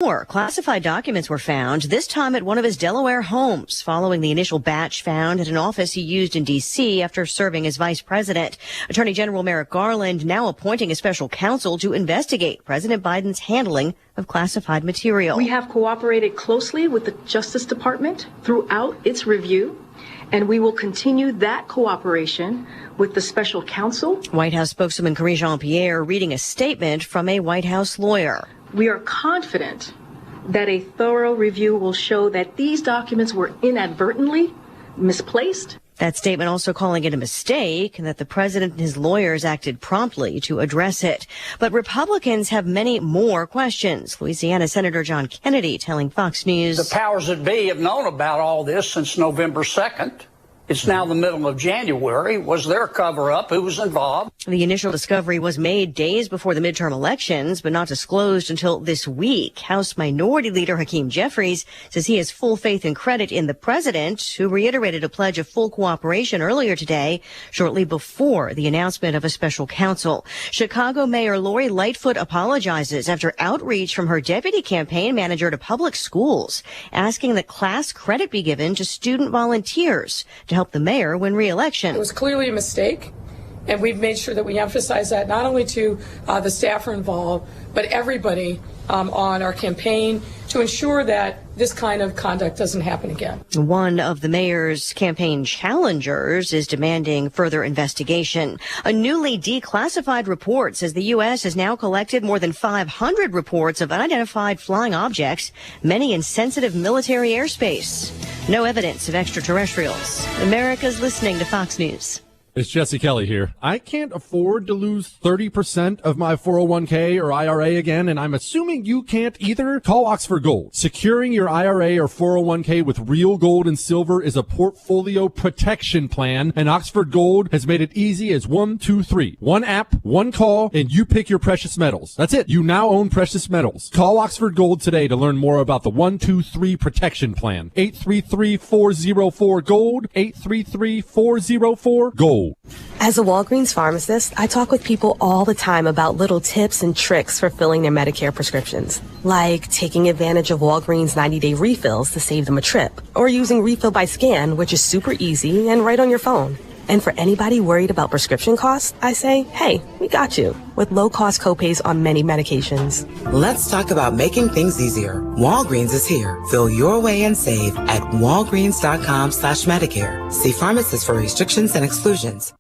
More classified documents were found, this time at one of his Delaware homes, following the initial batch found at an office he used in D.C. after serving as vice president. Attorney General Merrick Garland now appointing a special counsel to investigate President Biden's handling of classified material. We have cooperated closely with the Justice Department throughout its review, and we will continue that cooperation with the special counsel. White House spokeswoman Karine Jean-Pierre reading a statement from a White House lawyer. We are confident that a thorough review will show that these documents were inadvertently misplaced. That statement also calling it a mistake and that the president and his lawyers acted promptly to address it. But Republicans have many more questions. Louisiana Senator John Kennedy telling Fox News. The powers that be have known about all this since November 2nd. It's now the middle of January. Was there a cover-up? Who was involved? The initial discovery was made days before the midterm elections, but not disclosed until this week. House Minority Leader Hakeem Jeffries says he has full faith and credit in the president, who reiterated a pledge of full cooperation earlier today, shortly before the announcement of a special counsel. Chicago Mayor Lori Lightfoot apologizes after outreach from her deputy campaign manager to public schools, asking that class credit be given to student volunteers to help the mayor win re-election. It was clearly a mistake, and we've made sure that we emphasize that not only to the staff who are involved, but everybody on our campaign to ensure that this kind of conduct doesn't happen again. One of the mayor's campaign challengers is demanding further investigation. A newly declassified report says the U.S. has now collected more than 500 reports of unidentified flying objects, many in sensitive military airspace. No evidence of extraterrestrials. America's listening to Fox News. It's Jesse Kelly here. I can't afford to lose 30% of my 401k or IRA again, and I'm assuming you can't either. Call Oxford Gold. Securing your IRA or 401k with real gold and silver is a portfolio protection plan, and Oxford Gold has made it easy as 1, 2, 3. One app, one call, and you pick your precious metals. That's it. You now own precious metals. Call Oxford Gold today to learn more about the 1, 2, 3 protection plan. 833-404-GOLD. 833-404-GOLD. As a Walgreens pharmacist, I talk with people all the time about little tips and tricks for filling their Medicare prescriptions, like taking advantage of Walgreens 90-day refills to save them a trip, or using Refill by Scan, which is super easy and right on your phone. And for anybody worried about prescription costs, I say, hey, we got you, with low-cost copays on many medications. Let's talk about making things easier. Walgreens is here. Fill your way and save at walgreens.com/Medicare. See pharmacists for restrictions and exclusions.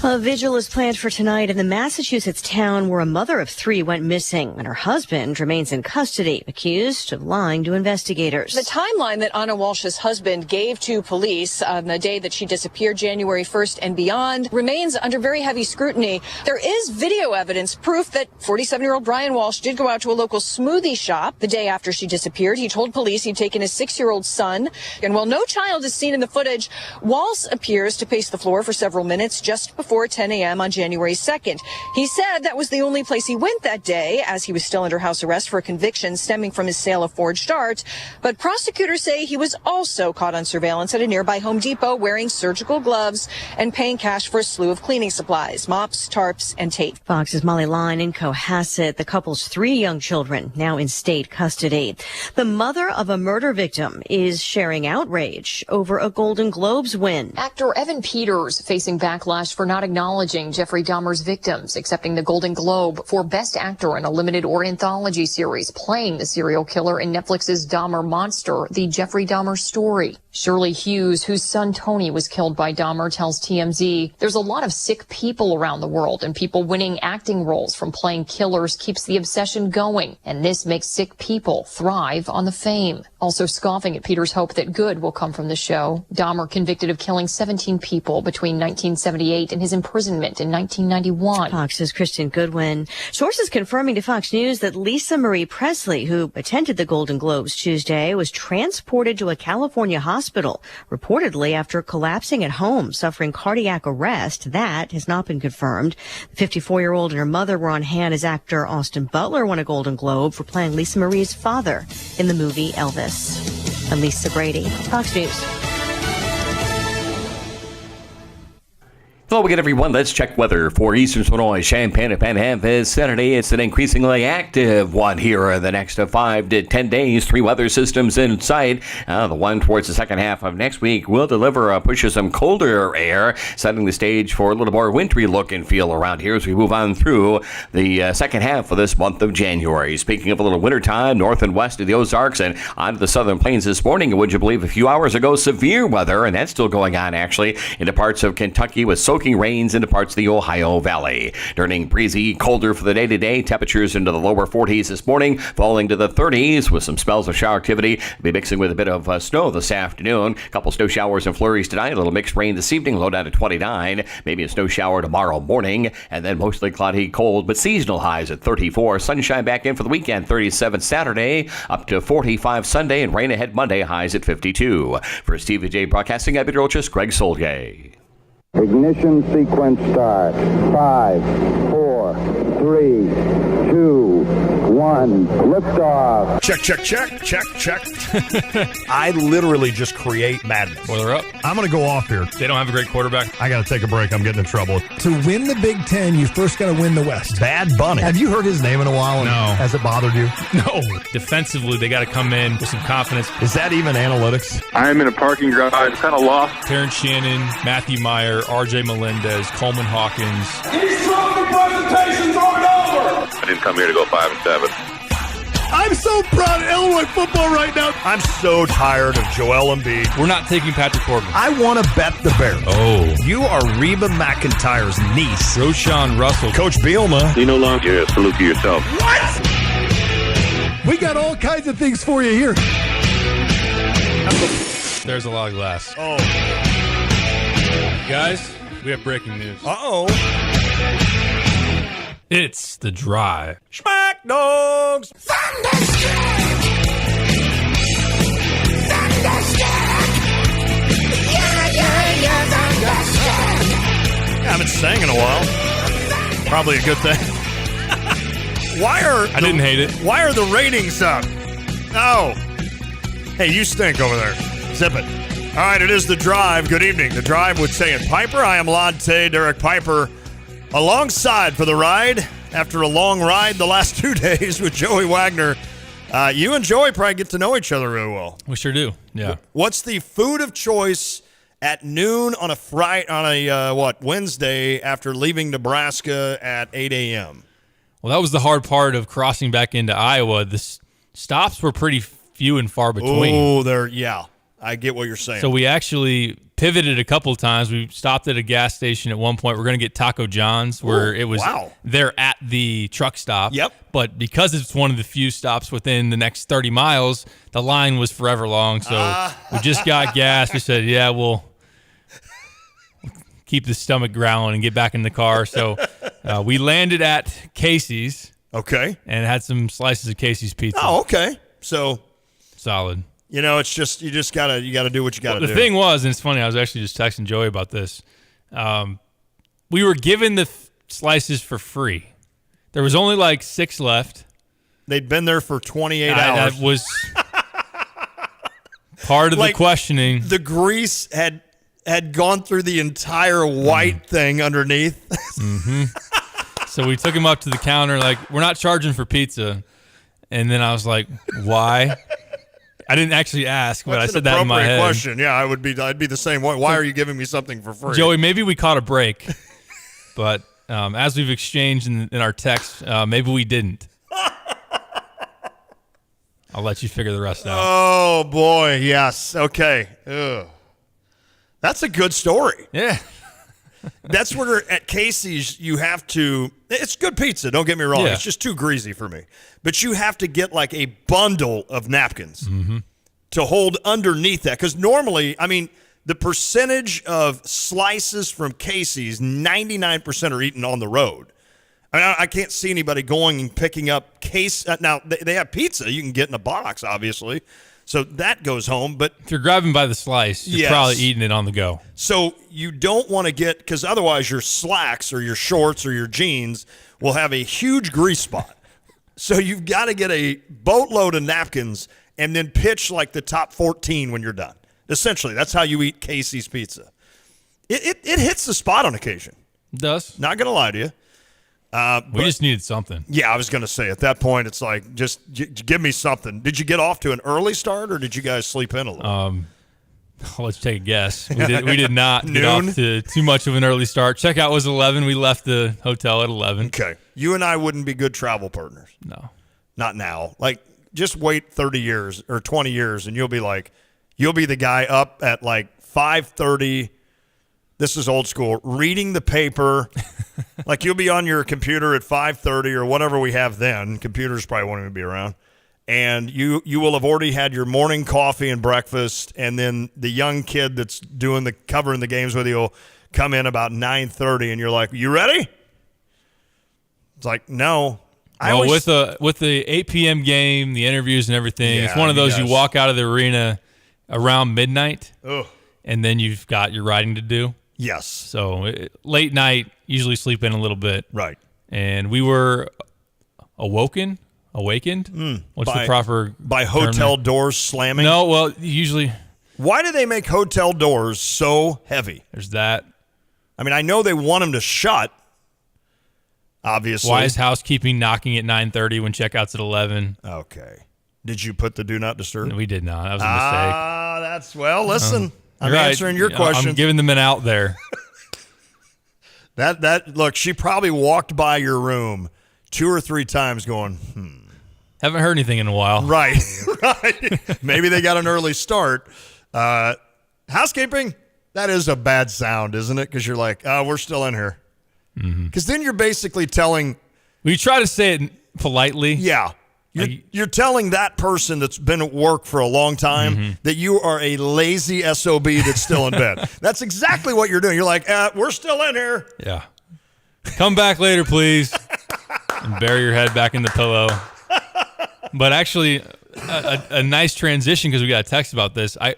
A vigil is planned for tonight in the Massachusetts town where a mother of 3 went missing and her husband remains in custody, accused of lying to investigators. The timeline that Anna Walsh's husband gave to police on the day that she disappeared, January 1st and beyond, remains under very heavy scrutiny. There is video evidence, proof that 47-year-old Brian Walsh did go out to a local smoothie shop the day after she disappeared. He told police he'd taken his 6-year-old son. And while no child is seen in the footage, Walsh appears to pace the floor for several minutes just before 10 a.m. on January 2nd. He said that was the only place he went that day, as he was still under house arrest for a conviction stemming from his sale of forged art. But prosecutors say he was also caught on surveillance at a nearby Home Depot wearing surgical gloves and paying cash for a slew of cleaning supplies, mops, tarps, and tape. Fox's Molly Line in Cohasset, the couple's 3 young children now in state custody. The mother of a murder victim is sharing outrage over a Golden Globes win. Actor Evan Peters facing backlash for not acknowledging Jeffrey Dahmer's victims, accepting the Golden Globe for Best Actor in a limited or anthology series, playing the serial killer in Netflix's Dahmer Monster, the Jeffrey Dahmer story. Shirley Hughes, whose son Tony was killed by Dahmer, tells TMZ, there's a lot of sick people around the world, and people winning acting roles from playing killers keeps the obsession going, and this makes sick people thrive on the fame. Also scoffing at Peters' hope that good will come from the show. Dahmer convicted of killing 17 people between 1978 and his imprisonment in 1991. Fox's Kristen Goodwin. Sources confirming to Fox News that Lisa Marie Presley, who attended the Golden Globes Tuesday, was transported to a California hospital, reportedly after collapsing at home, suffering cardiac arrest. That has not been confirmed. The 54-year-old and her mother were on hand as actor Austin Butler won a Golden Globe for playing Lisa Marie's father in the movie Elvis. I'm Lisa Brady, Fox News. Hello again, everyone. Let's check weather for Eastern Illinois, Champaign, and Panhandle. Saturday, it's an increasingly active one here in the next 5 to 10 days. 3 weather systems in sight. The one towards the second half of next week will deliver a push of some colder air, setting the stage for a little more wintry look and feel around here as we move on through the second half of this month of January. Speaking of a little wintertime, north and west of the Ozarks and onto the southern plains this morning, would you believe a few hours ago, severe weather, and that's still going on actually into parts of Kentucky with soaking rains into parts of the Ohio Valley. Turning breezy, colder for the day today. Temperatures into the lower 40s this morning, falling to the 30s with some spells of shower activity. Be mixing with a bit of snow this afternoon. A couple snow showers and flurries tonight. A little mixed rain this evening, low down to 29. Maybe a snow shower tomorrow morning. And then mostly cloudy, cold, but seasonal highs at 34. Sunshine back in for the weekend, 37 Saturday, up to 45 Sunday, and rain ahead Monday, highs at 52. For Stevie J Broadcasting, I'm meteorologist Greg Solgay. Ignition sequence start. 5, 4, 3, 2, 1. Liftoff. Check. I literally just create madness. Well, they're up. I'm going to go off here. They don't have a great quarterback. I got to take a break. I'm getting in trouble. To win the Big Ten, you first got to win the West. Bad Bunny. Have you heard his name in a while? No. Has it bothered you? No. Defensively, they got to come in with some confidence. Is that even analytics? I'm in a parking garage. I'm kind of lost. Terrence Shannon, Matthew Meyer, R.J. Melendez, Coleman Hawkins. These trophy presentations aren't over. I didn't come here to go 5 and 7. I'm so proud of Illinois football right now. I'm so tired of Joel Embiid. We're not taking Patrick Corbin. I want to bet the Bears. Oh. You are Reba McEntire's niece. Roshan Russell. Coach Bielma. You no longer salute to yourself. What? We got all kinds of things for you here. There's a lot of glass. Oh. Guys, we have breaking news. Uh-oh. It's The Drive. Smack dogs. Thunderstruck. Yeah, thunderstruck. I haven't sang in a while. Probably a good thing. I didn't hate it. Why are the ratings up? No. Hey, you stink over there. Zip it. All right, it is The Drive. Good evening. The Drive with Tay and Piper. I am Tay, Derek Piper, alongside for the ride after a long ride the last 2 days with Joey Wagner. You and Joey probably get to know each other really well. We sure do. Yeah. What's the food of choice at noon on a Wednesday after leaving Nebraska at 8 a.m.? Well, that was the hard part of crossing back into Iowa. The stops were pretty few and far between. Oh, yeah. I get what you're saying. So we actually pivoted a couple of times. We stopped at a gas station at one point. We're going to get Taco John's where it was there at the truck stop. Yep. But because it's one of the few stops within the next 30 miles, the line was forever long. So we just got gas. We said, yeah, we'll keep the stomach growling and get back in the car. So we landed at Casey's. Okay. And had some slices of Casey's pizza. Oh, okay. So solid. You know, it's just you gotta do what you gotta do. The thing was, and it's funny, I was actually just texting Joey about this. We were given the slices for free. There was only like 6 left. They'd been there for 28 hours. That was part of the questioning. The grease had gone through the entire white thing underneath. Mm-hmm. So we took him up to the counter, like, we're not charging for pizza. And then I was like, why? I didn't actually ask, but I said that in my head. Question. Yeah, I'd be the same way. Why are you giving me something for free? Joey, maybe we caught a break, but as we've exchanged in our text, maybe we didn't. I'll let you figure the rest out. Oh, boy, yes. Okay. Ugh. That's a good story. Yeah. That's where at Casey's you have to – it's good pizza, don't get me wrong. Yeah. It's just too greasy for me. But you have to get like a bundle of napkins to hold underneath that. Because normally, I mean, the percentage of slices from Casey's, 99% are eaten on the road. I mean, I can't see anybody going and picking up case. Now, they have pizza you can get in a box, obviously. So that goes home. But if you're grabbing by the slice, you're probably eating it on the go. So you don't want to get – because otherwise your slacks or your shorts or your jeans will have a huge grease spot. So you've got to get a boatload of napkins and then pitch like the top 14 when you're done. Essentially, that's how you eat Casey's pizza. It hits the spot on occasion. It does. Not going to lie to you. We just needed something. Yeah, I was going to say, at that point, it's like, just give me something. Did you get off to an early start, or did you guys sleep in a little? Let's take a guess. We did not get off to too much of an early start. Checkout was 11. We left the hotel at 11. Okay. You and I wouldn't be good travel partners. No. Not now. Like, just wait 30 years or 20 years, and you'll be the guy up at like 5:30. This is old school. Reading the paper. Like, you'll be on your computer at 5:30 or whatever we have then. Computers probably won't even be around. And you will have already had your morning coffee and breakfast, and then the young kid that's covering the games with you will come in about 9:30, and you're like, "You ready?" It's like, "No." With the 8 p.m. game, the interviews and everything, it's one of those you walk out of the arena around midnight, and then you've got your riding to do. Yes. So late night, usually sleep in a little bit. Right. And we were awakened. What's the proper by hotel doors slamming? No, well, usually. Why do they make hotel doors so heavy? There's that. I mean, I know they want them to shut. Obviously. Why is housekeeping knocking at 9:30 when checkout's at 11? Okay. Did you put the do not disturb? We did not. That was a mistake. Listen. I'm answering your question. I'm giving them an out there. Look, she probably walked by your room 2 or 3 times going, Haven't heard anything in a while. Right. Maybe they got an early start. Housekeeping, that is a bad sound, isn't it? Because you're like, we're still in here. Because then you're basically telling. Well, you try to say it politely. Yeah. You're telling that person that's been at work for a long time that you are a lazy SOB that's still in bed. That's exactly what you're doing. You're like, we're still in here. Yeah. Come back later, please. And bury your head back in the pillow. But actually, a nice transition, because we got a text about this. I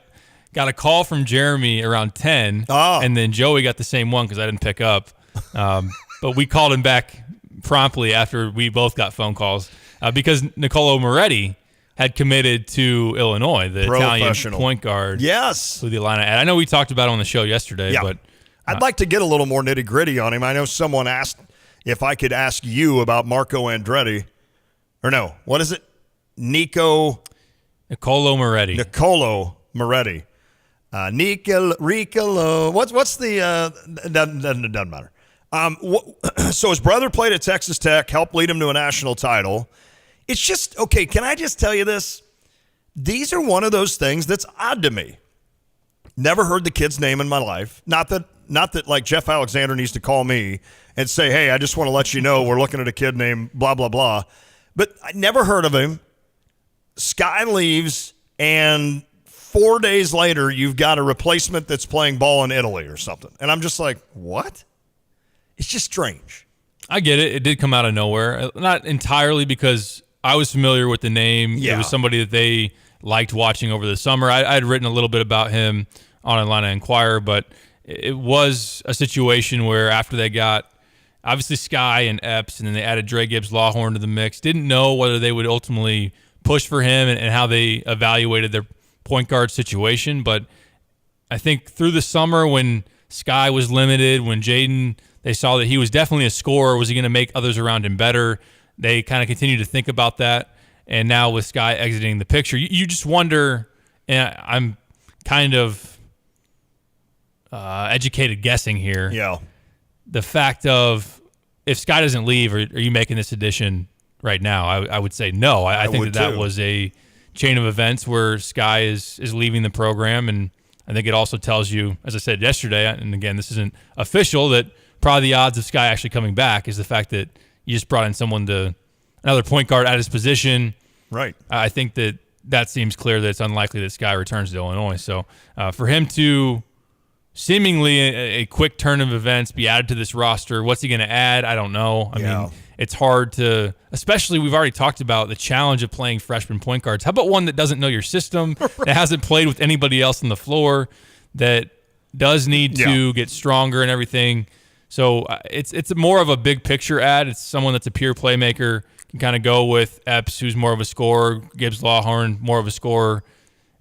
got a call from Jeremy around 10, and then Joey got the same one because I didn't pick up. But we called him back promptly after we both got phone calls. Because Nicolo Moretti had committed to Illinois, the Italian point guard. Yes. Who the Illini had. I know we talked about it on the show yesterday, but I'd like to get a little more nitty gritty on him. I know someone asked if I could ask you about Marco Andretti. Or no, what is it? Nicolo Moretti. Nicolo Moretti. Ricolo. What's the doesn't matter. So his brother played at Texas Tech, helped lead him to a national title. It's just, okay, can I just tell you this? These are one of those things that's odd to me. Never heard the kid's name in my life. Not that like Jeff Alexander needs to call me and say, hey, I just want to let you know we're looking at a kid named blah, blah, blah. But I never heard of him. Sky leaves, and 4 days later, you've got a replacement that's playing ball in Italy or something. And I'm just like, what? It's just strange. I get it. It did come out of nowhere. Not entirely because I was familiar with the name. Yeah. It was somebody that they liked watching over the summer. I had written a little bit about him on Atlanta Inquirer, but it was a situation where after they got, obviously, Sky and Epps, and then they added Dre Gibbs-Lawhorn to the mix, didn't know whether they would ultimately push for him and how they evaluated their point guard situation. But I think through the summer when Sky was limited, when Jaden, they saw that he was definitely a scorer. Was he going to make others around him better? They kind of continued to think about that. And now with Sky exiting the picture, you just wonder, and I'm kind of educated guessing here. Yeah. The fact of, if Sky doesn't leave, are you making this addition right now? I would say no. I think that was a chain of events where Sky is leaving the program. And I think it also tells you, as I said yesterday, and again, this isn't official, that probably the odds of Sky actually coming back is the fact that you just brought in another point guard at his position. Right. I think that seems clear that it's unlikely that Sky returns to Illinois. So for him to seemingly a quick turn of events be added to this roster, what's he going to add? I don't know. I mean, it's hard to, especially we've already talked about the challenge of playing freshman point guards. How about one that doesn't know your system, that hasn't played with anybody else on the floor, that does need to get stronger and everything? So it's more of a big picture ad. It's someone that's a pure playmaker, can kind of go with Epps, who's more of a scorer, Gibbs-Lawhorn, more of a scorer.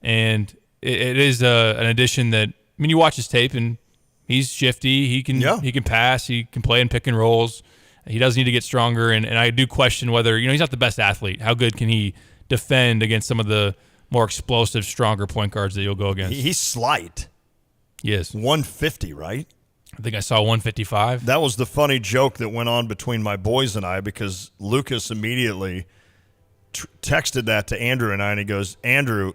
And it is an addition that, I mean, you watch his tape and He's shifty. He can pass. He can play in pick and rolls. He does need to get stronger, and I do question whether, he's not the best athlete. How good can he defend against some of the more explosive, stronger point guards that you'll go against? He's slight. He is. 150, right? I think I saw 155. That was the funny joke that went on between my boys and I, because Lucas immediately texted that to Andrew and I, and he goes, Andrew,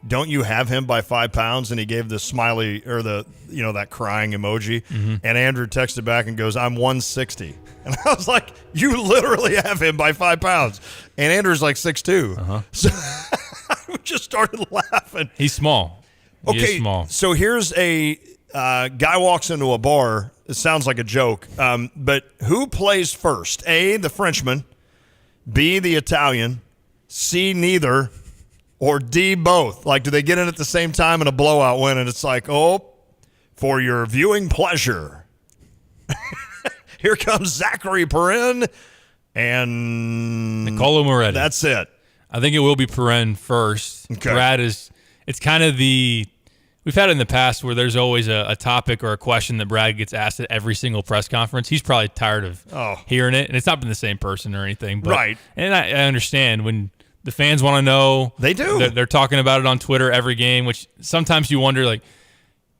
don't you have him by 5 pounds? And he gave the smiley, or that crying emoji. Mm-hmm. And Andrew texted back and goes, I'm 160. And I was like, you literally have him by 5 pounds. And Andrew's like 6'2". Uh-huh. So I just started laughing. He's small. He is small. So here's a guy walks into a bar. It sounds like a joke. But who plays first? A, the Frenchman. B, the Italian. C, neither. Or D, both. Like, do they get in at the same time in a blowout win? And it's like, for your viewing pleasure. Here comes Zachary Perrin and Nicolo Moretti. That's it. I think it will be Perrin first. Okay. Brad it's kind of we've had it in the past where there's always a topic or a question that Brad gets asked at every single press conference. He's probably tired of hearing it, and it's not been the same person or anything. But, right. And I understand when the fans want to know. They do. They're talking about it on Twitter every game, which sometimes you wonder, like,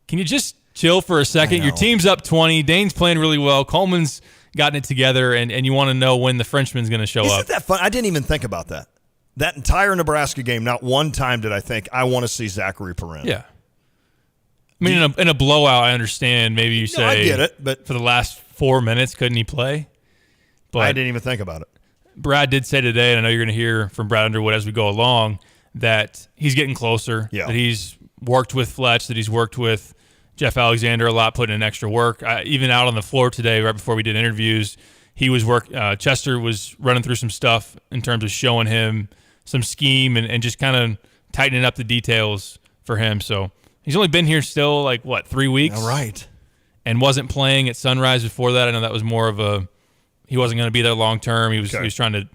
can you just chill for a second? Your team's up 20. Dane's playing really well. Coleman's gotten it together, and you want to know when the Frenchman's going to show up. Isn't that fun? I didn't even think about that. That entire Nebraska game, not one time did I think, I want to see Zachary Perrin. Yeah. I mean, in a blowout, I understand. Maybe you say, I get it, but for the last 4 minutes, couldn't he play? But I didn't even think about it. Brad did say today, and I know you're going to hear from Brad Underwood as we go along, that he's getting closer, that he's worked with Fletch, that he's worked with Jeff Alexander a lot, putting in extra work. Even out on the floor today, right before we did interviews, he was Chester was running through some stuff in terms of showing him some scheme and just kind of tightening up the details for him. So he's only been here still 3 weeks. All right. And wasn't playing at Sunrise before that. I know that was more of he wasn't going to be there long term. He was trying to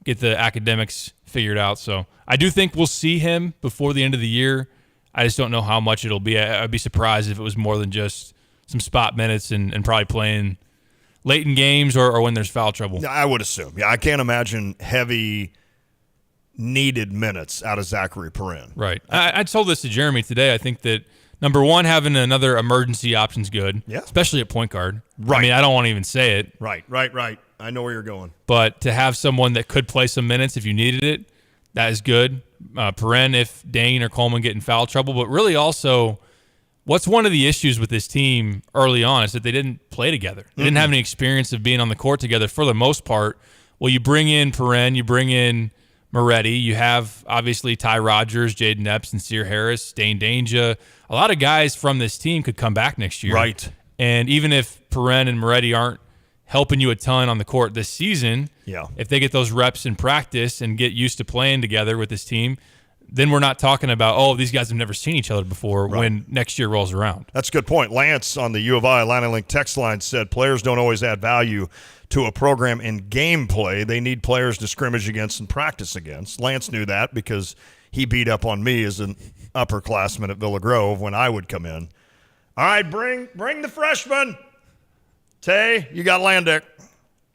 get the academics figured out. So I do think we'll see him before the end of the year. I just don't know how much it'll be. I'd be surprised if it was more than just some spot minutes and probably playing late in games or when there's foul trouble. I would assume. Yeah, I can't imagine heavy needed minutes out of Zachary Perrin. Right. I told this to Jeremy today. I think that, number one, having another emergency option's good, especially at point guard. Right. I mean, I don't want to even say it. Right. I know where you're going. But to have someone that could play some minutes if you needed it, that is good. Perrin, if Dane or Coleman get in foul trouble. But really also, what's one of the issues with this team early on is that they didn't play together. They didn't have any experience of being on the court together for the most part. Well, you bring in Perrin, you bring in Moretti, you have obviously Ty Rodgers, Jaden Epps, and Sear Harris, Dane Danger. A lot of guys from this team could come back next year. Right. And even if Perrin and Moretti aren't helping you a ton on the court this season, if they get those reps in practice and get used to playing together with this team, then we're not talking about, these guys have never seen each other before when next year rolls around. That's a good point. Lance on the U of I Atlantic Link text line said players don't always add value to a program in gameplay. They need players to scrimmage against and practice against. Lance knew that because he beat up on me as an upperclassman at Villa Grove when I would come in. All right, bring the freshman. Tay, you got Landick.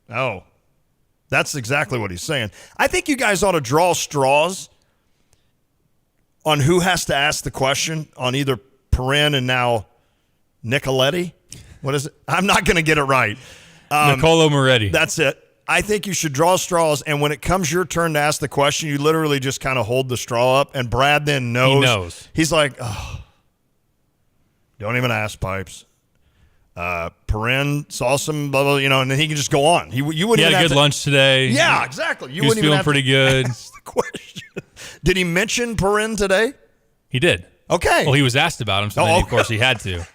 Oh, that's exactly what he's saying. I think you guys ought to draw straws on who has to ask the question on either Perrin and now Nicoletti. What is it? I'm not going to get it right. Nicolo Moretti. That's it. I think you should draw straws, and when it comes your turn to ask the question, you literally just kind of hold the straw up, and Brad then knows. He knows. He's like, don't even ask, Pipes. Perrin saw some, blah, blah, and then he can just go on. You wouldn't. He had a good lunch today. Yeah, exactly. He was feeling pretty good. Ask the question. Did he mention Perrin today? He did. Okay. Well, he was asked about him, so then, of course he had to.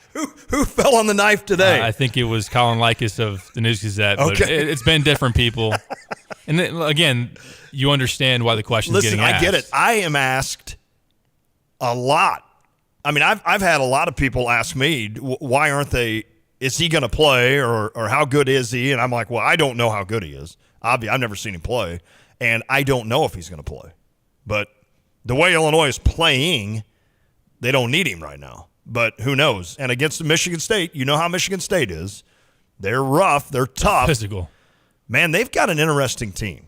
Who fell on the knife today? I think it was Colin Likas of the News Gazette. But it's been different people. And then, again, you understand why the question's getting asked. I get it. I am asked a lot. I mean, I've had a lot of people ask me, why aren't they? Is he going to play or how good is he? And I'm like, well, I don't know how good he is. I've never seen him play, and I don't know if he's going to play. But the way Illinois is playing, they don't need him right now. but who knows? And against Michigan State, you know how Michigan State is. They're rough. They're tough. Physical. Man, they've got an interesting team.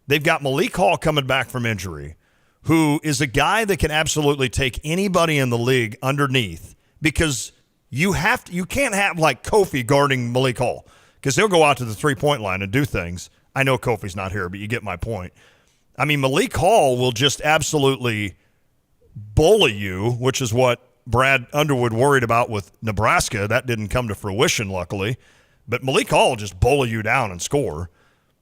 They've got Malik Hall coming back from injury, who is a guy that can absolutely take anybody in the league underneath, because you can't have like Kofi guarding Malik Hall, because they'll go out to the three-point line and do things. I know Kofi's not here, but you get my point. I mean, Malik Hall will just absolutely bully you, which is what Brad Underwood worried about with Nebraska. That didn't come to fruition, luckily. But Malik Hall will just bully you down and score.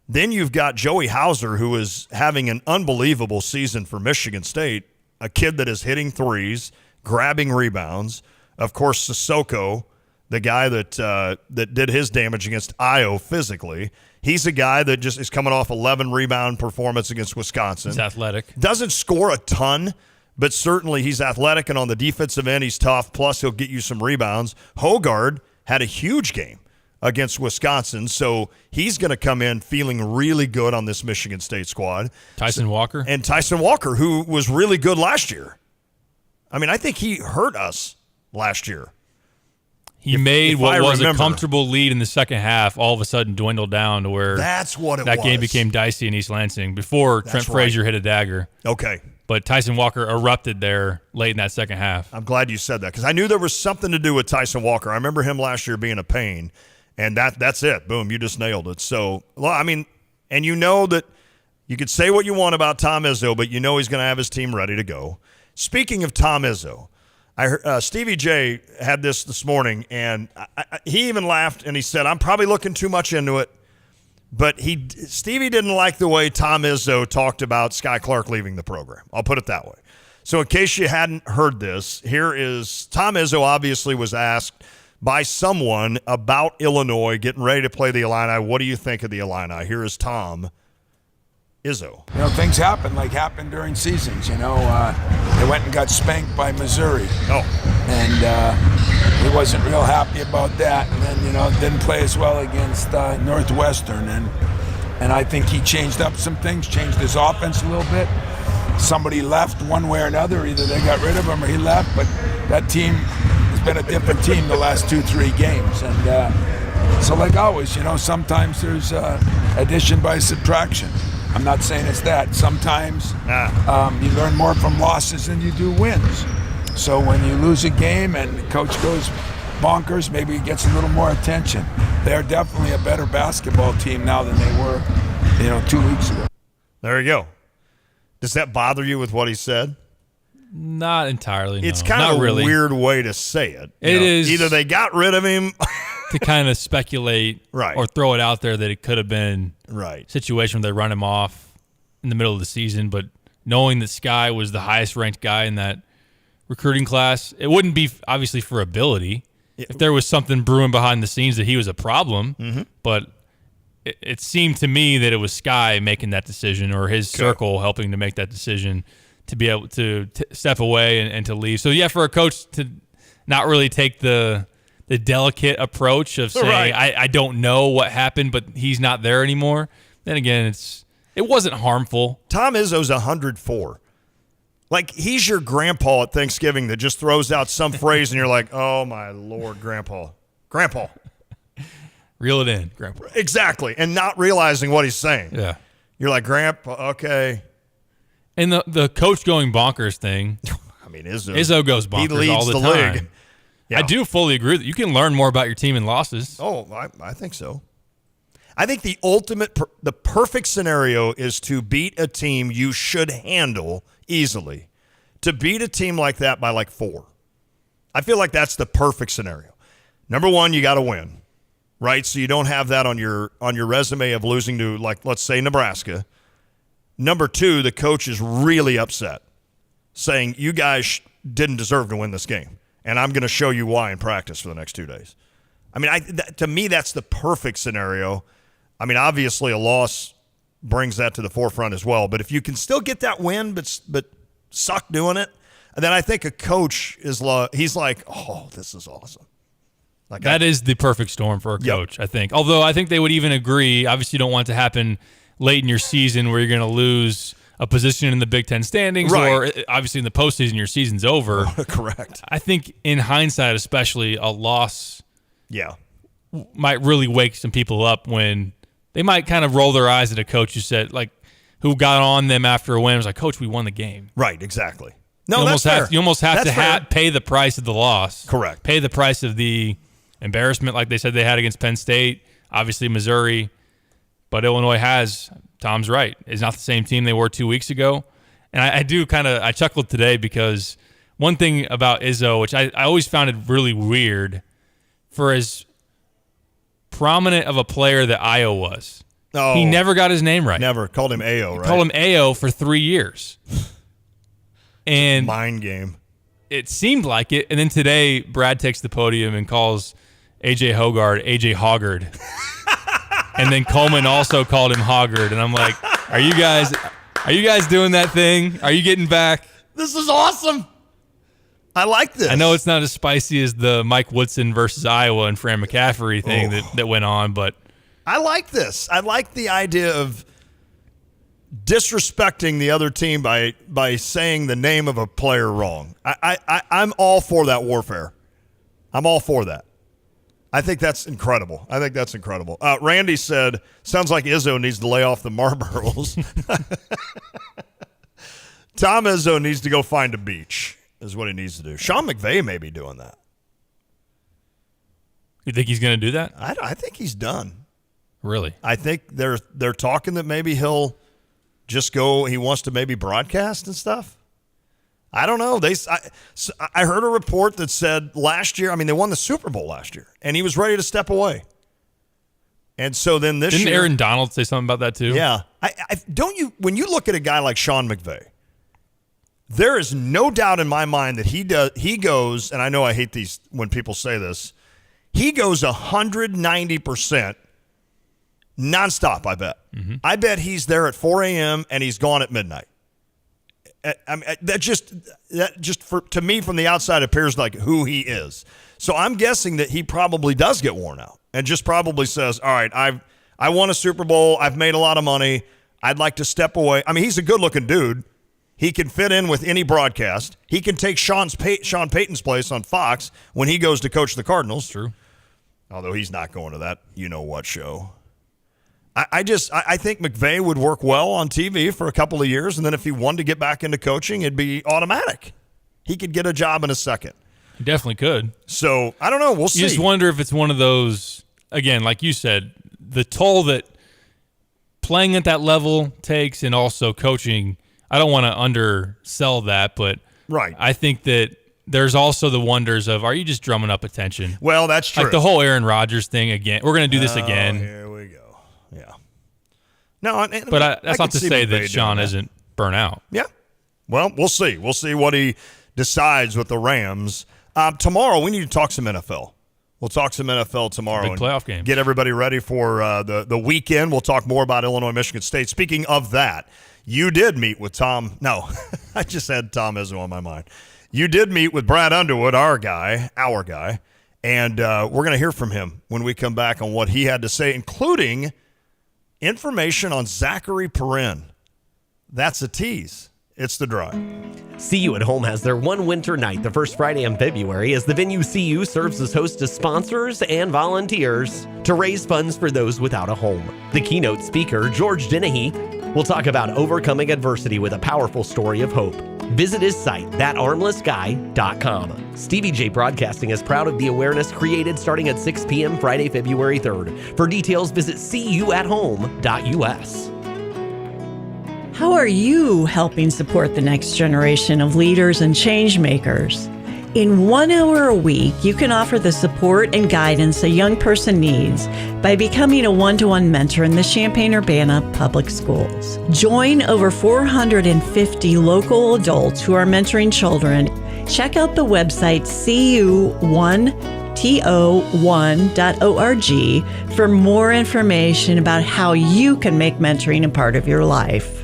Then you've got Joey Hauser, who is having an unbelievable season for Michigan State, a kid that is hitting threes, grabbing rebounds. Of course, Sissoko, the guy that did his damage against Io physically. He's a guy that just is coming off 11 rebound performance against Wisconsin. He's athletic. Doesn't score a ton, but certainly he's athletic, and on the defensive end, he's tough. Plus, he'll get you some rebounds. Hogard had a huge game against Wisconsin, so he's going to come in feeling really good on this Michigan State squad. Tyson Walker, who was really good last year. I mean, I think he hurt us last year. He made what was a comfortable lead in the second half all of a sudden dwindle down to where that's what it that was. game became dicey in East Lansing before Trent Frazier hit a dagger. Okay. But Tyson Walker erupted there late in that second half. I'm glad you said that, because I knew there was something to do with Tyson Walker. I remember him last year being a pain. And that's it. Boom, you just nailed it. So, well, I mean, and you know that you could say what you want about Tom Izzo, but you know he's going to have his team ready to go. Speaking of Tom Izzo, I heard, Stevie J had this morning, and he even laughed, and he said, I'm probably looking too much into it. But Stevie didn't like the way Tom Izzo talked about Sky Clark leaving the program. I'll put it that way. So in case you hadn't heard this, here is Tom Izzo obviously was asked by someone about Illinois getting ready to play the Illini. What do you think of the Illini? Here is Tom Izzo. You know, things happen during seasons. You know, they went and got spanked by Missouri. And he wasn't real happy about that. And then, you know, didn't play as well against Northwestern. And I think he changed up some things, changed his offense a little bit. Somebody left one way or another. Either they got rid of him or he left. But that team been a different team the last 2-3 games, and so like always, you know, sometimes there's addition by subtraction. I'm not saying it's that. Sometimes you learn more from losses than you do wins. So when you lose a game and the coach goes bonkers, maybe he gets a little more attention. They're definitely a better basketball team now than they were, you know, 2 weeks ago. There you go. Does that bother you with what he said? Not entirely. No. It's kind of a weird way to say it. It is. Either they got rid of him to kind of speculate or throw it out there that it could have been a situation where they run him off in the middle of the season. But knowing that Sky was the highest ranked guy in that recruiting class, it wouldn't be obviously for ability. If there was something brewing behind the scenes that he was a problem, but it seemed to me that it was Sky making that decision or his circle helping to make that decision to be able to step away and to leave. So, yeah, for a coach to not really take the delicate approach of saying, I don't know what happened, but he's not there anymore, then again, it wasn't harmful. Tom Izzo's 104. Like, he's your grandpa at Thanksgiving that just throws out some phrase and you're like, oh, my Lord, Grandpa. Reel it in, Grandpa. Exactly, and not realizing what he's saying. Yeah. You're like, Grandpa, okay. And the coach going bonkers thing. I mean, Izzo goes bonkers he leads all the league. time. Yeah. I do fully agree that you can learn more about your team in losses. Oh, I think so. I think the the perfect scenario is to beat a team you should handle easily. To beat a team like that by like 4. I feel like that's the perfect scenario. Number one, you got to win, right? So you don't have that on your resume of losing to, like, let's say Nebraska. Number two, the coach is really upset, saying you guys didn't deserve to win this game, and I'm going to show you why in practice for the next 2 days. I mean, to me, that's the perfect scenario. I mean, obviously a loss brings that to the forefront as well, but if you can still get that win but suck doing it, then I think a coach he's like, oh, this is awesome. Like that is the perfect storm for a coach, I think. Although I think they would even agree, obviously you don't want it to happen late in your season where you're going to lose a position in the Big Ten standings, or obviously in the postseason, your season's over. Correct. I think in hindsight, especially, a loss might really wake some people up when they might kind of roll their eyes at a coach who said, like, who got on them after a win, was like, Coach, we won the game. Right, exactly. No, you that's fair. You almost have That's to pay the price of the loss. Correct. Pay the price of the embarrassment, like they said they had against Penn State, obviously Missouri. But Illinois has, Tom's right, is not the same team they were 2 weeks ago. And I chuckled today because one thing about Izzo, which I always found it really weird, for as prominent of a player that Io was, he never got his name right. Never. Called him Ayo, right? Called him Ayo for 3 years. And mind game. It seemed like it. And then today, Brad takes the podium and calls AJ Hoggard. And then Coleman also called him Hoggard. And I'm like, are you guys doing that thing? Are you getting back? This is awesome. I like this. I know it's not as spicy as the Mike Woodson versus Iowa and Fran McCaffrey thing that went on, but I like this. I like the idea of disrespecting the other team by saying the name of a player wrong. I'm all for that warfare. I'm all for that. I think that's incredible. Randy said, sounds like Izzo needs to lay off the Marlboros. Tom Izzo needs to go find a beach is what he needs to do. Sean McVay may be doing that. You think he's going to do that? I think he's done. Really? I think they're talking that maybe he'll just go. He wants to maybe broadcast and stuff. I don't know. I heard a report that said last year. I mean, they won the Super Bowl last year, and he was ready to step away. And so then this Didn't year, Aaron Donald say something about that too? Yeah. Don't you? When you look at a guy like Sean McVay, there is no doubt in my mind that he goes, and I know I hate these when people say this. He goes 190% nonstop, I bet. Mm-hmm. I bet he's there at 4 a.m. and he's gone at midnight. I mean, that just to me from the outside appears like who he is. So I'm guessing that he probably does get worn out and just probably says, all right, I won a Super Bowl. I've made a lot of money. I'd like to step away. I mean, he's a good-looking dude. He can fit in with any broadcast. He can take Sean Payton's place on Fox when he goes to coach the Cardinals. True. Although he's not going to that you-know-what show. I think McVay would work well on TV for a couple of years, and then if he wanted to get back into coaching, it'd be automatic. He could get a job in a second. He definitely could. So, I don't know. We'll see. You just wonder if it's one of those, again, like you said, the toll that playing at that level takes and also coaching. I don't want to undersell that, but right. I think that there's also the wonders of, are you just drumming up attention? Well, that's true. Like the whole Aaron Rodgers thing again. We're going to do this again. Here we go. Yeah. No, but that's not to say that Sean isn't burnt out. Yeah. Well, we'll see. We'll see what he decides with the Rams. Tomorrow, we need to talk some NFL. We'll talk some NFL tomorrow. Big playoff game. Get everybody ready for the weekend. We'll talk more about Illinois, Michigan State. Speaking of that, you did meet with Tom. No, I just had Tom Izzo on my mind. You did meet with Brad Underwood, our guy, and we're going to hear from him when we come back on what he had to say, including information on Zachary Perrin. That's a tease. It's The Drive. CU at Home has their one winter night the first Friday in February as the venue CU serves as host to sponsors and volunteers to raise funds for those without a home. The keynote speaker, George Dennehy, will talk about overcoming adversity with a powerful story of hope. Visit his site, thatarmlessguy.com. Stevie J Broadcasting is proud of the awareness created starting at 6 p.m. Friday, February 3rd. For details, visit cuathome.us. How are you helping support the next generation of leaders and change makers? In 1 hour a week, you can offer the support and guidance a young person needs by becoming a one-to-one mentor in the Champaign-Urbana Public Schools. Join over 450 local adults who are mentoring children. Check out the website cu1to1.org for more information about how you can make mentoring a part of your life.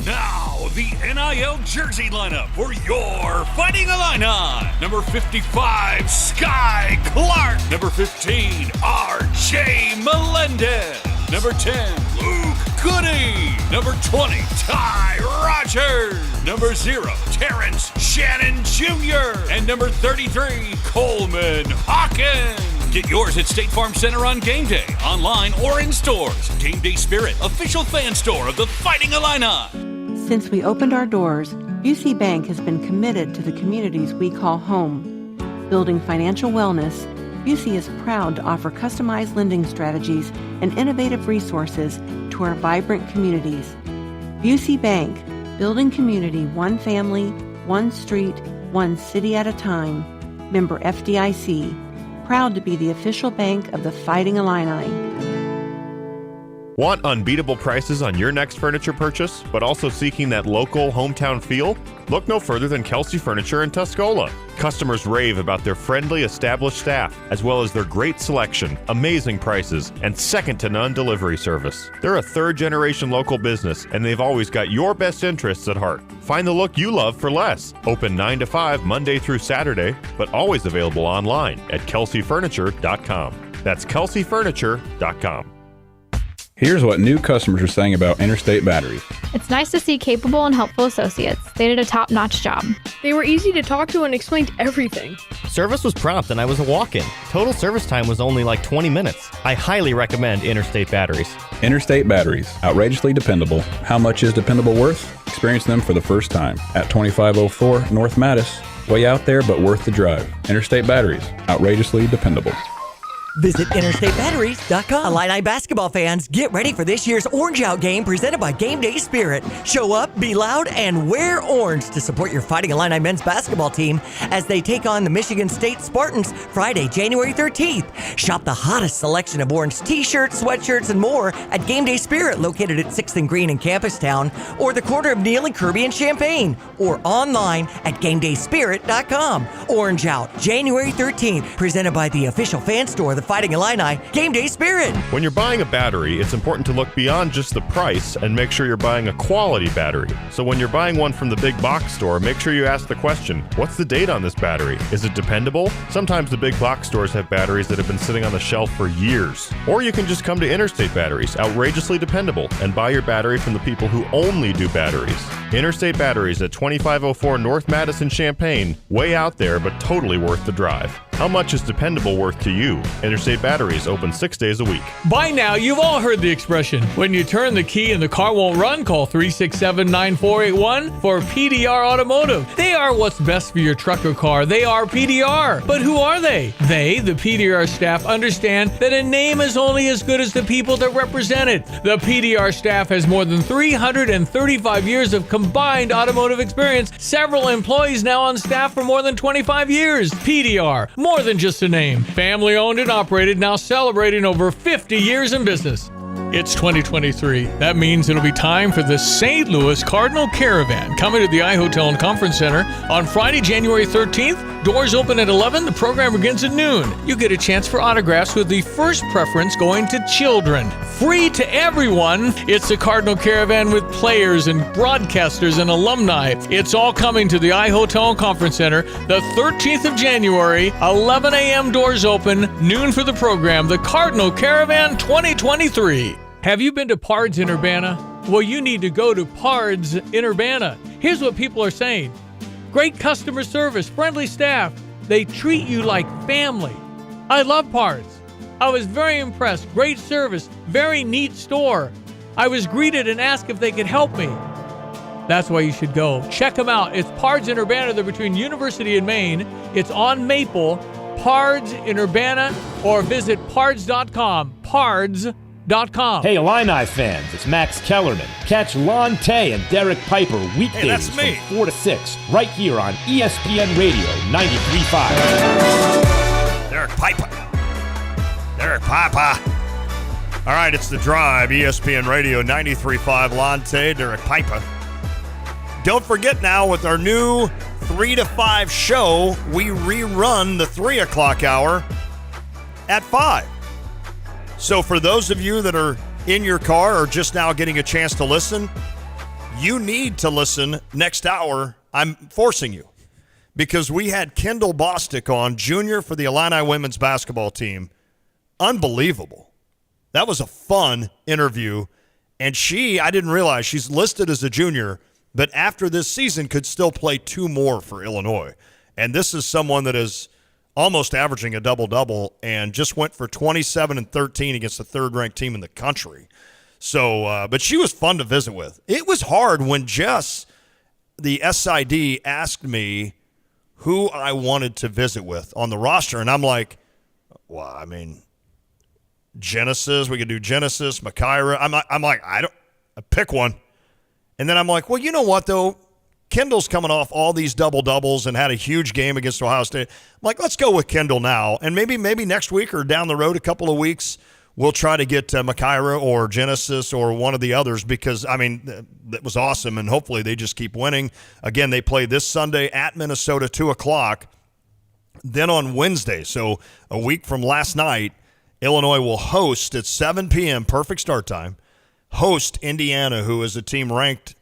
Now, the NIL jersey lineup for your Fighting Illini. Number 55, Sky Clark. Number 15, R.J. Melendez. Number 10, Luke Goody. Number 20, Ty Rogers. Number 0, Terrence Shannon Jr. And number 33, Coleman Hawkins. Get yours at State Farm Center on game day, online or in stores. Game Day Spirit, official fan store of the Fighting Illini. Since we opened our doors, UC Bank has been committed to the communities we call home. Building financial wellness, UC is proud to offer customized lending strategies and innovative resources to our vibrant communities. UC Bank, building community one family, one street, one city at a time. Member FDIC. Proud to be the official bank of the Fighting Illini. Want unbeatable prices on your next furniture purchase, but also seeking that local hometown feel? Look no further than Kelsey Furniture in Tuscola. Customers rave about their friendly, established staff, as well as their great selection, amazing prices, and second-to-none delivery service. They're a third-generation local business, and they've always got your best interests at heart. Find the look you love for less. Open 9 to 5 Monday through Saturday, but always available online at kelseyfurniture.com. That's kelseyfurniture.com. Here's what new customers are saying about Interstate Batteries. It's nice to see capable and helpful associates. They did a top-notch job. They were easy to talk to and explained everything. Service was prompt and I was a walk-in. Total service time was only like 20 minutes. I highly recommend Interstate Batteries. Interstate Batteries. Outrageously dependable. How much is dependable worth? Experience them for the first time at 2504 North Mattis. Way out there, but worth the drive. Interstate Batteries. Outrageously dependable. Visit InterstateBatteries.com. Illini basketball fans, get ready for this year's Orange Out game presented by Game Day Spirit. Show up, be loud, and wear orange to support your Fighting Illini men's basketball team as they take on the Michigan State Spartans Friday, January 13th. Shop the hottest selection of orange t-shirts, sweatshirts, and more at Game Day Spirit, located at 6th and Green in Campus Town, or the corner of Neal and Kirby in Champaign, or online at GameDaySpirit.com. Orange Out, January 13th, presented by the official fan store, the Fighting Illini, Game Day Spirit. When you're buying a battery, it's important to look beyond just the price and make sure you're buying a quality battery. So when you're buying one from the big box store, make sure you ask the question, what's the date on this battery? Is it dependable? Sometimes the big box stores have batteries that have been sitting on the shelf for years. Or you can just come to Interstate Batteries, outrageously dependable, and buy your battery from the people who only do batteries. Interstate Batteries at 2504 North Madison, Champaign. Way out there, but totally worth the drive. How much is dependable worth to you? Interstate Batteries open 6 days a week. By now, you've all heard the expression, when you turn the key and the car won't run, call 367-9481 for PDR Automotive. They are what's best for your truck or car. They are PDR. But who are they? They, the PDR staff, understand that a name is only as good as the people that represent it. The PDR staff has more than 335 years of combined automotive experience. Several employees now on staff for more than 25 years. PDR. More than just a name. Family owned and operated, now celebrating over 50 years in business. It's 2023. That means it'll be time for the St. Louis Cardinal Caravan coming to the iHotel and Conference Center on Friday, January 13th. Doors open at 11. The program begins at noon. You get a chance for autographs with the first preference going to children. Free to everyone. It's the Cardinal Caravan with players and broadcasters and alumni. It's all coming to the iHotel and Conference Center the 13th of January, 11 a.m. doors open, noon for the program. The Cardinal Caravan 2023. Have you been to Pards in Urbana? Well, you need to go to Pards in Urbana. Here's what people are saying. Great customer service, friendly staff. They treat you like family. I love Pards. I was very impressed. Great service, very neat store. I was greeted and asked if they could help me. That's why you should go. Check them out. It's Pards in Urbana. They're between University and Maine. It's on Maple. Pards in Urbana, or visit pards.com. Pards.com. Hey, Illini fans, it's Max Kellerman. Catch Lon Tay and Derek Piper weekdays from 4 to 6 right here on ESPN Radio 93.5. Derek Piper. All right, it's The Drive, ESPN Radio 93.5. Lon Tay, Derek Piper. Don't forget now, with our new 3 to 5 show, we rerun the 3 o'clock hour at 5. So for those of you that are in your car or just now getting a chance to listen, you need to listen next hour. I'm forcing you, because we had Kendall Bostic on, junior for the Illini women's basketball team. Unbelievable. That was a fun interview, And I didn't realize she's listed as a junior, but after this season could still play 2 more for Illinois. And this is someone that is almost averaging a double-double and just went for 27 and 13 against the third-ranked team in the country. So, but she was fun to visit with. It was hard when Jess, the SID, asked me who I wanted to visit with on the roster. And I'm like, well, I mean, Genesis, we could do Genesis, Makaira. I'm like, I pick one. And then I'm like, well, you know what, though? Kendall's coming off all these double-doubles and had a huge game against Ohio State. I'm like, let's go with Kendall now. And maybe next week or down the road a couple of weeks, we'll try to get Makaira or Genesis or one of the others because, I mean, that was awesome, and hopefully they just keep winning. Again, they play this Sunday at Minnesota, 2 o'clock. Then on Wednesday, so a week from last night, Illinois will host at 7 p.m., perfect start time, host Indiana, who is a team ranked,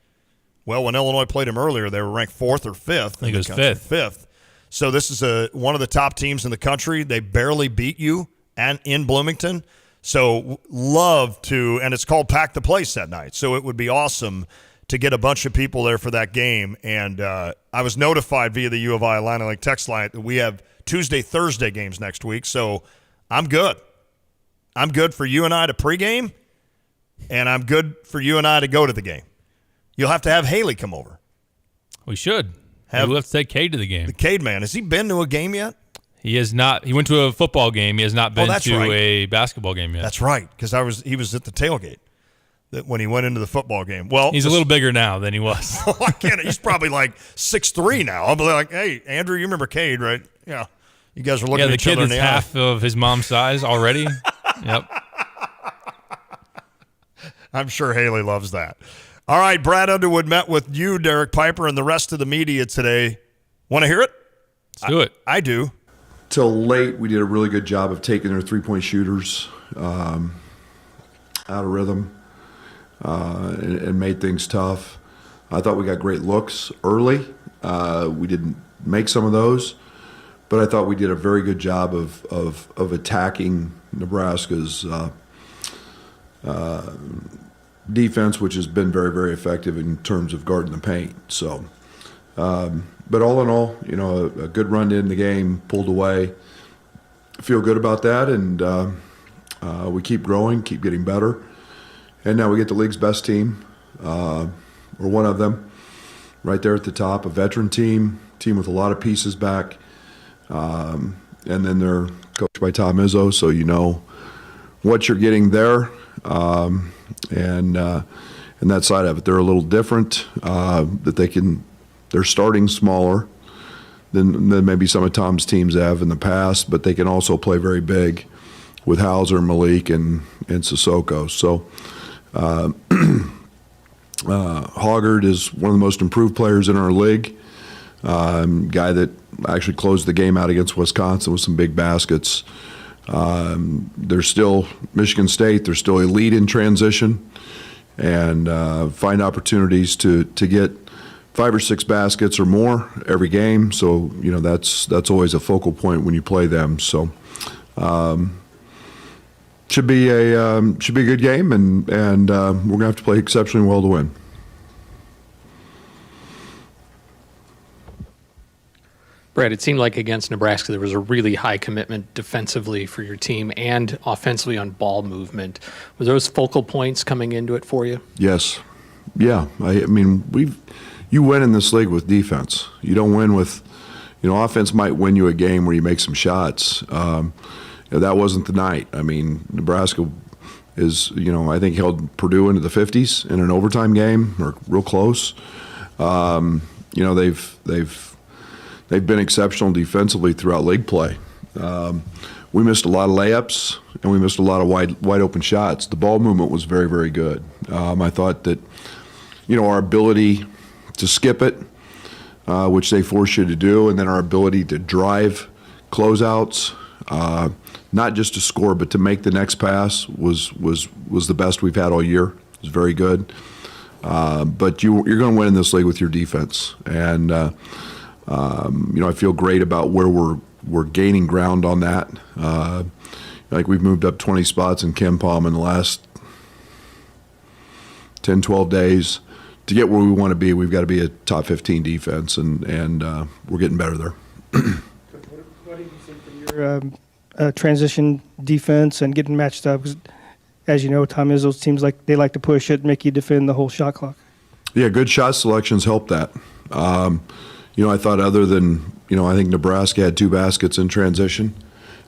well, when Illinois played them earlier, they were ranked 4th or 5th. I think it was 5th. 5th. So this is one of the top teams in the country. They barely beat you in Bloomington. So love to, and it's called Pack the Place that night. So it would be awesome to get a bunch of people there for that game. And I was notified via the U of I Illini Link text line that we have Tuesday, Thursday games next week. So I'm good. I'm good for you and I to pregame, and I'm good for you and I to go to the game. You'll have to have Haley come over. We should. We'll have to take Cade to the game. The Cade man. Has he been to a game yet? He has not. He went to a football game. He has not been to right. a basketball game yet. That's right, because he was at the tailgate when he went into the football game. Well, he's a little bigger now than he was. I can't. He's probably like 6'3" now. I'll be like, hey, Andrew, you remember Cade, right? Yeah. You guys were looking at each other in the eye. Yeah, the kid is half of his mom's size already. Yep. I'm sure Haley loves that. All right, Brad Underwood met with you, Derek Piper, and the rest of the media today. Want to hear it? Let's do it. I do. Till late, we did a really good job of taking their three-point shooters out of rhythm and made things tough. I thought we got great looks early. We didn't make some of those, but I thought we did a very good job of attacking Nebraska's defense, which has been very, very effective in terms of guarding the paint. So, but all in all, a good run in the game, pulled away. Feel good about that, and we keep growing, keep getting better. And now we get the league's best team, or one of them, right there at the top, a veteran team with a lot of pieces back. And then they're coached by Tom Izzo, so you know what you're getting there. And that side of it, they're a little different. They're starting smaller than maybe some of Tom's teams have in the past, but they can also play very big with Hauser, Malik, and Sissoko. So Hoggard is one of the most improved players in our league. Guy that actually closed the game out against Wisconsin with some big baskets. They're still Michigan State. They're still elite in transition, and find opportunities to get 5 or 6 baskets or more every game. So that's always a focal point when you play them. So should be a good game, and we're gonna have to play exceptionally well to win. Brett, it seemed like against Nebraska there was a really high commitment defensively for your team and offensively on ball movement. Were those focal points coming into it for you? Yes. Yeah. I mean, you win in this league with defense. You don't win with, offense might win you a game where you make some shots. That wasn't the night. I mean, Nebraska is, I think held Purdue into the 50s in an overtime game, or real close. They've been exceptional defensively throughout league play. We missed a lot of layups, and we missed a lot of wide open shots. The ball movement was very, very good. I thought that, our ability to skip it, which they force you to do, and then our ability to drive closeouts, not just to score, but to make the next pass was the best we've had all year. It was very good. But you're going to win in this league with your defense, and I feel great about where we're gaining ground on that. Like we've moved up 20 spots in KenPom in the last 10, 12 days to get where we want to be. We've got to be a top 15 defense, and we're getting better there. What do you think from your transition defense and getting matched up? 'Cause as you know, Tom Izzo's teams they like to push it, make you defend the whole shot clock. Yeah, good shot selections help that. I thought other than, I think Nebraska had 2 baskets in transition.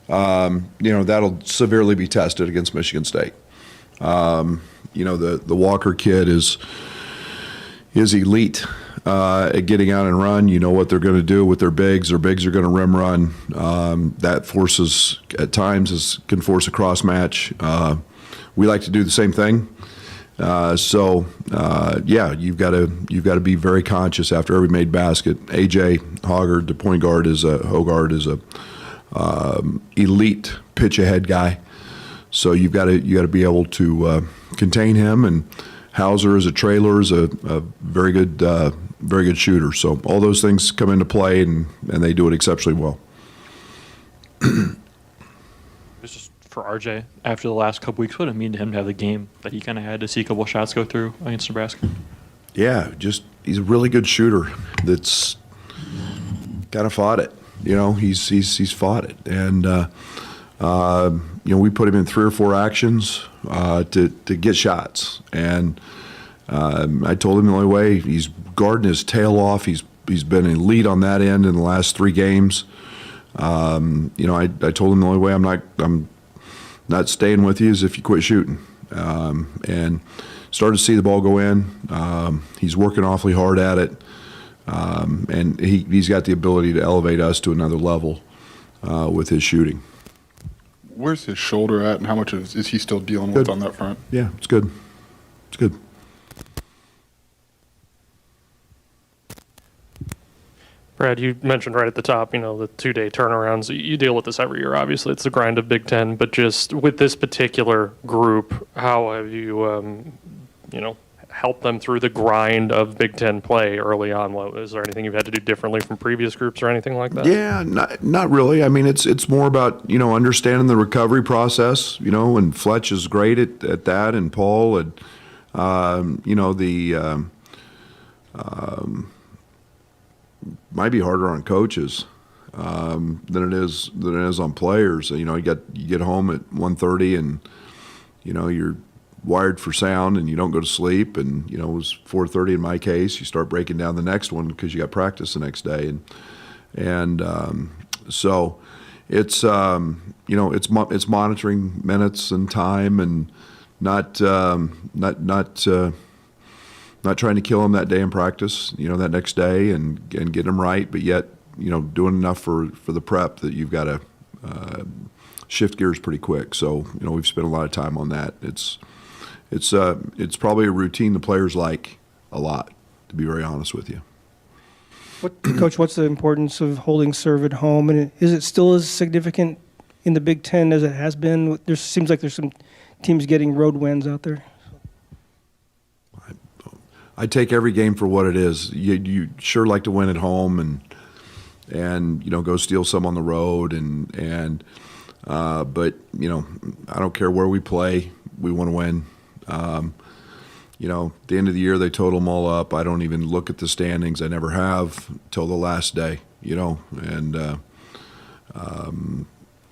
That'll severely be tested against Michigan State. The Walker kid is elite at getting out and run. You know what they're going to do with their bigs. Their bigs are going to rim run. That forces, at times, can force a cross match. We like to do the same thing. You've got to be very conscious after every made basket. AJ Hogard, the point guard, is a elite pitch ahead guy. So you got to be able to contain him. And Hauser as a trailer is a very good shooter. So all those things come into play, and they do it exceptionally well. Just for RJ, after the last couple weeks, what did it mean to him to have the game that he kind of had to see a couple shots go through against Nebraska? Yeah, he's a really good shooter that's kind of fought it. He's fought it. And, we put him in 3 or 4 actions to get shots. And I told him the only way, he's guarding his tail off. He's been elite on that end in the last 3 games. I told him the only way I'm not staying with you is if you quit shooting. And started to see the ball go in. He's working awfully hard at it. And he's got the ability to elevate us to another level with his shooting. Where's his shoulder at, and how much is he still dealing with on that front? Yeah, it's good. It's good. Brad, you mentioned right at the top, the 2-day turnarounds. You deal with this every year, obviously. It's the grind of Big Ten. But just with this particular group, how have you, helped them through the grind of Big Ten play early on? Is there anything you've had to do differently from previous groups or anything like that? Yeah, not really. I mean, it's more about, understanding the recovery process, and Fletch is great at that, and Paul, and, might be harder on coaches than it is on players. You get home at 1:30 and you're wired for sound and you don't go to sleep, and it was 4:30 in my case. You start breaking down the next one because you got practice the next day, and so it's it's monitoring minutes and time, and not trying to kill them that day in practice, that next day, and get them right, but yet, doing enough for the prep that you've got to shift gears pretty quick. So, we've spent a lot of time on that. It's probably a routine the players like a lot, to be very honest with you. Coach, what's the importance of holding serve at home, and is it still as significant in the Big Ten as it has been? There seems like there's some teams getting road wins out there. I take every game for what it is. You sure like to win at home, and go steal some on the road, but I don't care where we play. We want to win. At the end of the year, they total them all up. I don't even look at the standings. I never have till the last day. And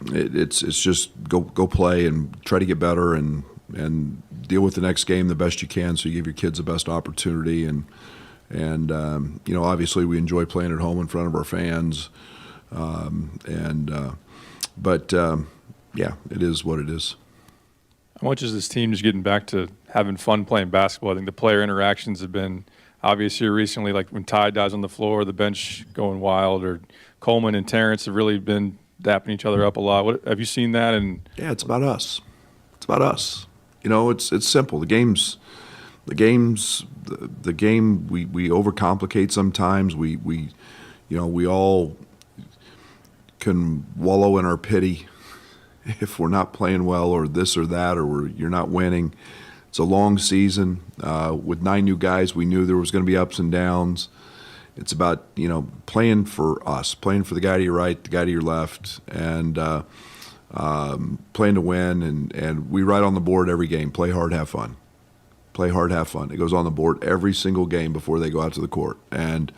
it's just go play and try to get better and deal with the next game the best you can, so you give your kids the best opportunity. And obviously we enjoy playing at home in front of our fans. It is what it is. How much is this team just getting back to having fun playing basketball? I think the player interactions have been obvious here recently, like when Ty dies on the floor, the bench going wild, or Coleman and Terrence have really been dapping each other up a lot. Have you seen that? And yeah, it's about us. It's about us. It's simple. The game we overcomplicate sometimes. We all can wallow in our pity if we're not playing well, or this or that, or you're not winning. It's a long season. With 9 new guys, we knew there was going to be ups and downs. It's about playing for us, playing for the guy to your right, the guy to your left, and playing to win, and we ride on the board every game. Play hard, have fun. Play hard, have fun. It goes on the board every single game before they go out to the court. And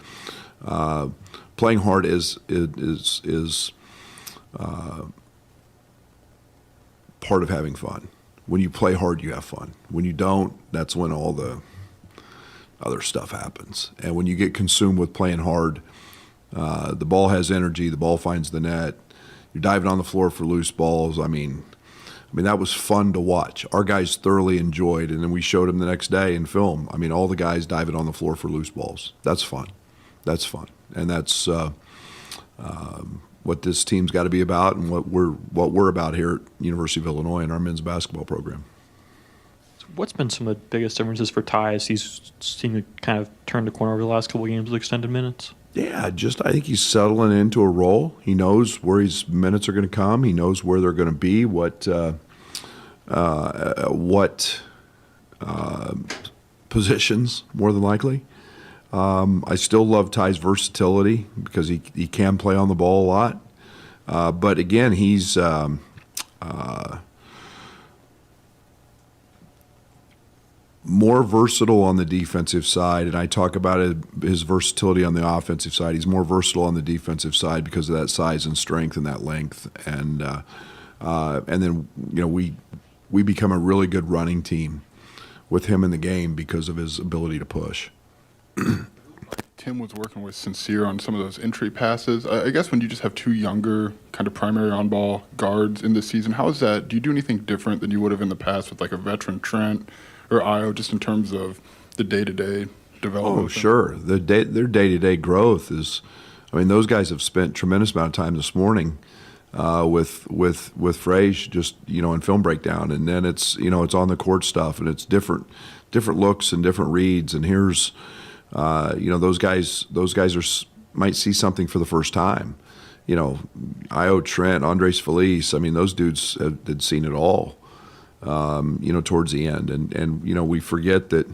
playing hard is part of having fun. When you play hard, you have fun. When you don't, that's when all the other stuff happens. And when you get consumed with playing hard, the ball has energy, the ball finds the net, you're diving on the floor for loose balls. I mean, that was fun to watch. Our guys thoroughly enjoyed, and then we showed them the next day in film. I mean, all the guys diving on the floor for loose balls. That's fun. That's fun. And that's what this team's got to be about, and what we're about here at University of Illinois in our men's basketball program. What's been some of the biggest differences for Ty as he's seemed to kind of turn the corner over the last couple of games with extended minutes? Yeah, I think he's settling into a role. He knows where his minutes are going to come. He knows where they're going to be, what positions, more than likely. I still love Ty's versatility because he can play on the ball a lot. But again, he's more versatile on the defensive side, and I talk about his versatility on the offensive side. He's more versatile on the defensive side because of that size and strength and that length. And then we become a really good running team with him in the game because of his ability to push. Tim was working with Sincere on some of those entry passes. I guess when you just have two younger kind of primary on-ball guards in this season, how is that? Do you do anything different than you would have in the past with like a veteran Trent or Io, just in terms of the day-to-day development? Oh, sure. Their day-to-day growth is, those guys have spent tremendous amount of time this morning with Frage, just in film breakdown, and then it's on the court stuff, and it's different looks and different reads, and here's those guys might see something for the first time. Io, Trent, Andres Feliz, those dudes had seen it all. Towards the end. And we forget that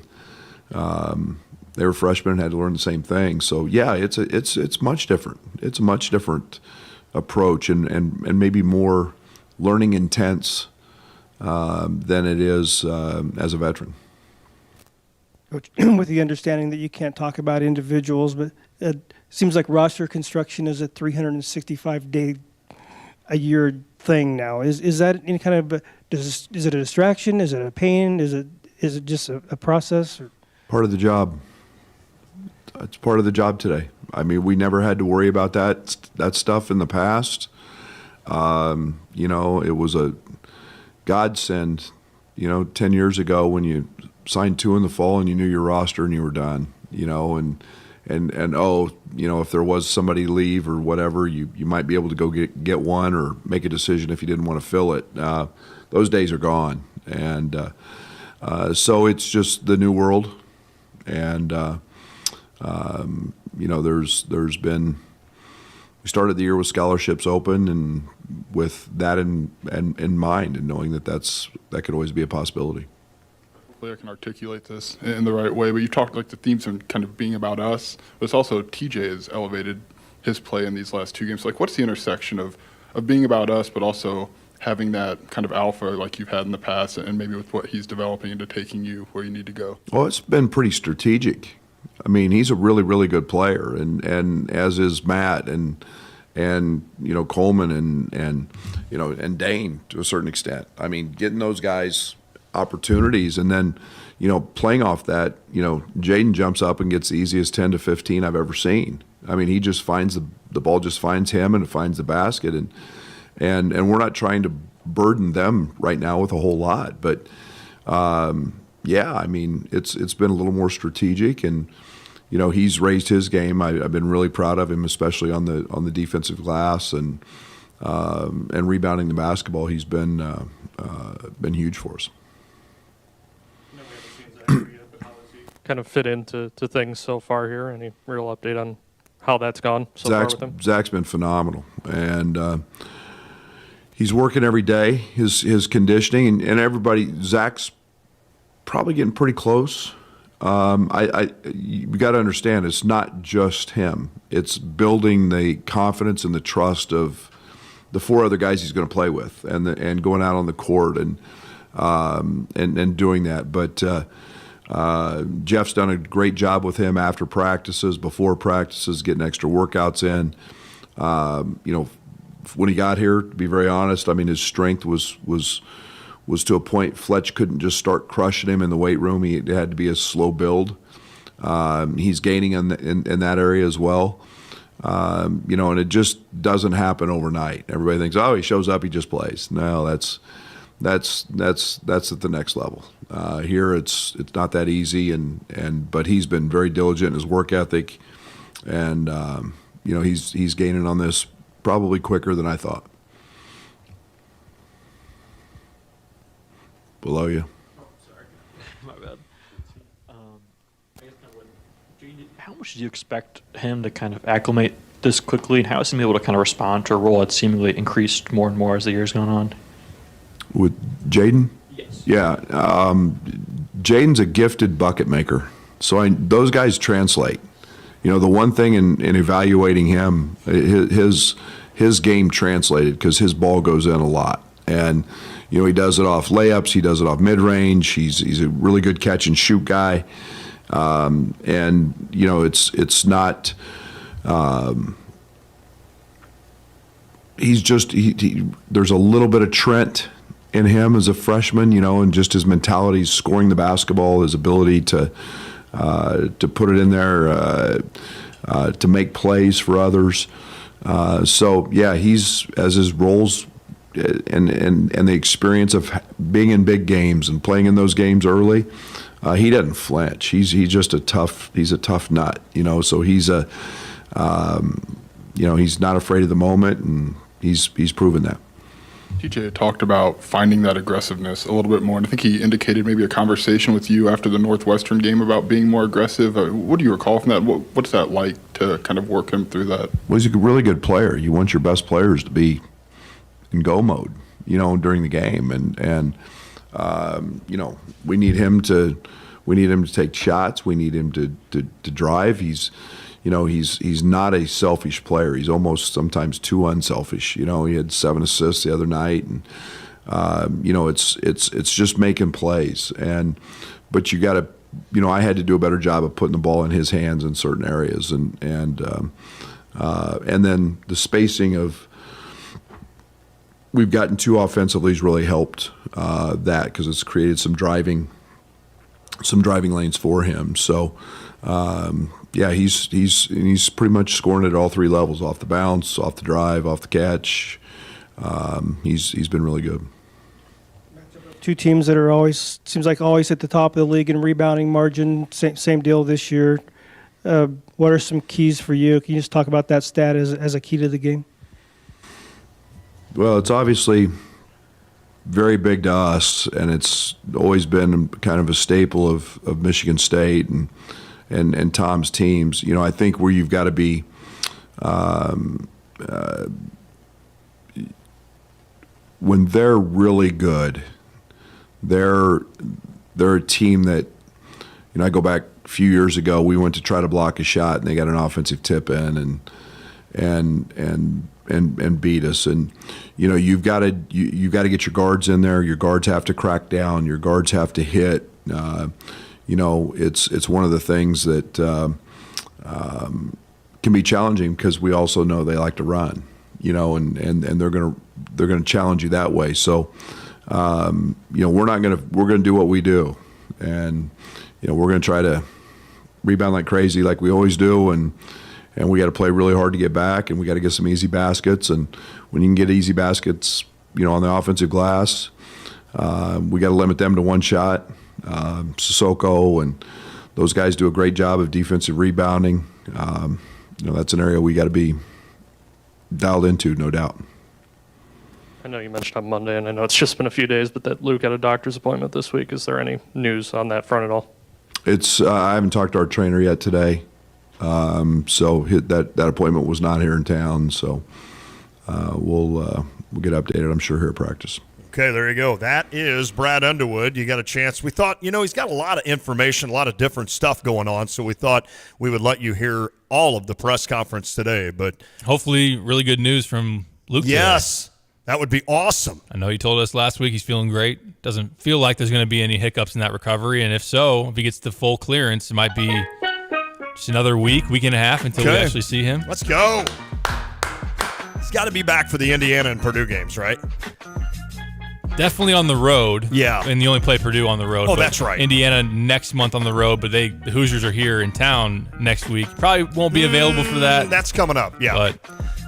they were freshmen and had to learn the same thing. So, yeah, it's much different. It's a much different approach and maybe more learning intense than it is as a veteran. Coach, with the understanding that you can't talk about individuals, but it seems like roster construction is a 365-day-a-year thing now. Is that any kind of is it a distraction? Is it a pain? Is it just a process? Or? Part of the job. It's part of the job today. We never had to worry about that stuff in the past. It was a godsend. 10 years ago when you signed 2 in the fall and you knew your roster and you were done. If there was somebody leave or whatever, you might be able to go get one or make a decision if you didn't want to fill it. Those days are gone, and so it's just the new world. And there's been. We started the year with scholarships open, and with that in mind, and knowing that could always be a possibility. Hopefully I can articulate this in the right way, but you talked like the themes and kind of being about us, but it's also TJ has elevated his play in these last 2 games. Like, what's the intersection of being about us, but also having that kind of alpha like you've had in the past, and maybe with what he's developing into taking you where you need to go? Well, it's been pretty strategic. He's a really, really good player, and as is Matt and Coleman and Dane to a certain extent. Getting those guys opportunities, and then playing off that, Jaden jumps up and gets the easiest 10 to 15 I've ever seen. He just finds the ball just finds him and it finds the basket, and we're not trying to burden them right now with a whole lot, but it's been a little more strategic, and he's raised his game. I've been really proud of him, especially on the defensive glass and rebounding the basketball. He's been huge for us. Kind of fit into things so far here? Any real update on how that's gone so far with him? Zach's been phenomenal, and he's working every day. His conditioning and everybody. Zach's probably getting pretty close. You got to understand, it's not just him. It's building the confidence and the trust of the 4 other guys he's going to play with, and going out on the court and doing that. But Jeff's done a great job with him after practices, before practices, getting extra workouts in. When he got here, to be very honest, I mean, his strength was to a point Fletch couldn't just start crushing him in the weight room. It had to be a slow build. He's gaining in that area as well. And it just doesn't happen overnight. Everybody thinks, oh, he shows up, he just plays. No, that's at the next level. Here, it's not that easy, but he's been very diligent in his work ethic, and he's gaining on this probably quicker than I thought. Below you. Oh, sorry. My bad. How much do you expect him to kind of acclimate this quickly, and how is he able to kind of respond to a role that's seemingly increased more and more as the year's gone on? With Jaden? Yes. Yeah. Jaden's a gifted bucket maker. So those guys translate. The one thing in evaluating him, his game translated because his ball goes in a lot. And, he does it off layups. He does it off mid-range. He's a really good catch and shoot guy. It's not there's a little bit of Trent in him as a freshman, and just his mentality, scoring the basketball, his ability to put it in there, to make plays for others. He's, as his roles and the experience of being in big games and playing in those games early, he doesn't flinch. He's just a tough nut, so he's he's not afraid of the moment, and he's proven that. TJ talked about finding that aggressiveness a little bit more, and I think he indicated maybe a conversation with you after the Northwestern game about being more aggressive. What do you recall from that? What's that like to kind of work him through that? Well, he's a really good player. You want your best players to be in go mode, during the game, and we need him to take shots. We need him to drive. He's not a selfish player. He's almost sometimes too unselfish. He had 7 assists the other night, and it's just making plays. But you got to, I had to do a better job of putting the ball in his hands in certain areas, and then the spacing of. We've gotten 2 offensively has really helped that, because it's created some driving lanes for him. So. He's pretty much scoring at all 3 levels: off the bounce, off the drive, off the catch. He's been really good. 2 teams that are always at the top of the league in rebounding margin. Same deal this year. What are some keys for you? Can you just talk about that stat as a key to the game? Well, it's obviously very big to us, and it's always been kind of a staple of Michigan State and Tom's teams. I think where you've got to be when they're really good, they're a team that, I go back a few years ago, we went to try to block a shot and they got an offensive tip in and beat us. And you've got to get your guards in there. Your guards have to crack down. Your guards have to hit. It's one of the things that can be challenging, because we also know they like to run, and they're gonna challenge you that way. So, we're gonna do what we do, and we're gonna try to rebound like crazy, like we always do, and we got to play really hard to get back, and we got to get some easy baskets. And when you can get easy baskets, on the offensive glass, we got to limit them to 1 shot. Sissoko and those guys do a great job of defensive rebounding. That's an area we got to be dialed into, no doubt. I know you mentioned on Monday, and I know it's just been a few days, but that Luke had a doctor's appointment this week. Is there any news on that front at all? I haven't talked to our trainer yet today. So that appointment was not here in town. So we'll get updated, I'm sure, here at practice. Okay, there you go. That is Brad Underwood. You got a chance. We thought, he's got a lot of information, a lot of different stuff going on, so we thought we would let you hear all of the press conference today. But hopefully really good news from Luke. Yes. That would be awesome. I know he told us last week he's feeling great. Doesn't feel like there's going to be any hiccups in that recovery. And if so, if he gets the full clearance, it might be just another week and a half until we actually see him. Let's go. He's got to be back for the Indiana and Purdue games, right? Definitely on the road. Yeah. And you only play Purdue on the road. Oh, that's right. Indiana next month on the road, but the Hoosiers are here in town next week. Probably won't be available for that. That's coming up, yeah. But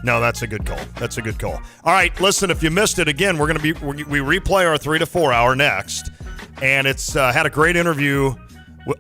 no, that's a good call. That's a good call. All right, listen, if you missed it, again, we replay our 3 to 4 hour next. And it's had a great interview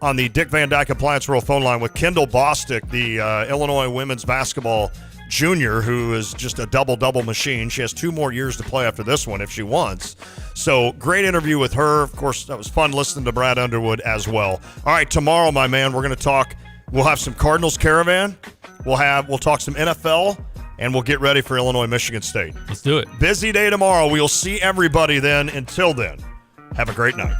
on the Dick Van Dyke Appliance Roll phone line with Kendall Bostic, the Illinois women's basketball junior, who is just a double-double machine. She has 2 more years to play after this one if she wants. So great interview with her. Of course, that was fun listening to Brad Underwood as well. All right, tomorrow, my man, we're going to talk. We'll have some Cardinals Caravan. We'll talk some NFL, and we'll get ready for Illinois-Michigan State. Let's do it. Busy day tomorrow. We'll see everybody then. Until then, have a great night.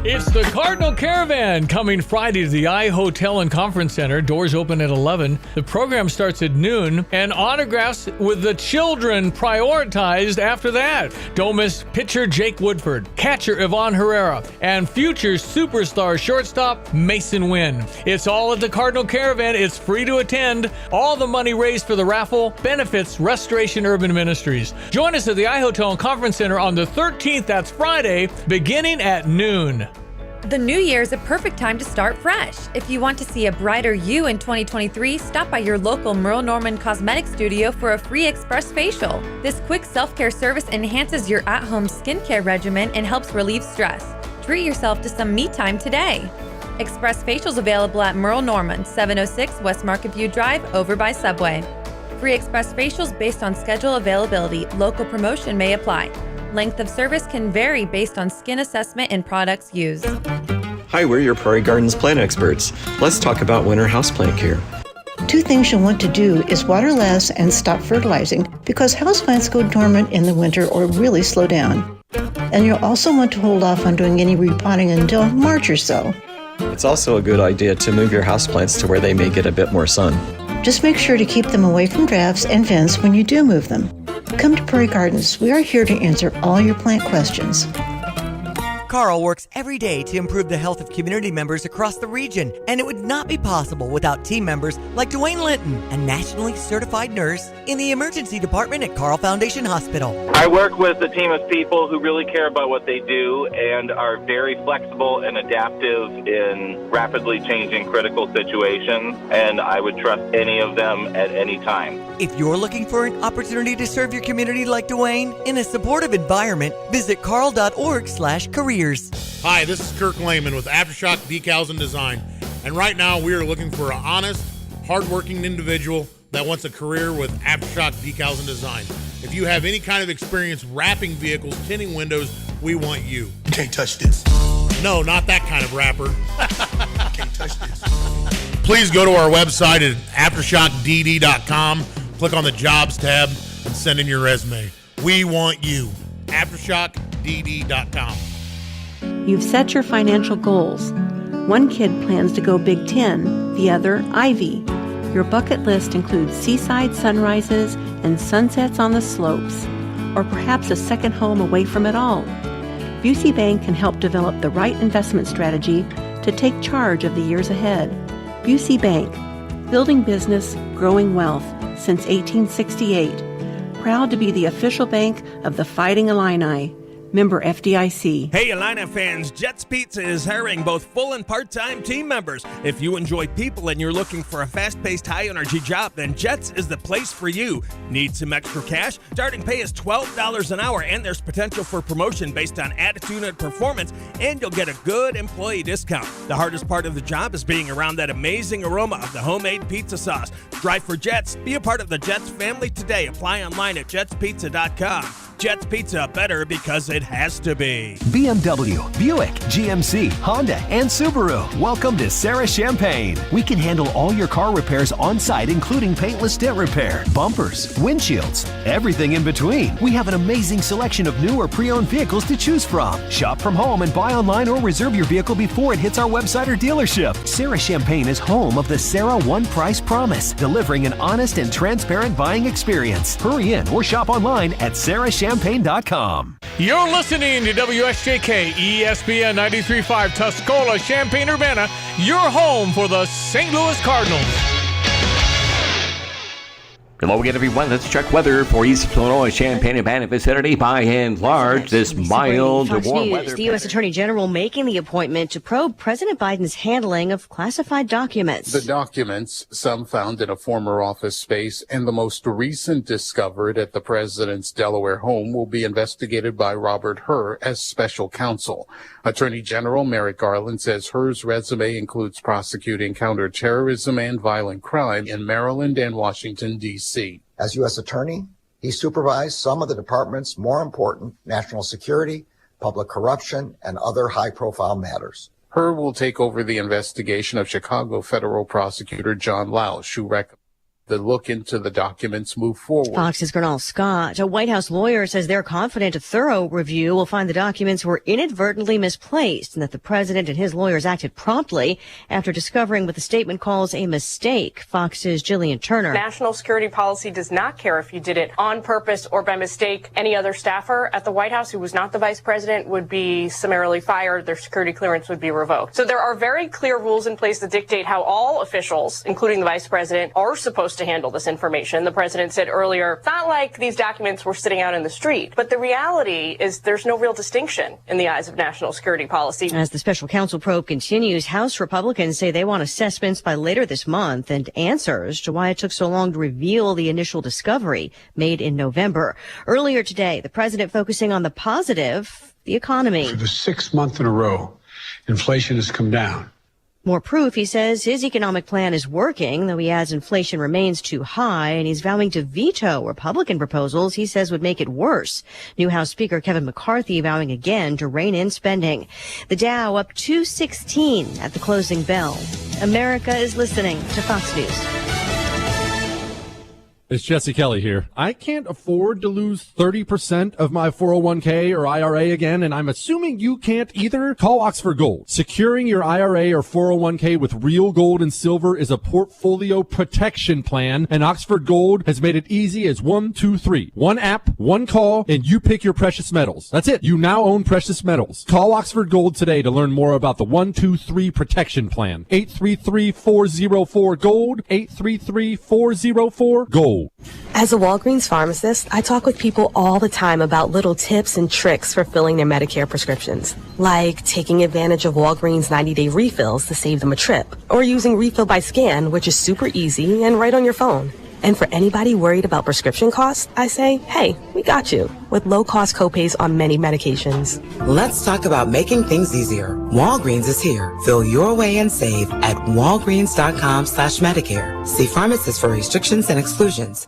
It's the Cardinal Caravan coming Friday to the I Hotel and Conference Center. Doors open at 11. The program starts at noon, and autographs with the children prioritized after that. Don't miss pitcher Jake Woodford, catcher Ivan Herrera, and future superstar shortstop Mason Wynn. It's all at the Cardinal Caravan. It's free to attend. All the money raised for the raffle benefits Restoration Urban Ministries. Join us at the I Hotel and Conference Center on the 13th. That's Friday, beginning at noon. The new year is a perfect time to start fresh. If you want to see a brighter you in 2023, stop by your local Merle Norman Cosmetic Studio for a free express facial. This quick self-care service enhances your at-home skincare regimen and helps relieve stress. Treat yourself to some me time today. Express facials available at Merle Norman, 706 West Market View Drive, over by Subway. Free express facials based on schedule availability. Local promotion may apply. Length of service can vary based on skin assessment and products used. Hi, we're your Prairie Gardens plant experts. Let's talk about winter houseplant care. 2 things you'll want to do is water less and stop fertilizing because houseplants go dormant in the winter or really slow down. And you'll also want to hold off on doing any repotting until March or so. It's also a good idea to move your houseplants to where they may get a bit more sun. Just make sure to keep them away from drafts and vents when you do move them. Come to Prairie Gardens. We are here to answer all your plant questions. Carl works every day to improve the health of community members across the region, and it would not be possible without team members like Dwayne Linton, a nationally certified nurse in the emergency department at Carl Foundation Hospital. I work with a team of people who really care about what they do and are very flexible and adaptive in rapidly changing critical situations, and I would trust any of them at any time. If you're looking for an opportunity to serve your community like Dwayne in a supportive environment, visit carl.org/careers. Hi, this is Kirk Lehman with Aftershock Decals and Design, and right now we are looking for an honest, hardworking individual that wants a career with Aftershock Decals and Design. If you have any kind of experience wrapping vehicles, tinting windows, we want you. You can't touch this. No, not that kind of wrapper. Can't touch this. Please go to our website at aftershockdd.com, click on the Jobs tab, and send in your resume. We want you. aftershockdd.com. You've set your financial goals. One kid plans to go Big Ten, the other Ivy. Your bucket list includes seaside sunrises and sunsets on the slopes, or perhaps a second home away from it all. Busey Bank can help develop the right investment strategy to take charge of the years ahead. Busey Bank, building business, growing wealth since 1868. Proud to be the official bank of the Fighting Illini. Member FDIC. Hey, Illini fans, Jets Pizza is hiring both full and part-time team members. If you enjoy people and you're looking for a fast-paced, high-energy job, then Jets is the place for you. Need some extra cash? Starting pay is $12 an hour, and there's potential for promotion based on attitude and performance, and you'll get a good employee discount. The hardest part of the job is being around that amazing aroma of the homemade pizza sauce. Drive for Jets. Be a part of the Jets family today. Apply online at jetspizza.com. make Jets Pizza better because it has to be. BMW, Buick, GMC, Honda, and Subaru. Welcome to Sarah Champagne. We can handle all your car repairs on site, including paintless dent repair, bumpers, windshields, everything in between. We have an amazing selection of new or pre-owned vehicles to choose from. Shop from home and buy online or reserve your vehicle before it hits our website or dealership. Sarah Champagne is home of the Sarah One Price Promise, delivering an honest and transparent buying experience. Hurry in or shop online at sarahchampagne.com. You're listening to WSJK ESPN 93.5 Tuscola, Champaign-Urbana, your home for the St. Louis Cardinals. Hello again, everyone. Let's check weather for East Illinois, Champaign-Urbana vicinity. By and large, this mild to warm weather. The U.S. Attorney General making the appointment to probe President Biden's handling of classified documents. The documents, some found in a former office space, and the most recent discovered at the president's Delaware home, will be investigated by Robert Hur as special counsel. Attorney General Merrick Garland says Hur's resume includes prosecuting counterterrorism and violent crime in Maryland and Washington, D.C. As U.S. Attorney, he supervised some of the department's more important national security, public corruption, and other high-profile matters. Hur will take over the investigation of Chicago federal prosecutor John Lausch, who recommended the look into the documents move forward. Fox's Gernal Scott, a White House lawyer, says they're confident a thorough review will find the documents were inadvertently misplaced and that the president and his lawyers acted promptly after discovering what the statement calls a mistake. Fox's Jillian Turner. National security policy does not care if you did it on purpose or by mistake. Any other staffer at the White House who was not the vice president would be summarily fired. Their security clearance would be revoked. So there are very clear rules in place that dictate how all officials, including the vice president, are supposed to handle this information. The president said earlier, it's not like these documents were sitting out in the street, but the reality is there's no real distinction in the eyes of national security policy. As the special counsel probe continues, House Republicans say they want assessments by later this month and answers to why it took so long to reveal the initial discovery made in November. Earlier today, the president focusing on the positive, the economy. For the 6th month in a row, inflation has come down. More proof, he says his economic plan is working, though he adds inflation remains too high, and he's vowing to veto Republican proposals he says would make it worse. New House Speaker Kevin McCarthy vowing again to rein in spending. The Dow up 216 at the closing bell. America is listening to Fox News. It's Jesse Kelly here. I can't afford to lose 30% of my 401k or IRA again, and I'm assuming you can't either. Call Oxford Gold. Securing your IRA or 401k with real gold and silver is a portfolio protection plan, and Oxford Gold has made it easy as 1, 2, 3. One app, one call, and you pick your precious metals. That's it. You now own precious metals. Call Oxford Gold today to learn more about the 1, 2, 3 protection plan. 833-404-GOLD. 833-404-GOLD. As a Walgreens pharmacist, I talk with people all the time about little tips and tricks for filling their Medicare prescriptions, like taking advantage of Walgreens 90-day refills to save them a trip, or using Refill by Scan, which is super easy and right on your phone. And for anybody worried about prescription costs, I say, hey, we got you, with low-cost copays on many medications. Let's talk about making things easier. Walgreens is here. Fill your way and save at walgreens.com/Medicare. See pharmacists for restrictions and exclusions.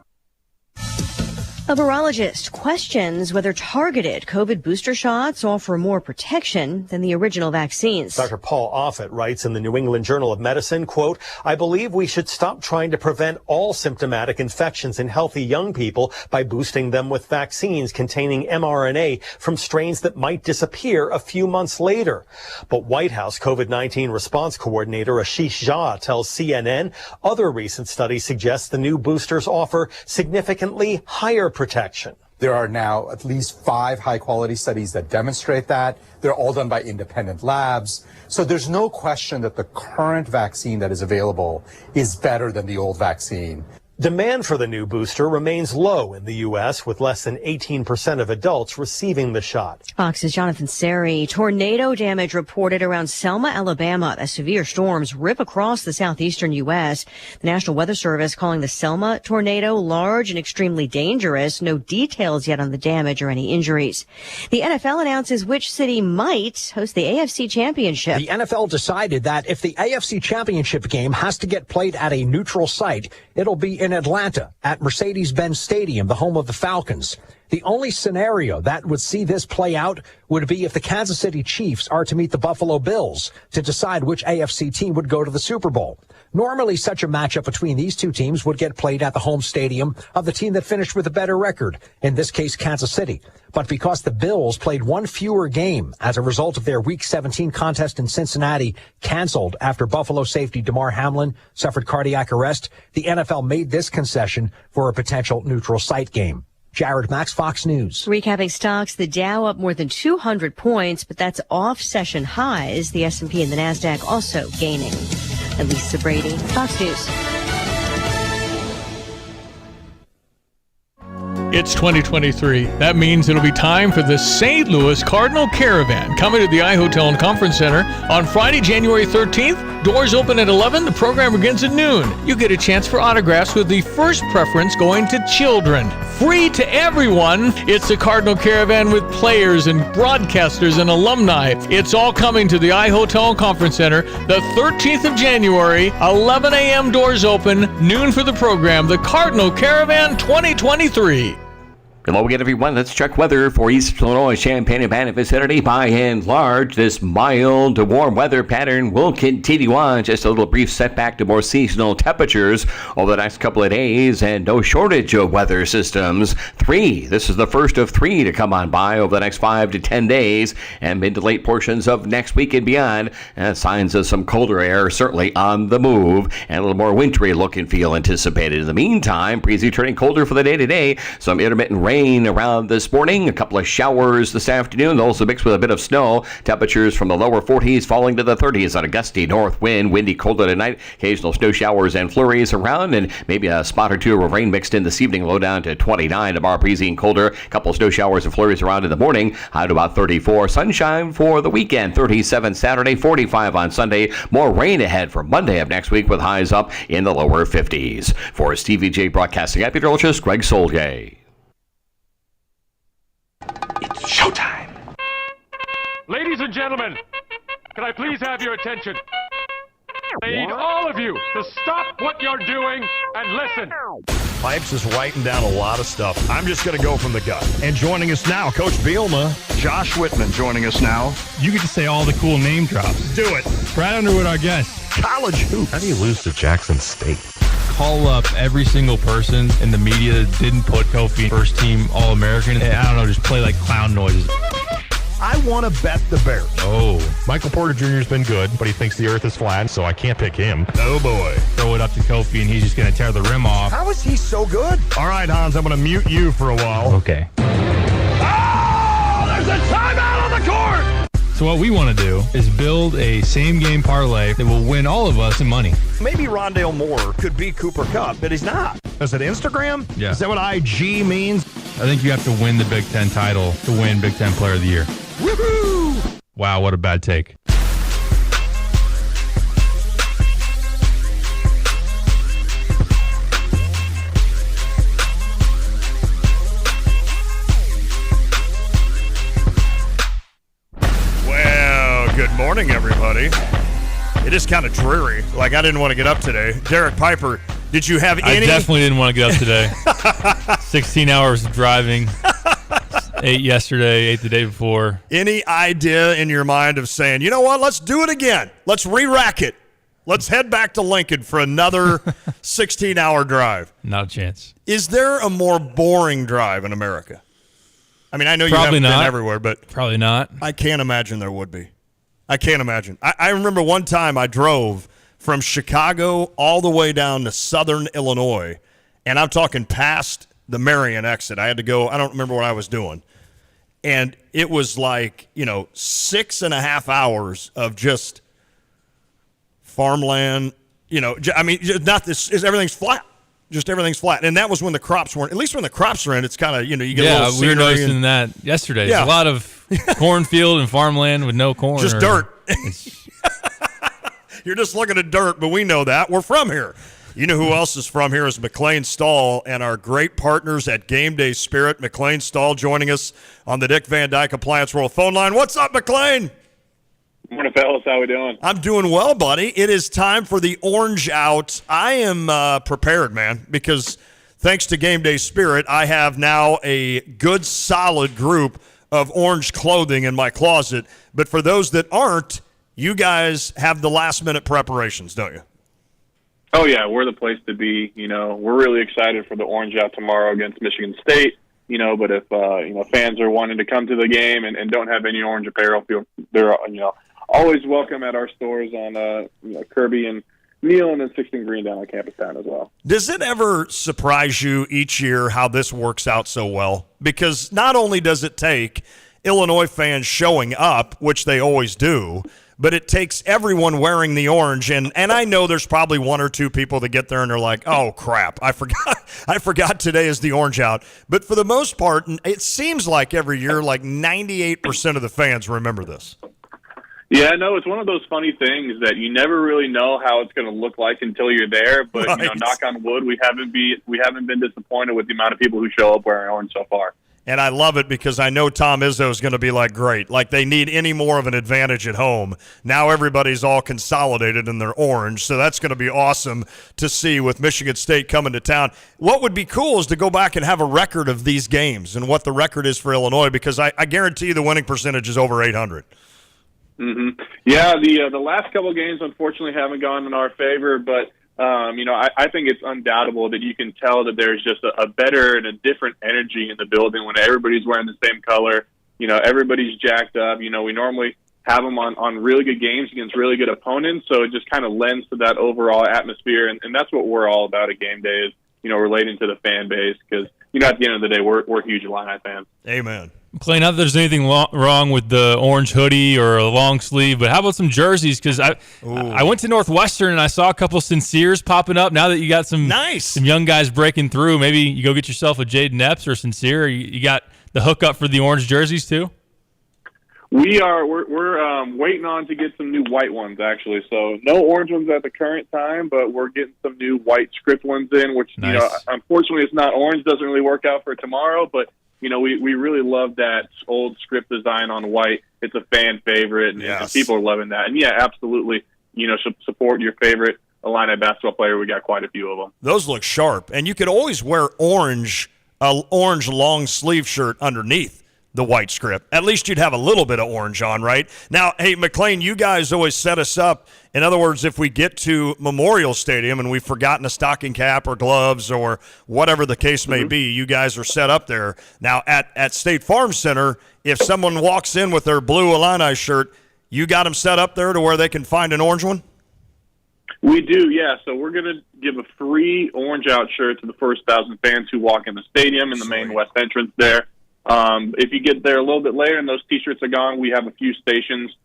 A virologist questions whether targeted COVID booster shots offer more protection than the original vaccines. Dr. Paul Offit writes in the New England Journal of Medicine, quote, I believe we should stop trying to prevent all symptomatic infections in healthy young people by boosting them with vaccines containing mRNA from strains that might disappear a few months later. But White House COVID-19 response coordinator Ashish Jha tells CNN other recent studies suggest the new boosters offer significantly higher protection. There are now at least 5 high-quality studies that demonstrate that. They're all done by independent labs. So there's no question that the current vaccine that is available is better than the old vaccine. Demand for the new booster remains low in the U.S., with less than 18% of adults receiving the shot. Fox's Jonathan Seri. Tornado damage reported around Selma, Alabama, as severe storms rip across the southeastern U.S. The National Weather Service calling the Selma tornado large and extremely dangerous. No details yet on the damage or any injuries. The NFL announces which city might host the AFC Championship. The NFL decided that if the AFC Championship game has to get played at a neutral site, it'll be in Atlanta at Mercedes-Benz Stadium, the home of the Falcons. The only scenario that would see this play out would be if the Kansas City Chiefs are to meet the Buffalo Bills to decide which AFC team would go to the Super Bowl. Normally, such a matchup between these two teams would get played at the home stadium of the team that finished with a better record, in this case, Kansas City. But because the Bills played one fewer game as a result of their Week 17 contest in Cincinnati canceled after Buffalo safety Damar Hamlin suffered cardiac arrest, the NFL made this concession for a potential neutral site game. Jared Max, Fox News. Recapping stocks, the Dow up more than 200 points, but that's off session highs. The S&P and the Nasdaq also gaining. Elisa Brady, Fox News. It's 2023. That means it'll be time for the St. Louis Cardinal Caravan coming to the iHotel and Conference Center on Friday, January 13th. Doors open at 11. The program begins at noon. You get a chance for autographs with the first preference going to children. Free to everyone. It's the Cardinal Caravan with players and broadcasters and alumni. It's all coming to the iHotel and Conference Center the 13th of January. 11 a.m. doors open. Noon for the program. The Cardinal Caravan 2023. Hello again, everyone. Let's check weather for East Illinois, Champaign-Urbana vicinity. By and large, this mild to warm weather pattern will continue on. Just a little brief setback to more seasonal temperatures over the next couple of days, and no shortage of weather systems. This is the first of 3 to come on by over the next 5 to 10 days, and mid to late portions of next week and beyond. Signs of some colder air certainly on the move, and a little more wintry look and feel anticipated. In the meantime, breezy turning colder for the day-to-day. Some intermittent rain around this morning, a couple of showers this afternoon, also mixed with a bit of snow. Temperatures from the lower 40s falling to the 30s on a gusty north wind. Windy, colder tonight. Occasional snow showers and flurries around, and maybe a spot or two of rain mixed in this evening. Low down to 29. Tomorrow, breezy and colder. A couple of snow showers and flurries around in the morning. High to about 34. Sunshine for the weekend. 37 Saturday, 45 on Sunday. More rain ahead for Monday of next week with highs up in the lower 50s. For Stevie J Broadcasting at Meteorologist Greg Solgay. It's showtime. Ladies and gentlemen, can I please have your attention? I need all of you to stop what you're doing and listen. Pipes is writing down a lot of stuff. I'm just going to go from the gut. And joining us now, Coach Bielma, Josh Whitman joining us now. You get to say all the cool name drops. Do it. Brad Underwood, our guest. College hoops. How do you lose to Jackson State? Call up every single person in the media that didn't put Kofi first team All-American. And I don't know, just play like clown noises. I want to bet the Bears. Oh, Michael Porter Jr. has been good, but he thinks the earth is flat, so I can't pick him. Oh, boy. Throw it up to Kofi, and he's just going to tear the rim off. How is he so good? All right, Hans, I'm going to mute you for a while. Okay. Oh, there's a timeout on the court! So what we want to do is build a same-game parlay that will win all of us some money. Maybe Rondale Moore could be Cooper Kupp, but he's not. Is it Instagram? Yeah. Is that what IG means? I think you have to win the Big Ten title to win Big Ten Player of the Year. Woohoo! Wow, what a bad take. Good morning, everybody. It is kind of dreary. Like, I didn't want to get up today. Derek Piper, did you have any? I definitely didn't want to get up today. 16 hours of driving. 8 yesterday, 8 the day before. Any idea in your mind of saying, you know what, let's do it again. Let's re-rack it. Let's head back to Lincoln for another 16-hour drive. Not a chance. Is there a more boring drive in America? I mean, I know you Probably haven't not. been everywhere, but Probably not. I can't imagine there would be. I can't imagine. I remember one time I drove from Chicago all the way down to southern Illinois, and I'm talking past the Marion exit. I had to go, I don't remember what I was doing. And it was like, 6.5 hours of just farmland, I mean, not this, everything's flat. Just everything's flat. And that was when the crops weren't, at least when the crops are in, it's kind of, you get a little we were scenery noticing that yesterday. Yeah. There's a lot of cornfield and farmland with no corn. just dirt. You're just looking at dirt, but we know that. We're from here. You know who else is from here is McLean Stahl and our great partners at Game Day Spirit. McLean Stahl joining us on the Dick Van Dyke Appliance World phone line. What's up, McLean? Morning, fellas. How we doing? I'm doing well, buddy. It is time for the Orange Out. I am prepared, man, because thanks to Game Day Spirit, I have now a good, solid group of orange clothing in my closet. But for those that aren't, you guys have the last-minute preparations, don't you? Oh, yeah, we're the place to be. We're really excited for the orange out tomorrow against Michigan State. But if, fans are wanting to come to the game and don't have any orange apparel, they're, always welcome at our stores on, Kirby and Neal and then 16 Green down on Campus Town as well. Does it ever surprise you each year how this works out so well? Because not only does it take Illinois fans showing up, which they always do, but it takes everyone wearing the orange. And I know there's probably one or two people that get there and they're like, oh, crap, I forgot today is the orange out. But for the most part, it seems like every year, like 98% of the fans remember this. Yeah, no, it's one of those funny things that you never really know how it's going to look like until you're there. But Right. Knock on wood, we haven't been disappointed with the amount of people who show up wearing orange so far. And I love it because I know Tom Izzo is going to be like, great. Like they need any more of an advantage at home. Now everybody's all consolidated in their orange. So that's going to be awesome to see with Michigan State coming to town. What would be cool is to go back and have a record of these games and what the record is for Illinois, because I guarantee you the winning percentage is over 800. Mm-hmm. Yeah, the last couple of games unfortunately haven't gone in our favor, but I think it's undoubtable that you can tell that there's just a better and a different energy in the building when everybody's wearing the same color. Everybody's jacked up. We normally have them on really good games against really good opponents, so it just kind of lends to that overall atmosphere, and that's what we're all about at Game Day is, relating to the fan base because, at the end of the day, we're huge Illini fans. Amen. Clay, not that there's anything wrong with the orange hoodie or a long sleeve, but how about some jerseys? Because I went to Northwestern and I saw a couple Sinceres popping up. Now that you got some young guys breaking through, maybe you go get yourself a Jaden Epps or Sincere. You got the hookup for the orange jerseys too? We're waiting on to get some new white ones, actually. So no orange ones at the current time, but we're getting some new white script ones in, which, unfortunately it's not orange. Doesn't really work out for tomorrow, but we really love that old script design on white. It's a fan favorite, and people are loving that. And, yeah, absolutely, support your favorite Illini basketball player. We got quite a few of them. Those look sharp. And you could always wear orange long sleeve shirt underneath the white script. At least you'd have a little bit of orange on, right? Now, hey, McLean, you guys always set us up. In other words, if we get to Memorial Stadium and we've forgotten a stocking cap or gloves or whatever the case may be, you guys are set up there. Now, at State Farm Center, if someone walks in with their blue Illini shirt, you got them set up there to where they can find an orange one? We do, yeah. So we're going to give a free orange out shirt to the first 1,000 fans who walk in the stadium in the main west entrance there. If you get there a little bit later and those T-shirts are gone, we have a few stations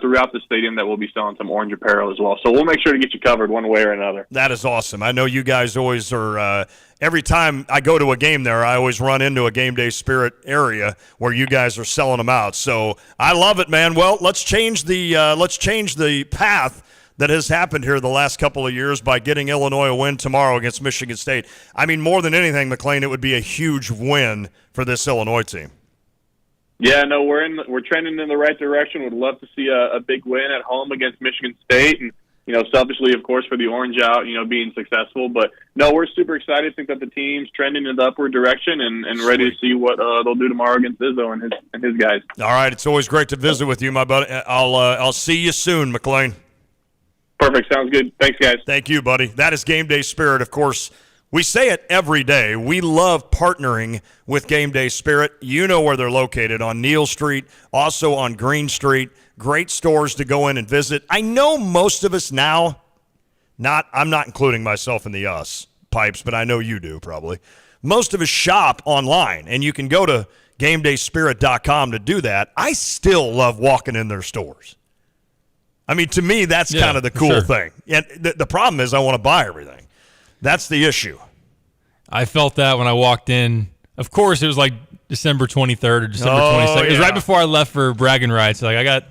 throughout the stadium that will be selling some orange apparel as well. So we'll make sure to get you covered one way or another. That is awesome. I know you guys always are every time I go to a game there, I always run into a Game Day Spirit area where you guys are selling them out. So I love it, man. Well, let's change the path that has happened here the last couple of years by getting Illinois a win tomorrow against Michigan State. I mean, more than anything, McLean, it would be a huge win for this Illinois team. Yeah, no, we're trending in the right direction. Would love to see a big win at home against Michigan State, and selfishly, of course, for the orange out, being successful. But no, we're super excited. Think that the team's trending in the upward direction and ready to see what they'll do tomorrow against Izzo and his guys. All right, it's always great to visit with you, my buddy. I'll see you soon, McLean. Perfect. Sounds good. Thanks, guys. Thank you, buddy. That is Game Day Spirit. Of course, we say it every day. We love partnering with Game Day Spirit. You know where they're located, on Neal Street, also on Green Street. Great stores to go in and visit. I know most of us now, I'm not including myself in the us, Pipes, but I know you do probably. Most of us shop online, and you can go to GameDaySpirit.com to do that. I still love walking in their stores. I mean, to me, that's kind of the cool thing. And the problem is I want to buy everything. That's the issue. I felt that when I walked in. Of course, it was like December 23rd or December 22nd. It was right before I left for bragging rights. Like, I got a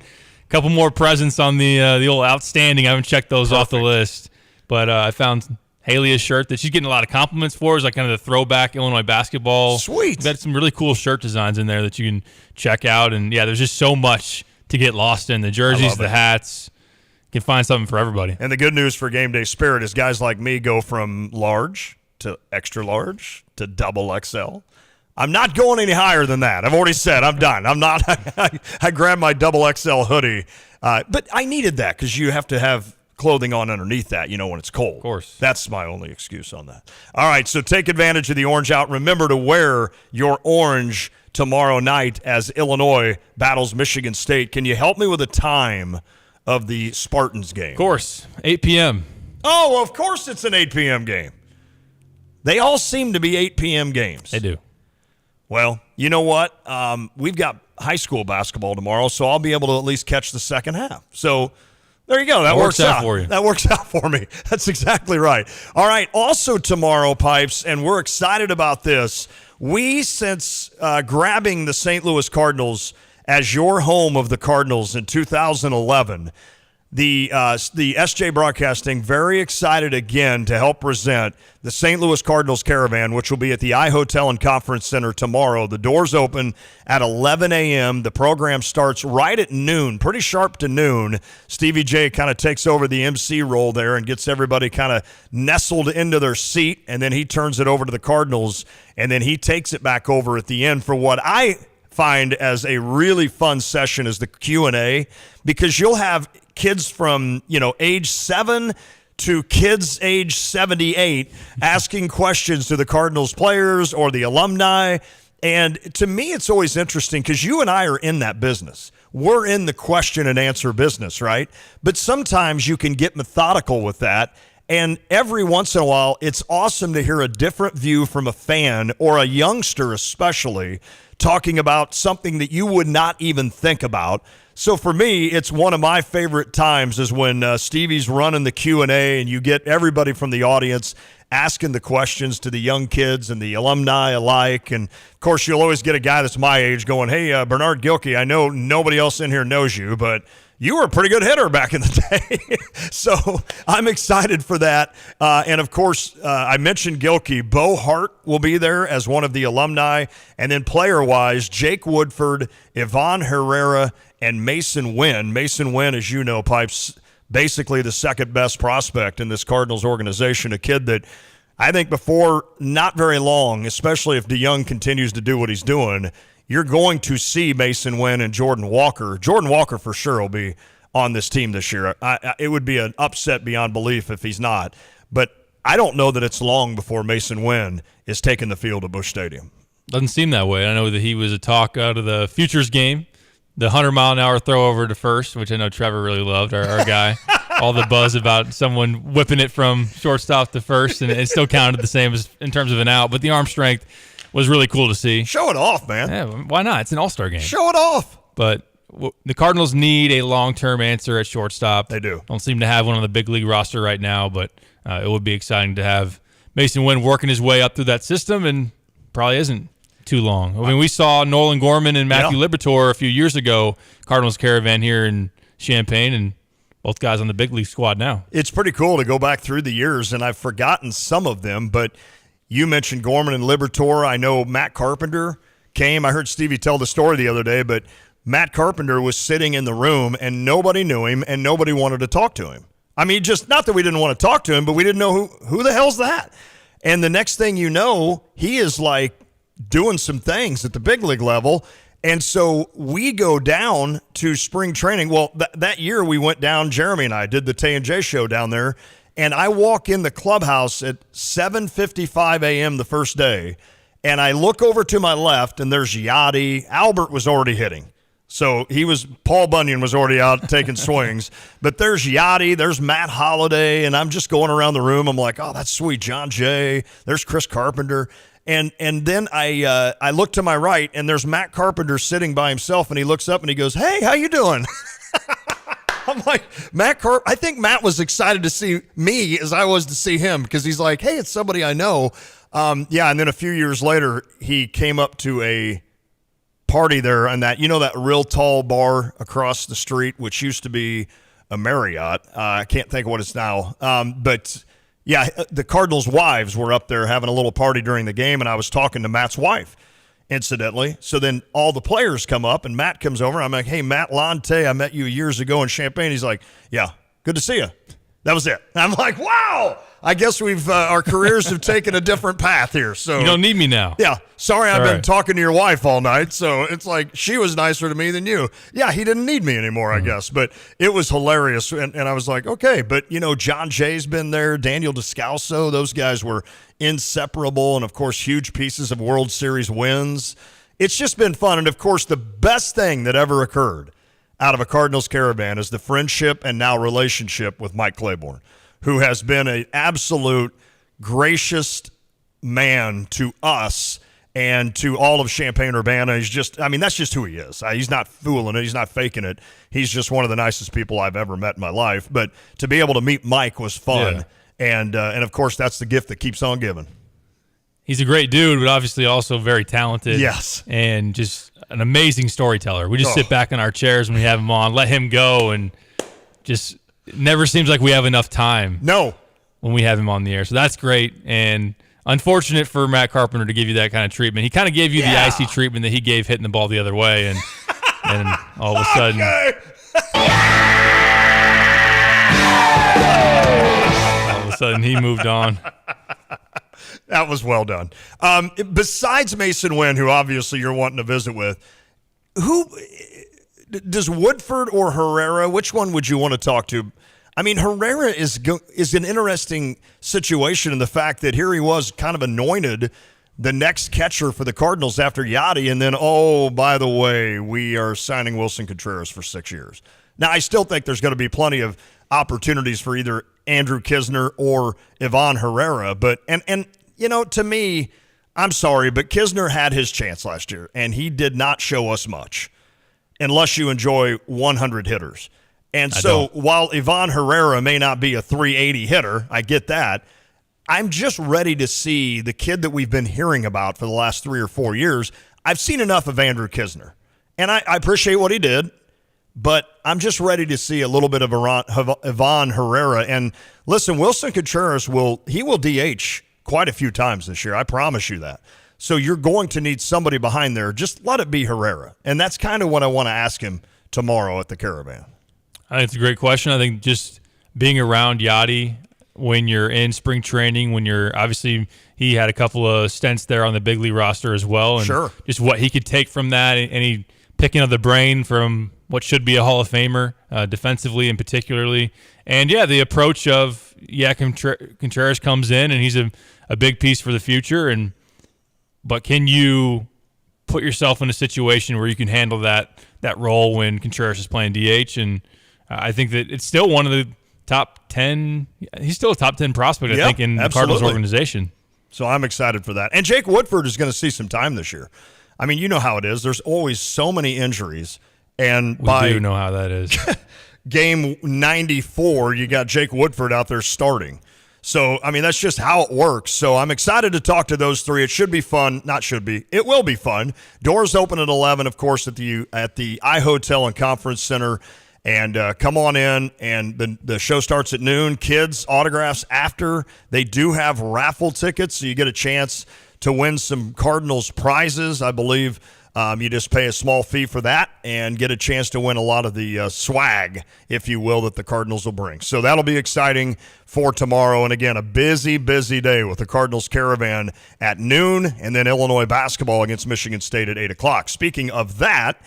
couple more presents on the old outstanding. I haven't checked those off the list. But I found Haley's shirt that she's getting a lot of compliments for. It's like kind of the throwback Illinois basketball. Sweet. We've got some really cool shirt designs in there that you can check out. And, yeah, there's just so much to get lost in. The jerseys, the hats. You can find something for everybody. And the good news for Game Day Spirit is guys like me go from large to extra large to double XL. I'm not going any higher than that. I've already said I'm done. I'm not. I grabbed my double XL hoodie, but I needed that because you have to have clothing on underneath that, when it's cold. Of course. That's my only excuse on that. All right, so take advantage of the orange out. Remember to wear your orange tomorrow night as Illinois battles Michigan State. Can you help me with a time of the Spartans game? Of course, 8 p.m. Oh, well, of course it's an 8 p.m. game. They all seem to be 8 p.m. games. They do. Well, you know what? We've got high school basketball tomorrow, so I'll be able to at least catch the second half. So there you go. That works out for you. That works out for me. That's exactly right. All right. Also tomorrow, Pipes, and we're excited about this. Since grabbing the St. Louis Cardinals as your home of the Cardinals in 2011, the SJ Broadcasting very excited again to help present the St. Louis Cardinals Caravan, which will be at the iHotel and Conference Center tomorrow. The doors open at 11 a.m. The program starts right at noon, pretty sharp to noon. Stevie J kind of takes over the MC role there and gets everybody kind of nestled into their seat, and then he turns it over to the Cardinals, and then he takes it back over at the end for what I find as a really fun session is the Q&A, because you'll have kids from, age 7 to kids age 78 asking questions to the Cardinals players or the alumni. And to me, it's always interesting because you and I are in that business. We're in the question and answer business, right? But sometimes you can get methodical with that. And every once in a while, it's awesome to hear a different view from a fan or a youngster especially talking about something that you would not even think about. So for me, it's one of my favorite times is when Stevie's running the Q&A and you get everybody from the audience asking the questions to the young kids and the alumni alike. And, of course, you'll always get a guy that's my age going, hey, Bernard Gilkey, I know nobody else in here knows you, but you were a pretty good hitter back in the day. So I'm excited for that. And, of course, I mentioned Gilkey. Bo Hart will be there as one of the alumni. And then player-wise, Jake Woodford, Yvonne Herrera, and Mason Wynn. Mason Wynn, as you know, Pipes, basically the second best prospect in this Cardinals organization, a kid that I think before not very long, especially if DeYoung continues to do what he's doing, you're going to see Mason Wynn and Jordan Walker. Jordan Walker for sure will be on this team this year. It would be an upset beyond belief if he's not. But I don't know that it's long before Mason Wynn is taking the field at Busch Stadium. Doesn't seem that way. I know that he was a talk out of the Futures game. The 100-mile-an-hour throw over to first, which I know Trevor really loved, our guy. All the buzz about someone whipping it from shortstop to first, and it still counted the same as in terms of an out. But the arm strength was really cool to see. Show it off, man. Yeah, why not? It's an all-star game. Show it off. But the Cardinals need a long-term answer at shortstop. They do. Don't seem to have one on the big league roster right now, but it would be exciting to have Mason Wynn working his way up through that system, and probably isn't too long. I mean, we saw Nolan Gorman and Matthew Liberatore a few years ago, Cardinals Caravan here in Champaign, and both guys on the big league squad now. It's pretty cool to go back through the years, and I've forgotten some of them, but you mentioned Gorman and Liberatore. I know Matt Carpenter came. I heard Stevie tell the story the other day, but Matt Carpenter was sitting in the room, and nobody knew him, and nobody wanted to talk to him. I mean, just not that we didn't want to talk to him, but we didn't know who the hell's that. And the next thing you know, he is like doing some things at the big league level. And so we go down to spring training. Well, that year we went down, Jeremy and I did the Tay and Jay show down there, and I walk in the clubhouse at 7:55 a.m. the first day, and I look over to my left, and there's Yachty. Albert was already hitting. So Paul Bunyan was already out taking swings. But there's Yachty, there's Matt Holliday, and I'm just going around the room. I'm like, oh, that's sweet, John Jay. There's Chris Carpenter. And then I look to my right, and there's Matt Carpenter sitting by himself, and he looks up and he goes, hey, how you doing? I'm like, I think Matt was excited to see me as I was to see him, because he's like, hey, it's somebody I know. And then a few years later, he came up to a party there on that real tall bar across the street, which used to be a Marriott. I can't think of what it's now. But yeah, the Cardinals' wives were up there having a little party during the game, and I was talking to Matt's wife, incidentally. So then all the players come up, and Matt comes over. I'm like, hey, Matt Lonte, I met you years ago in Champaign. He's like, yeah, good to see you. That was it. I'm like, wow, I guess we've our careers have taken a different path here. So You don't need me now. Yeah. Sorry, I've All been right. talking to your wife all night. So it's like she was nicer to me than you. Yeah, he didn't need me anymore, I guess. But it was hilarious. And I was like, okay. But, John Jay's been there. Daniel Descalso. Those guys were inseparable. And, of course, huge pieces of World Series wins. It's just been fun. And, of course, the best thing that ever occurred out of a Cardinals Caravan is the friendship and now relationship with Mike Claiborne, who has been an absolute gracious man to us and to all of Champaign-Urbana. He's just, that's just who he is. He's not fooling it. He's not faking it. He's just one of the nicest people I've ever met in my life. But to be able to meet Mike was fun. Yeah. And of course, that's the gift that keeps on giving. He's a great dude, but obviously also very talented. Yes. And just an amazing storyteller. We just sit back in our chairs when we have him on, let him go, and just it never seems like we have enough time. No. When we have him on the air. So that's great. And unfortunate for Matt Carpenter to give you that kind of treatment. He kind of gave you the icy treatment that he gave hitting the ball the other way, and all of a sudden, he moved on. That was well done. Besides Mason Wynn, who obviously you're wanting to visit with, who does Woodford or Herrera? Which one would you want to talk to? Herrera is an interesting situation in the fact that here he was kind of anointed the next catcher for the Cardinals after Yachty, and then, oh, by the way, we are signing Wilson Contreras for 6 years. Now, I still think there's going to be plenty of opportunities for either Andrew Kisner or Ivan Herrera, but to me, I'm sorry, but Kisner had his chance last year, and he did not show us much unless you enjoy 100 hitters. And so while Ivan Herrera may not be a 380 hitter, I get that, I'm just ready to see the kid that we've been hearing about for the last 3 or 4 years. I've seen enough of Andrew Kisner, and I appreciate what he did, but I'm just ready to see a little bit of Ivan Herrera. And listen, Wilson Contreras will DH quite a few times this year. I promise you that. So you're going to need somebody behind there. Just let it be Herrera. And that's kind of what I want to ask him tomorrow at the Caravan. I think it's a great question. I think just being around Yachty when you're in spring training, when you're obviously he had a couple of stints there on the big league roster as well. And sure. Just what he could take from that, and he picking up the brain from what should be a Hall of Famer defensively and particularly. And, the approach of, Contreras comes in and he's a big piece for the future. But can you put yourself in a situation where you can handle that role when Contreras is playing DH? And I think that it's still one of the top 10. He's still a top 10 prospect, I think, in the Cardinals organization. So I'm excited for that. And Jake Woodford is going to see some time this year. You know how it is. There's always so many injuries. And we do know how that is. Game 94, you got Jake Woodford out there starting. So, that's just how it works. So I'm excited to talk to those three. It should be fun. Not should be. It will be fun. Doors open at 11, of course, at the iHotel and Conference Center. And come on in, and the show starts at noon. Kids, autographs after. They do have raffle tickets, so you get a chance to win some Cardinals prizes, I believe. You just pay a small fee for that and get a chance to win a lot of the swag, if you will, that the Cardinals will bring. So that'll be exciting for tomorrow. And again, a busy, busy day with the Cardinals Caravan at noon, and then Illinois basketball against Michigan State at 8 o'clock. Speaking of that,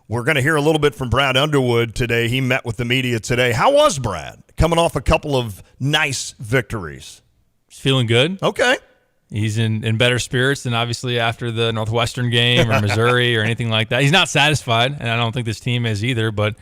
we're going to hear a little bit from Brad Underwood today. He met with the media today. How was Brad? Coming off a couple of nice victories. He's feeling good. Okay. He's in better spirits than obviously after the Northwestern game or Missouri or anything like that. He's not satisfied, and I don't think this team is either, but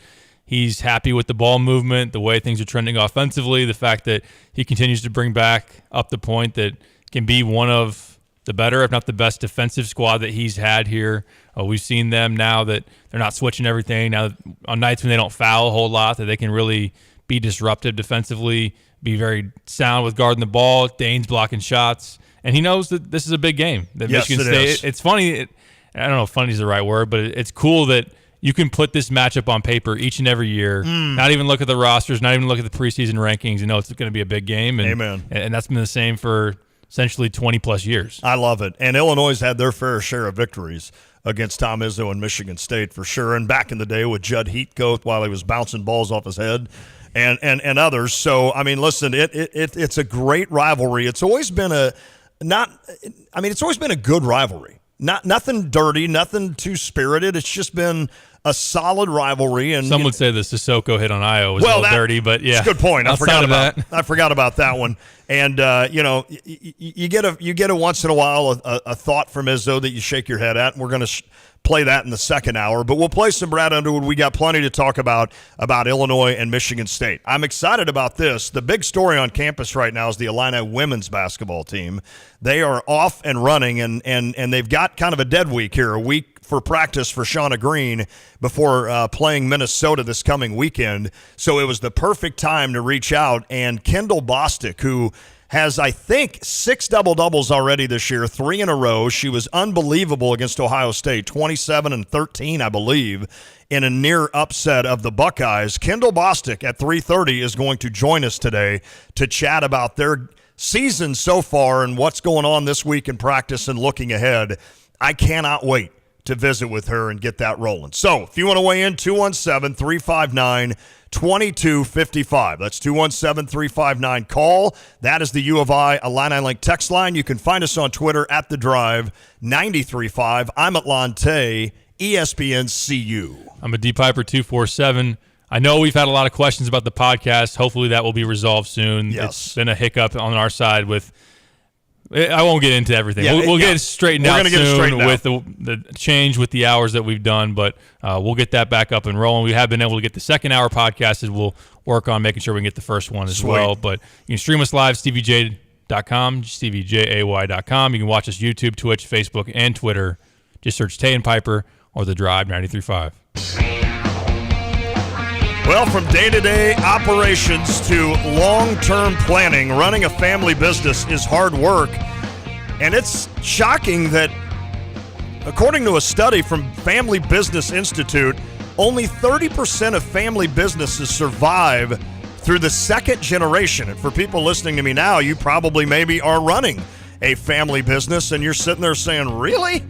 he's happy with the ball movement, the way things are trending offensively, the fact that he continues to bring back up the point that can be one of the better, if not the best, defensive squad that he's had here. We've seen them now that they're not switching everything. Now, on nights when they don't foul a whole lot, that they can really be disruptive defensively, be very sound with guarding the ball. Dane's blocking shots. And he knows that this is a big game. That Michigan State. It's funny. I don't know if funny is the right word, but it's cool that you can put this matchup on paper each and every year. Not even look at the rosters, not even look at the preseason rankings. You know it's going to be a big game. And, amen. And that's been the same for essentially 20-plus years. I love it. And Illinois has had their fair share of victories against Tom Izzo and Michigan State for sure. And back in the day with Judd Heathcote while he was bouncing balls off his head and others. So, I mean, listen, it's a great rivalry. It's always been it's always been a good rivalry. Nothing dirty, nothing too spirited. It's just been a solid rivalry. And some would say the Sissoko hit on Io was a little dirty, but yeah, it's a good point. I Outside forgot about that one. And you get a once in a while a thought from Izzo that you shake your head at, and we're going to play that in the second hour. But we'll play some Brad Underwood. We got plenty to talk about Illinois and Michigan State. I'm excited about this. The big story on campus right now is the Illini women's basketball team. They are off and running, and they've got kind of a dead week here, a week for practice for Shauna Green before playing Minnesota this coming weekend. So it was the perfect time to reach out. And Kendall Bostic, who has, I think, 6 double-doubles already this year, 3 in a row. She was unbelievable against Ohio State, 27 and 13, I believe, in a near upset of the Buckeyes. Kendall Bostic at 3:30 is going to join us today to chat about their season so far and what's going on this week in practice and looking ahead. I cannot wait to visit with her and get that rolling. So if you want to weigh in, 217-359-2255. That's 217-359-CALL. That is the U of I Illini Link text line. You can find us on Twitter at The Drive 93.5. I'm at Lonte, ESPN CU. I'm a D Piper 247. I know we've had a lot of questions about the podcast. Hopefully that will be resolved soon. Yes. It's been a hiccup on our side with I won't get into everything. Yeah, we'll get it straightened out soon with the change with the hours that we've done, but we'll get that back up and rolling. We have been able to get the second hour podcast, and we'll work on making sure we can get the first one as well. But you can stream us live, StevieJ.com, StevieJay.com. You can watch us YouTube, Twitch, Facebook, and Twitter. Just search Tay and Piper or The Drive 93.5. Well, from day-to-day operations to long-term planning, running a family business is hard work. And it's shocking that, according to a study from Family Business Institute, only 30% of family businesses survive through the second generation. And for people listening to me now, you probably maybe are running a family business, and you're sitting there saying, really?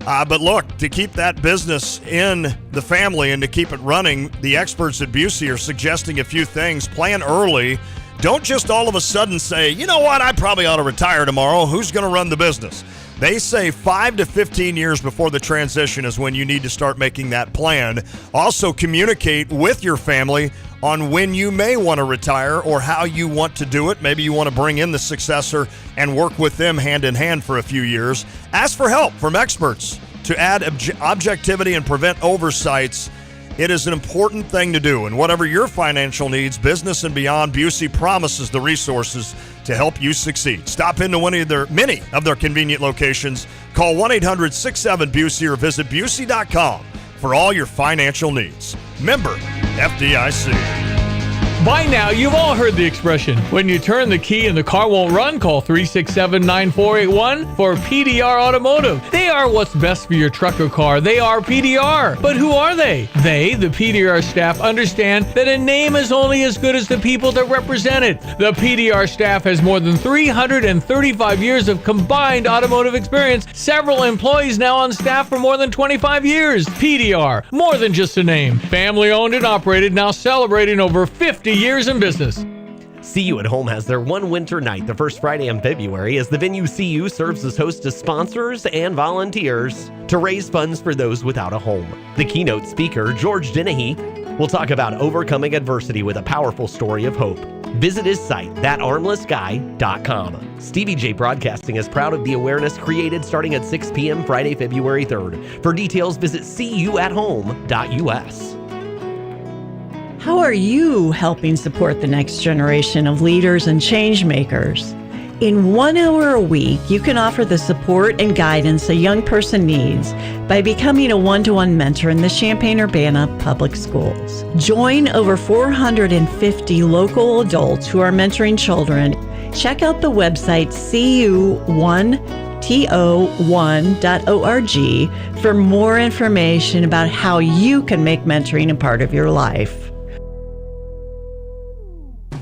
But look, to keep that business in the family and to keep it running, the experts at Busey are suggesting a few things. Plan early. Don't just all of a sudden say, you know what, I probably ought to retire tomorrow. Who's going to run the business? They say 5 to 15 years before the transition is when you need to start making that plan. Also, communicate with your family on when you may want to retire or how you want to do it. Maybe you want to bring in the successor and work with them hand in hand for a few years. Ask for help from experts to add objectivity and prevent oversights. It is an important thing to do. And whatever your financial needs, business and beyond, Busey promises the resources to help you succeed. Stop into many of their convenient locations. Call 1-800-67-BUSEY or visit Busey.com for all your financial needs. Member FDIC. By now, you've all heard the expression, when you turn the key and the car won't run, call 367-9481 for PDR Automotive. They are what's best for your truck or car. They are PDR. But who are they? They, the PDR staff, understand that a name is only as good as the people that represent it. The PDR staff has more than 335 years of combined automotive experience. Several employees now on staff for more than 25 years. PDR, more than just a name. Family owned and operated, now celebrating over 50 years in business. CU at Home has their one winter night the first Friday in February as the venue CU serves as host to sponsors and volunteers to raise funds for those without a home. The keynote speaker, George Dennehy, will talk about overcoming adversity with a powerful story of hope. Visit his site, thatarmlessguy.com. Stevie J Broadcasting is proud of the awareness created starting at 6 p.m. Friday, February 3rd. For details, visit cuathome.us. How are you helping support the next generation of leaders and change makers? In 1 hour a week, you can offer the support and guidance a young person needs by becoming a one-to-one mentor in the Champaign-Urbana Public Schools. Join over 450 local adults who are mentoring children. Check out the website cu1to1.org for more information about how you can make mentoring a part of your life.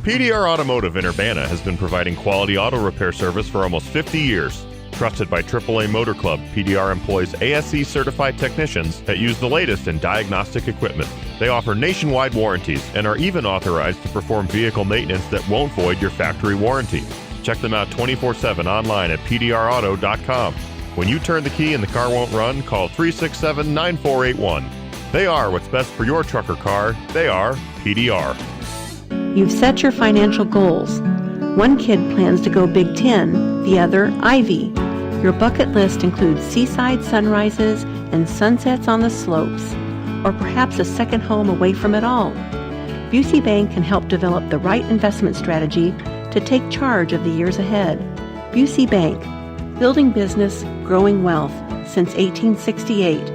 PDR Automotive in Urbana has been providing quality auto repair service for almost 50 years. Trusted by AAA Motor Club, PDR employs ASE certified technicians that use the latest in diagnostic equipment. They offer nationwide warranties and are even authorized to perform vehicle maintenance that won't void your factory warranty. Check them out 24/7 online at pdrauto.com. When you turn the key and the car won't run, call 367-9481. They are what's best for your truck or car. They are PDR. You've set your financial goals. One kid plans to go Big Ten, the other Ivy. Your bucket list includes seaside sunrises and sunsets on the slopes, or perhaps a second home away from it all. Busey Bank can help develop the right investment strategy to take charge of the years ahead. Busey Bank, building business, growing wealth since 1868.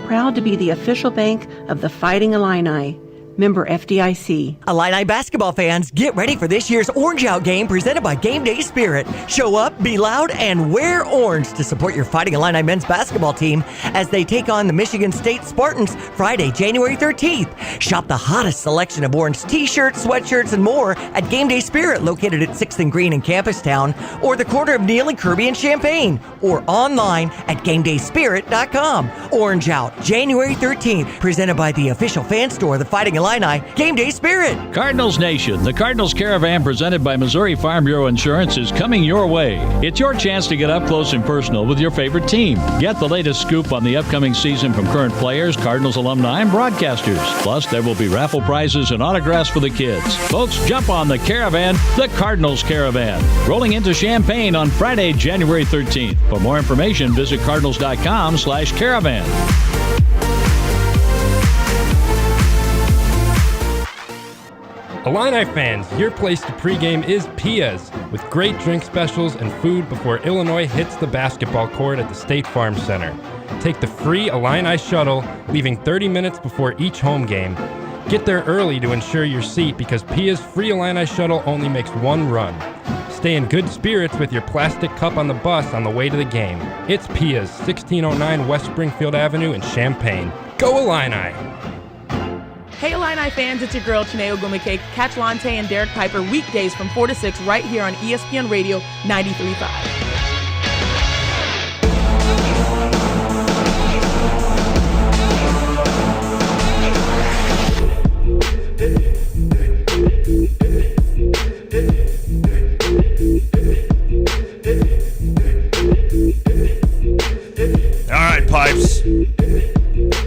Proud to be the official bank of the Fighting Illini. Member FDIC. Illini basketball fans, get ready for this year's Orange Out game presented by Game Day Spirit. Show up, be loud, and wear orange to support your Fighting Illini men's basketball team as they take on the Michigan State Spartans Friday, January 13th. Shop the hottest selection of orange t-shirts, sweatshirts, and more at Game Day Spirit, located at 6th and Green in Campustown, or the corner of Neal and Kirby in Champaign, or online at GameDaySpirit.com. Orange Out, January 13th, presented by the official fan store of the Fighting Illini, Game Day Spirit. Cardinals Nation, the Cardinals Caravan presented by Missouri Farm Bureau Insurance is coming your way. It's your chance to get up close and personal with your favorite team. Get the latest scoop on the upcoming season from current players, Cardinals alumni, and broadcasters. Plus, there will be raffle prizes and autographs for the kids. Folks, jump on the Caravan, the Cardinals Caravan. Rolling into Champaign on Friday, January 13th. For more information, visit cardinals.com/caravan. Illini fans, your place to pregame is Pia's, with great drink specials and food before Illinois hits the basketball court at the State Farm Center. Take the free Illini shuttle, leaving 30 minutes before each home game. Get there early to ensure your seat because Pia's free Illini shuttle only makes one run. Stay in good spirits with your plastic cup on the bus on the way to the game. It's Pia's, 1609 West Springfield Avenue in Champaign. Go Illini! Hey Illini fans, it's your girl Chineo Gumake. Catch Lante and Derek Piper weekdays from 4 to 6 right here on ESPN Radio 93.5. All right, Pipes.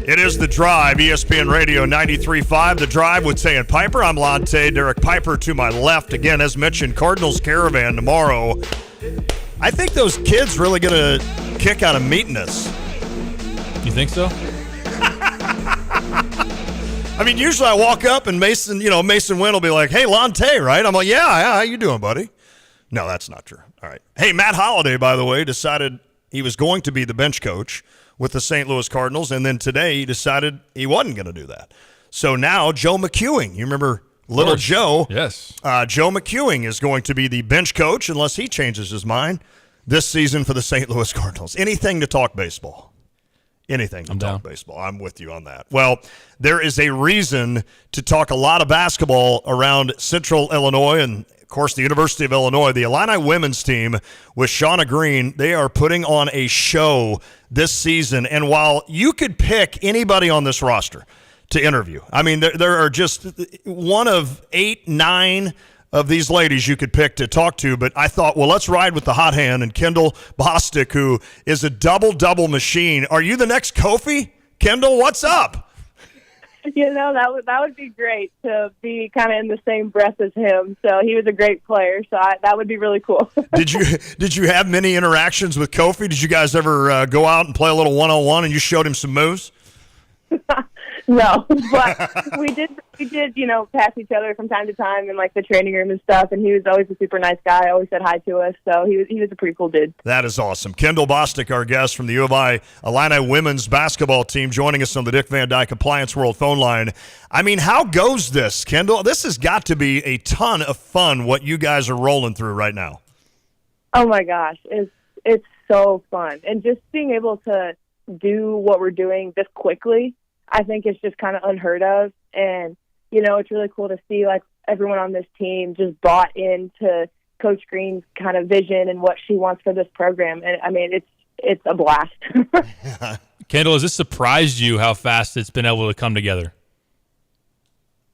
It is The Drive, ESPN Radio 93.5. The Drive with Tay and Piper. I'm Lante, Derek Piper to my left. Again, as mentioned, Cardinals Caravan tomorrow. I think those kids really get a kick out of meeting us. You think so? I mean, usually I walk up and Mason Wynn will be like, "Hey, Lante, right?" I'm like, yeah, how you doing, buddy? No, that's not true. All right. Hey, Matt Holliday, by the way, decided he was going to be the bench coach with the St. Louis Cardinals, and then today he decided he wasn't going to do that. So now Joe McEwing, you remember little Joe? Yes. Joe McEwing is going to be the bench coach unless he changes his mind this season for the St. Louis Cardinals. Anything to talk baseball. Anything to talk baseball. I'm with you on that. Well, there is a reason to talk a lot of basketball around Central Illinois and, of course, the University of Illinois. The Illini women's team with Shauna Green, they are putting on a show this season. And while you could pick anybody on this roster to interview, I mean, there are just one of 8, 9 of these ladies you could pick to talk to, but I thought, well, let's ride with the hot hand and Kendall Bostic, who is a double-double machine. Are you the next Kofi? Kendall, what's up? You know, that would be great to be kind of in the same breath as him. So he was a great player, so that would be really cool. Did you have many interactions with Kofi? Did you guys ever go out and play a little one-on-one and you showed him some moves? No, but we did, pass each other from time to time in, like, the training room and stuff, and he was always a super nice guy, always said hi to us, so he was a pretty cool dude. That is awesome. Kendall Bostic, our guest from the U of I Illini women's basketball team, joining us on the Dick Van Dyke Appliance World phone line. I mean, how goes this, Kendall? This has got to be a ton of fun, what you guys are rolling through right now. Oh, my gosh. It's so fun. And just being able to do what we're doing this quickly, I think it's just kind of unheard of. And, it's really cool to see, like, everyone on this team just bought into Coach Green's kind of vision and what she wants for this program. And I mean, it's a blast. Kendall, has this surprised you how fast it's been able to come together?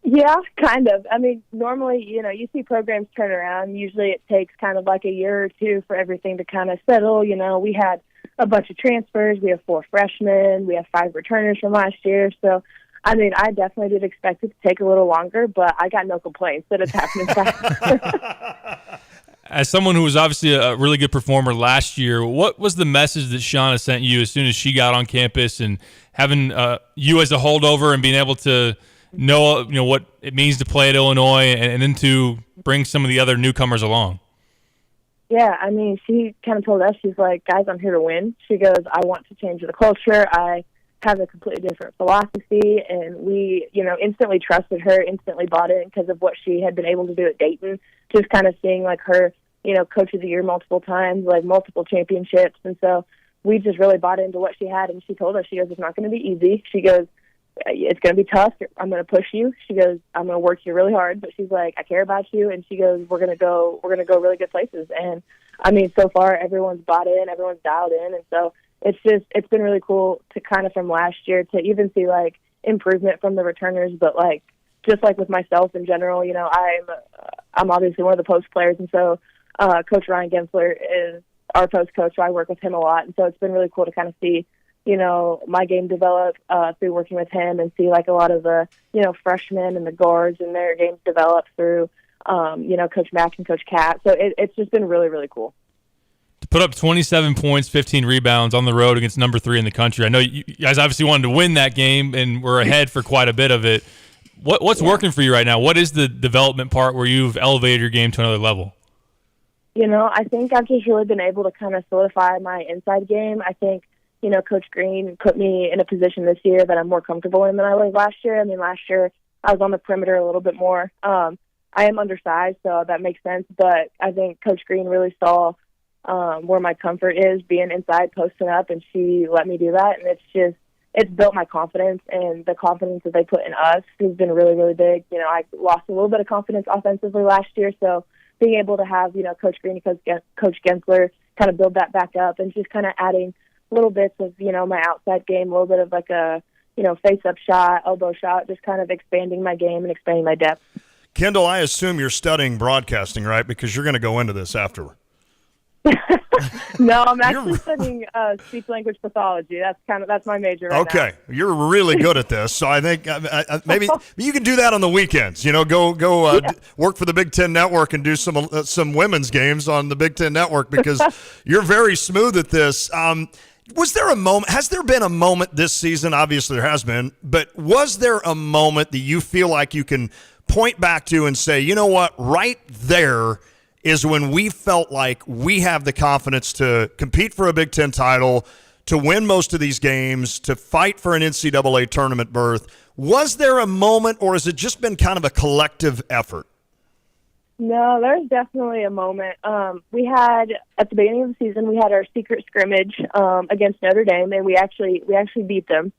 Yeah, kind of. I mean, normally, you see programs turn around. Usually it takes kind of like a year or two for everything to kind of settle. We had a bunch of transfers. We have 4 freshmen. We have 5 returners from last year. So, I mean, I definitely did expect it to take a little longer, but I got no complaints that it's happening fast. As someone who was obviously a really good performer last year, what was the message that Shauna sent you as soon as she got on campus, and having you as a holdover and being able to know what it means to play at Illinois and then to bring some of the other newcomers along? Yeah, I mean, she kind of told us, she's like, guys, I'm here to win. She goes, I want to change the culture. I have a completely different philosophy, and we, instantly trusted her, instantly bought in because of what she had been able to do at Dayton, just kind of seeing like her, coach of the year multiple times, like multiple championships. And so we just really bought into what she had. And she told us, she goes, it's not going to be easy. She goes, it's going to be tough. I'm going to push you. She goes, I'm going to work you really hard, but she's like, I care about you. And she goes, we're going to go really good places. And I mean, so far everyone's bought in, everyone's dialed in. And so it's been really cool to kind of from last year to even see like improvement from the returners, but like, just like with myself in general, I'm obviously one of the post players. And so, Coach Ryan Gensler is our post coach. So I work with him a lot. And so it's been really cool to kind of see, my game develop through working with him, and see like a lot of the, freshmen and the guards and their games develop through, Coach Mack and Coach Cat. So it's just been really, really cool. To put up 27 points, 15 rebounds on the road against number 3 in the country. I know you guys obviously wanted to win that game and were ahead for quite a bit of it. What's working for you right now? What is the development part where you've elevated your game to another level? I think I've just really been able to kind of solidify my inside game. I think, Coach Green put me in a position this year that I'm more comfortable in than I was last year. I mean, last year I was on the perimeter a little bit more. I am undersized, so that makes sense. But I think Coach Green really saw where my comfort is, being inside, posting up, and she let me do that. And it's built my confidence, and the confidence that they put in us has been really, really big. I lost a little bit of confidence offensively last year, so being able to have, Coach Green and Coach Gensler kind of build that back up, and just kind of adding little bits of, my outside game, a little bit of like a, face-up shot, elbow shot, just kind of expanding my game and expanding my depth. Kendall, I assume you're studying broadcasting, right? Because you're going to go into this afterward. No, I'm actually studying speech language pathology. That's my major right now. Okay, you're really good at this, so I think maybe you can do that on the weekends. Go work for the Big Ten Network and do some women's games on the Big Ten Network, because you're very smooth at this. Was there a moment? Has there been a moment this season? Obviously, there has been, but was there a moment that you feel like you can point back to and say, you know what, right there is when we felt like we have the confidence to compete for a Big Ten title, to win most of these games, to fight for an NCAA tournament berth? Was there a moment, or has it just been kind of a collective effort? No, there's definitely a moment. We had, at the beginning of the season, we had our secret scrimmage against Notre Dame, and we actually beat them.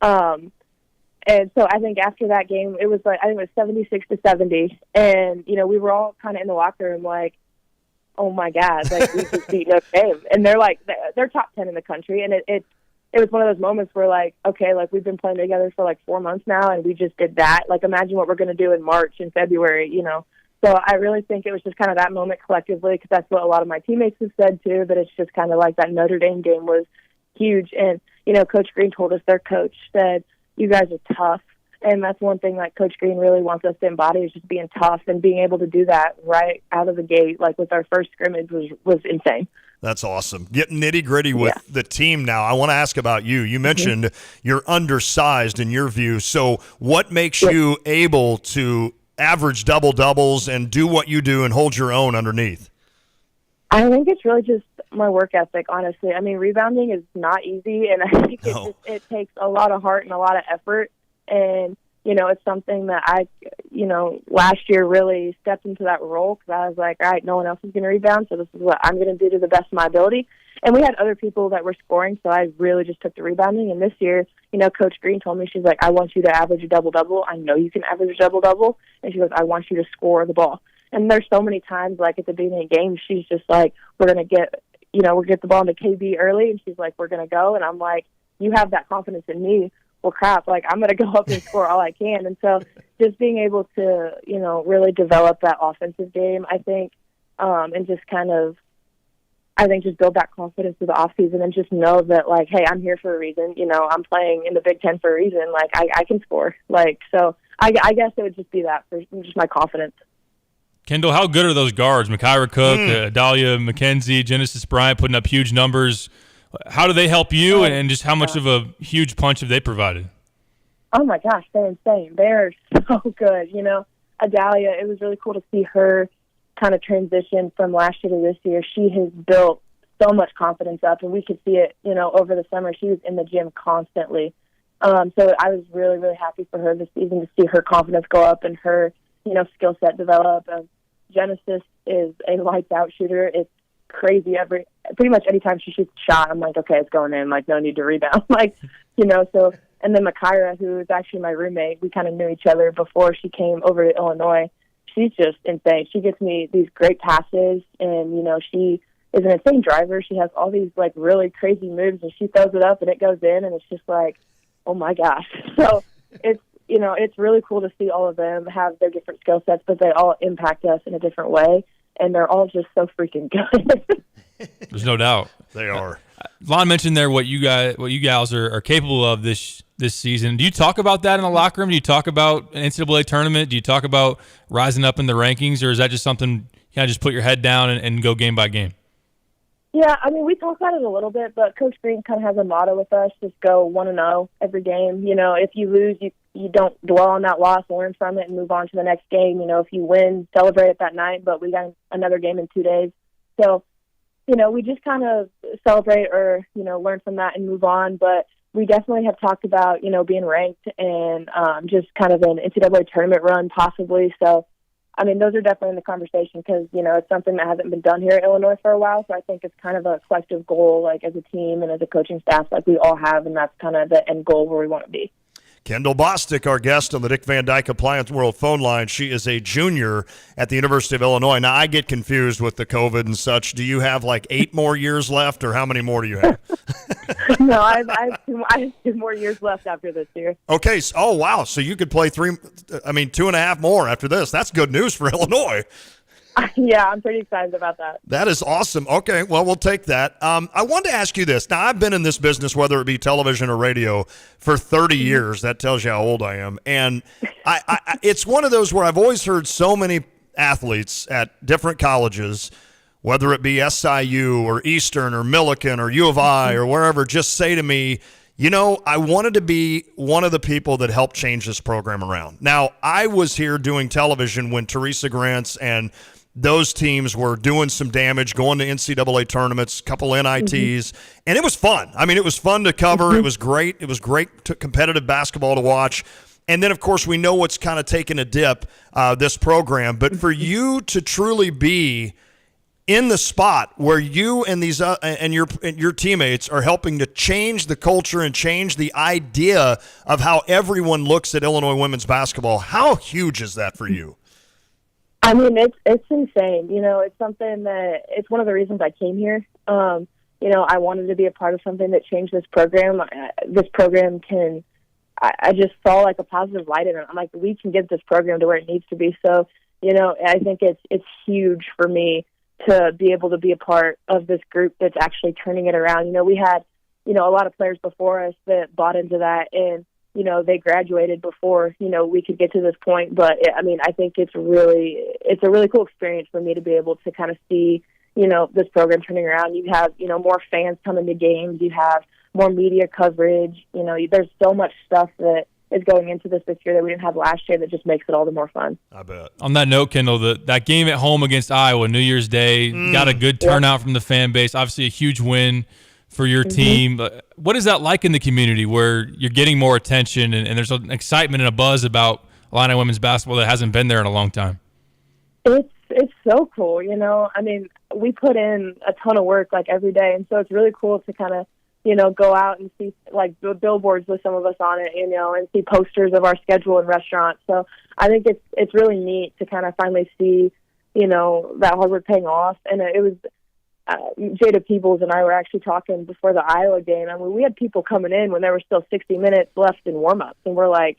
And so I think after that game, it was 76-70. And, we were all kind of in the locker room like, oh my God, like we just beat Notre Dame. And they're top 10 in the country. And it was one of those moments where like, okay, like we've been playing together for like 4 months now, and we just did that. Like imagine what we're going to do in March and February, So I really think it was just kind of that moment collectively, because that's what a lot of my teammates have said too, that it's just kind of like that Notre Dame game was huge. And, Coach Green told us, their coach said, you guys are tough. And that's one thing that Coach Green really wants us to embody, is just being tough, and being able to do that right out of the gate, like with our first scrimmage was insane. That's awesome. Getting nitty-gritty with the team now. I want to ask about you. You mentioned you're undersized in your view. So what makes you able to average double-doubles and do what you do and hold your own underneath? I think it's really just my work ethic, honestly. I mean, rebounding is not easy, and I think it takes a lot of heart and a lot of effort. And, it's something that I, last year really stepped into that role, because I was like, all right, no one else is going to rebound, so this is what I'm going to do to the best of my ability. And we had other people that were scoring, so I really just took the rebounding. And this year, Coach Green told me, she's like, I want you to average a double-double. I know you can average a double-double. And she goes, I want you to score the ball. And there's so many times, like at the beginning of games, she's just like, we'll get the ball into KB early, and she's like, we're going to go. And I'm like, you have that confidence in me. Well, crap, like I'm going to go up and score all I can. And so just being able to, really develop that offensive game, I think, and just kind of, just build that confidence through the offseason and just know that, like, hey, I'm here for a reason. I'm playing in the Big Ten for a reason. Like, I can score. Like, so I guess it would just be that for just my confidence. Kendall, how good are those guards? Makaira Cook, Adalia McKenzie, Genesis Bryant putting up huge numbers. How do they help you, and just how much of a huge punch have they provided? Oh, my gosh, they're insane. They're so good. Adalia, it was really cool to see her kind of transition from last year to this year. She has built so much confidence up, and we could see it, over the summer. She was in the gym constantly. So I was really, really happy for her this season to see her confidence go up and her, skill set develop. Genesis is a lights-out shooter. It's crazy. Pretty much any time she shoots a shot, I'm like, okay, it's going in. Like, no need to rebound. So, and then Makaira, who is actually my roommate, we kind of knew each other before she came over to Illinois. She's just insane. She gets me these great passes, and, she is an insane driver. She has all these, like, really crazy moves, and she throws it up, and it goes in, and it's just like, oh, my gosh. So it's really cool to see all of them have their different skill sets, but they all impact us in a different way, and they're all just so freaking good. There's no doubt. They are. Lon mentioned there what you gals are capable of this season. Do you talk about that in the locker room? Do you talk about an NCAA tournament? Do you talk about rising up in the rankings, or is that just something you kind of just put your head down and go game by game? Yeah, we talk about it a little bit, but Coach Green kind of has a motto with us, just go 1-0 every game. If you lose, you don't dwell on that loss, learn from it, and move on to the next game. If you win, celebrate it that night, but we got another game in 2 days. So, we just kind of celebrate or, learn from that and move on. But we definitely have talked about, being ranked and just kind of an NCAA tournament run possibly. So, those are definitely in the conversation because, it's something that hasn't been done here at Illinois for a while. So I think it's kind of a collective goal, like as a team and as a coaching staff, like we all have, and that's kind of the end goal where we want to be. Kendall Bostic, our guest on the Dick Van Dyke Appliance World phone line. She is a junior at the University of Illinois. Now, I get confused with the COVID and such. Do you have like 8 more years left, or how many more do you have? No, I have 2 more years left after this year. Okay. Oh, wow. So you could play 2.5 more after this. That's good news for Illinois. Yeah, I'm pretty excited about that. That is awesome. Okay, well, we'll take that. I wanted to ask you this. Now, I've been in this business, whether it be television or radio, for 30 years. That tells you how old I am. And it's one of those where I've always heard so many athletes at different colleges, whether it be SIU or Eastern or Millikan or U of I or wherever, just say to me, I wanted to be one of the people that helped change this program around. Now, I was here doing television when Teresa Grants and those teams were doing some damage, going to NCAA tournaments, a couple NITs, and it was fun. It was fun to cover. It was great. It was great competitive basketball to watch. And then, of course, we know what's kind of taken a dip, this program. But for you to truly be in the spot where you and these and your teammates are helping to change the culture and change the idea of how everyone looks at Illinois women's basketball, how huge is that for you? It's insane. It's something that it's one of the reasons I came here. I wanted to be a part of something that changed this program. This program can, I just saw like a positive light in it. I'm like, we can get this program to where it needs to be. So, I think it's huge for me to be able to be a part of this group that's actually turning it around. We had, a lot of players before us that bought into that, and they graduated before, we could get to this point. But, I think it's a really cool experience for me to be able to kind of see, this program turning around. You have, more fans coming to games. You have more media coverage. There's so much stuff that is going into this year that we didn't have last year that just makes it all the more fun. I bet. On that note, Kendall, that game at home against Iowa, New Year's Day, got a good turnout from the fan base. Obviously a huge win for your team. What is that like in the community where you're getting more attention and there's an excitement and a buzz about Illini women's basketball that hasn't been there in a long time? It's so cool, we put in a ton of work like every day, and so it's really cool to kind of, go out and see like the billboards with some of us on it, and see posters of our schedule in restaurants. So I think it's really neat to kind of finally see, that hard work paying off. And it was Jada Peebles and I were actually talking before the Iowa game. I mean, we had people coming in when there were still 60 minutes left in warm-ups, and we're like,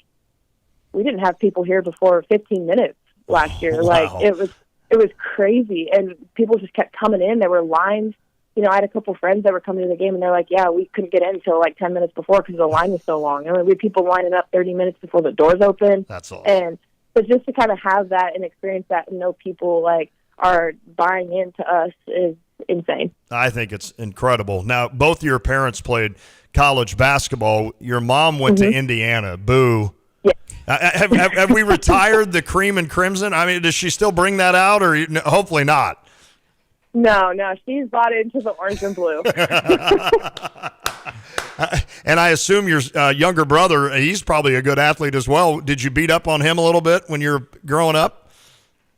we didn't have people here before 15 minutes last year. Wow. Like, it was crazy, and people just kept coming in. There were lines. I had a couple friends that were coming to the game, and they're like, yeah, we couldn't get in until like 10 minutes before because the line was so long. I mean, we had people lining up 30 minutes before the doors open. That's awesome. And so just to kind of have that and experience that and know people like are buying into us is insane. I think it's incredible. Now, both your parents played college basketball. Your mom went to Indiana. Boo. Yeah. Have we retired the cream and crimson? I mean, does she still bring that out, or hopefully not? No, she's bought into the orange and blue. And I assume your younger brother, he's probably a good athlete as well. Did you beat up on him a little bit when you were growing up?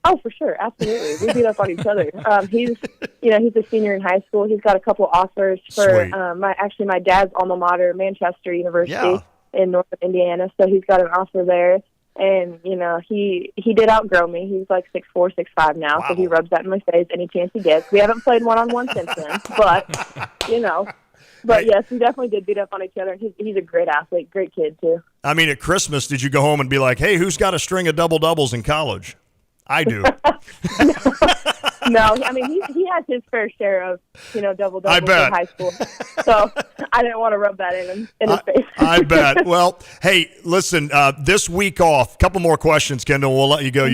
Oh, for sure. Absolutely. We beat up on each other. He's a senior in high school. He's got a couple offers for my dad's alma mater, Manchester University in northern Indiana. So he's got an offer there. And, he did outgrow me. He's like 6'4", 6'5" now, so he rubs that in my face any chance he gets. We haven't played one-on-one since then, but, But, yes, we definitely did beat up on each other. And he's a great athlete, great kid, too. I mean, at Christmas, did you go home and be like, hey, who's got a string of double-doubles in college? I do. No, I mean, he has his fair share of, double-doubles in high school. So I didn't want to rub that in his face. I bet. Well, hey, listen, this week off, a couple more questions, Kendall. We'll let you go.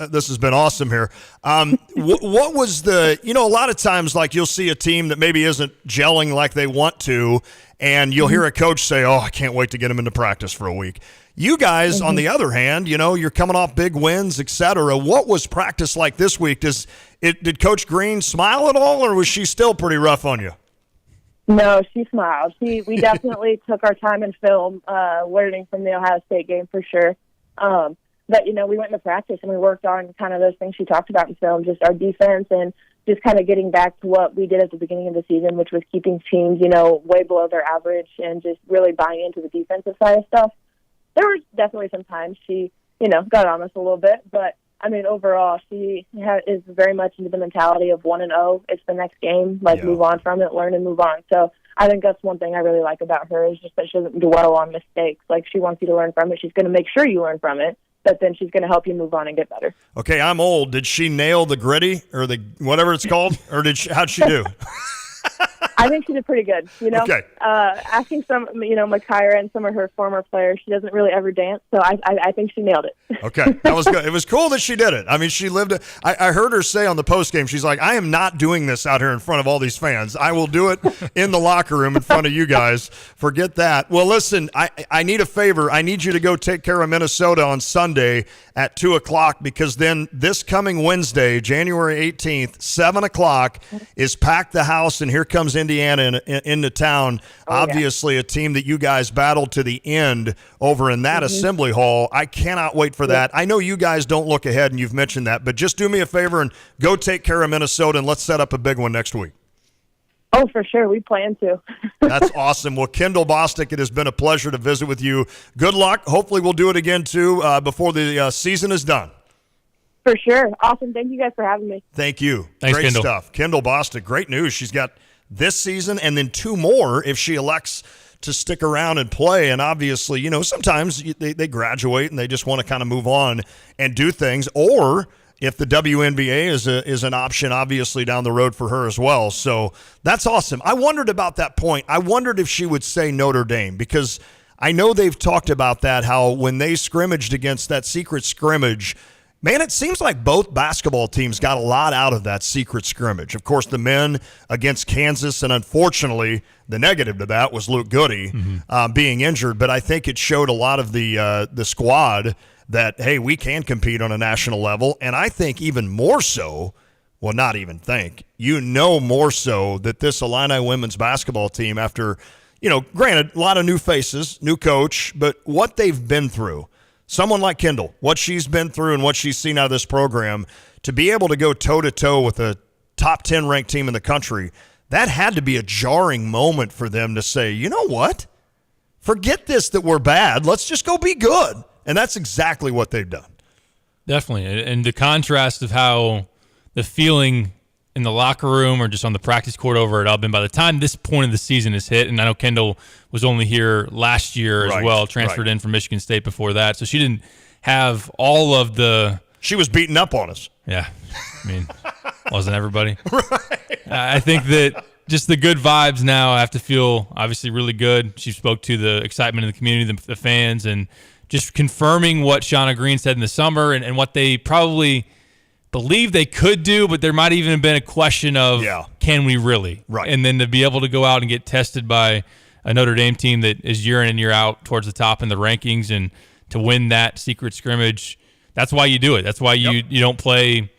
This has been awesome here. What was a lot of times, like, you'll see a team that maybe isn't gelling like they want to, and you'll hear a coach say, oh, I can't wait to get them into practice for a week. You guys, on the other hand, you're coming off big wins, et cetera. What was practice like this week? Did Coach Green smile at all, or was she still pretty rough on you? No, she smiled. We definitely took our time in film, learning from the Ohio State game for sure. But, we went into practice and we worked on kind of those things she talked about in film, just our defense and just kind of getting back to what we did at the beginning of the season, which was keeping teams, way below their average and just really buying into the defensive side of stuff. There was definitely some times she, got on us a little bit, but I mean, overall, she is very much into the mentality of 1-0. It's the next game, move on from it, learn and move on. So I think that's one thing I really like about her is just that she doesn't dwell on mistakes. Like, she wants you to learn from it. She's going to make sure you learn from it, but then she's going to help you move on and get better. Okay, I'm old. Did she nail the gritty or the whatever it's called, or how'd she do? I think she did pretty good. Okay. Asking some, Makaira and some of her former players, she doesn't really ever dance, so I think she nailed it. Okay, that was good. It was cool that she did it. I mean, she lived it. I heard her say on the postgame, she's like, I am not doing this out here in front of all these fans. I will do it in the locker room in front of you guys. Forget that. Well, listen, I need a favor. I need you to go take care of Minnesota on Sunday at 2 o'clock, because then this coming Wednesday, January 18th, 7 o'clock, is Pack the House, and here comes Indiana into town. Obviously, a team that you guys battled to the end over in that assembly hall. I cannot wait for that. I know you guys don't look ahead, and you've mentioned that, but just do me a favor and go take care of Minnesota, and let's set up a big one next week. Oh, for sure. We plan to. That's awesome. Well, Kendall Bostic, it has been a pleasure to visit with you. Good luck. Hopefully we'll do it again, too, before the season is done. For sure. Awesome. Thank you guys for having me. Thank you. Thanks, Great Kendall. stuff. Kendall Bostic, great news. She's got this season and then 2 more if she elects to stick around and play. And obviously, sometimes they graduate and they just want to kind of move on and do things, or if the WNBA is an option, obviously, down the road for her as well. So that's awesome. I wondered about that point. I wondered if she would say Notre Dame, because I know they've talked about that, how when they scrimmaged against that secret scrimmage, man, it seems like both basketball teams got a lot out of that secret scrimmage. Of course, the men against Kansas, and unfortunately, the negative to that was Luke Goody being injured. But I think it showed a lot of the squad that, hey, we can compete on a national level. And I think even more so, well, not even think, more so that this Illini women's basketball team, after, granted, a lot of new faces, new coach, but what they've been through, someone like Kendall, what she's been through and what she's seen out of this program, to be able to go toe-to-toe with a top 10 ranked team in the country, that had to be a jarring moment for them to say, you know what? Forget this that we're bad. Let's just go be good. And that's exactly what they've done. Definitely. And the contrast of how the feeling in the locker room or just on the practice court over at Ubben by the time this point of the season is hit, and I know Kendall was only here last year as well, transferred in from Michigan State before that, so she didn't have all of the... She was beating up on us. Yeah. I mean, wasn't everybody? Right. I think that just the good vibes now have to feel obviously really good. She spoke to the excitement in the community, the fans, and just confirming what Shauna Green said in the summer and what they probably believe they could do, but there might even have been a question of, can we really? Right. And then to be able to go out and get tested by a Notre Dame team that is year in and year out towards the top in the rankings, and to win that secret scrimmage, that's why you do it. That's why you don't play.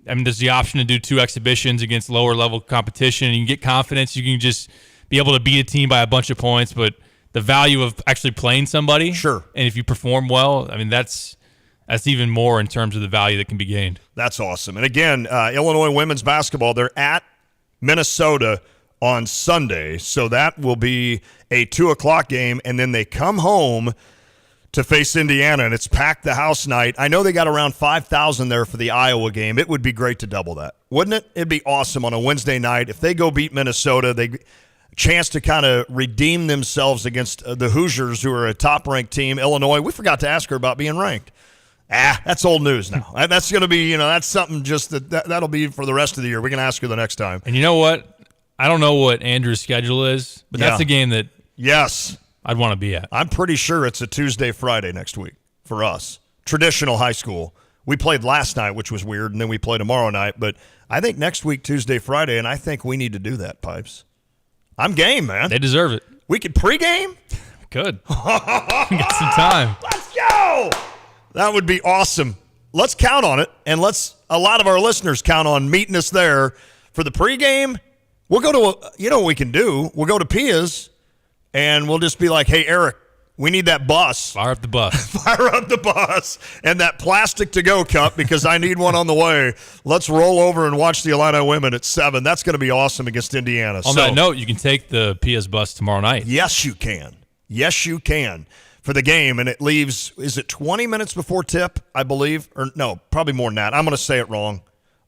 I mean, there's the option to do 2 exhibitions against lower level competition. You can get confidence. You can just be able to beat a team by a bunch of points, but the value of actually playing somebody. Sure. And if you perform well, I mean, that's even more in terms of the value that can be gained. That's awesome. And again, Illinois women's basketball, they're at Minnesota on Sunday. So that will be a 2:00 game. And then they come home to face Indiana, and it's packed the house night. I know they got around 5,000 there for the Iowa game. It would be great to double that, wouldn't it? It'd be awesome on a Wednesday night. If they go beat Minnesota, they chance to kind of redeem themselves against the Hoosiers, who are a top-ranked team. Illinois, we forgot to ask her about being ranked. That's old news now. That's going to be, that's something just that'll be for the rest of the year. We can ask her the next time. And you know what? I don't know what Andrew's schedule is, but that's a game that I'd want to be at. I'm pretty sure it's a Tuesday, Friday next week for us. Traditional high school. We played last night, which was weird, and then we play tomorrow night. But I think next week, Tuesday, Friday, and I think we need to do that, Pipes. I'm game, man. They deserve it. We could pregame? Could. We got some time. Let's go! That would be awesome. Let's count on it, and a lot of our listeners count on meeting us there for the pregame. We'll go to, you know what we can do? We'll go to Pia's, and we'll just be like, hey, Eric, we need that bus. Fire up the bus. Fire up the bus. And that plastic to-go cup, because I need one on the way. Let's roll over and watch the Illini women at 7. That's going to be awesome against Indiana. On that note, you can take the Pia's bus tomorrow night. Yes, you can. Yes, you can. For the game, and it leaves, is it 20 minutes before tip, I believe? Or no, probably more than that. I'm going to say it wrong.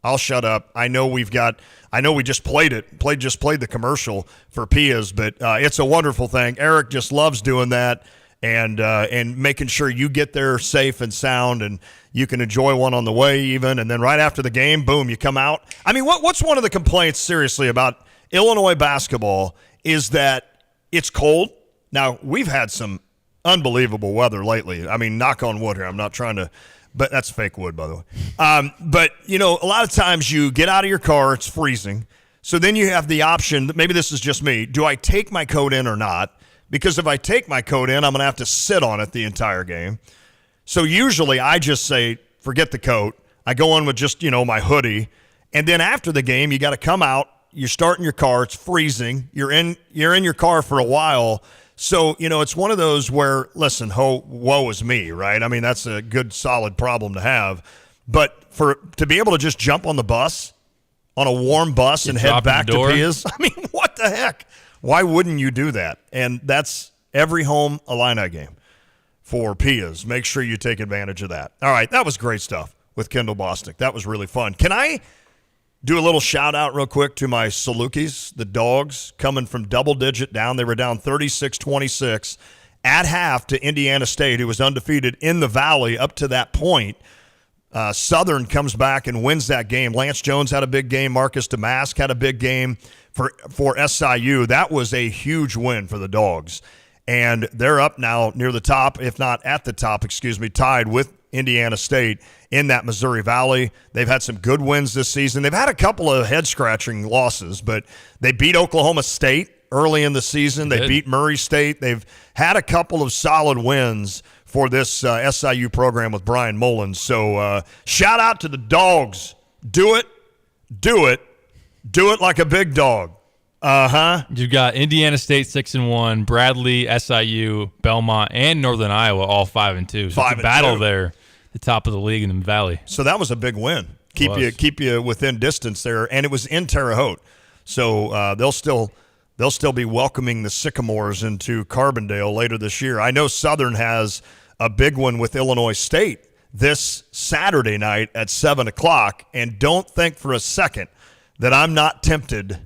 I'll shut up. I know we just played it. Just played the commercial for Pia's, but it's a wonderful thing. Eric just loves doing that and making sure you get there safe and sound, and you can enjoy one on the way even. And then right after the game, boom, you come out. I mean, what's one of the complaints, seriously, about Illinois basketball is that it's cold. Now, we've had some unbelievable weather lately. I mean, knock on wood here. I'm not trying to, but that's fake wood, by the way. But, a lot of times you get out of your car, it's freezing. So then you have the option, maybe this is just me, do I take my coat in or not? Because if I take my coat in, I'm going to have to sit on it the entire game. So usually I just say, forget the coat. I go in with just, my hoodie. And then after the game, you got to come out. You're starting your car. It's freezing. You're in your car for a while. So, it's one of those where, listen, woe is me, right? I mean, that's a good, solid problem to have. But to be able to just jump on the bus, on a warm bus, and head back to Pia's, I mean, what the heck? Why wouldn't you do that? And that's every home Illini game for Pia's. Make sure you take advantage of that. All right, that was great stuff with Kendall Bostic. That was really fun. Can I do a little shout-out real quick to my Salukis, the dogs, coming from double-digit down. They were down 36-26 at half to Indiana State, who was undefeated in the Valley up to that point. Southern comes back and wins that game. Lance Jones had a big game. Marcus Damask had a big game for SIU. That was a huge win for the dogs. And they're up now near the top, if not at the top, tied with Indiana State in that Missouri Valley. They've had some good wins this season. They've had a couple of head-scratching losses, but they beat Oklahoma State early in the season. They beat Murray State. They've had a couple of solid wins for this SIU program with Brian Mullins. So shout out to the dogs. Do it. Do it. Do it like a big dog. You've got Indiana State 6-1, Bradley, SIU, Belmont, and Northern Iowa all 5-2. So it's a battle there, the top of the league in the Valley. So that was a big win. Keep you within distance there, and it was in Terre Haute. So they'll still be welcoming the Sycamores into Carbondale later this year. I know Southern has a big one with Illinois State this Saturday night at 7 o'clock. And don't think for a second that I'm not tempted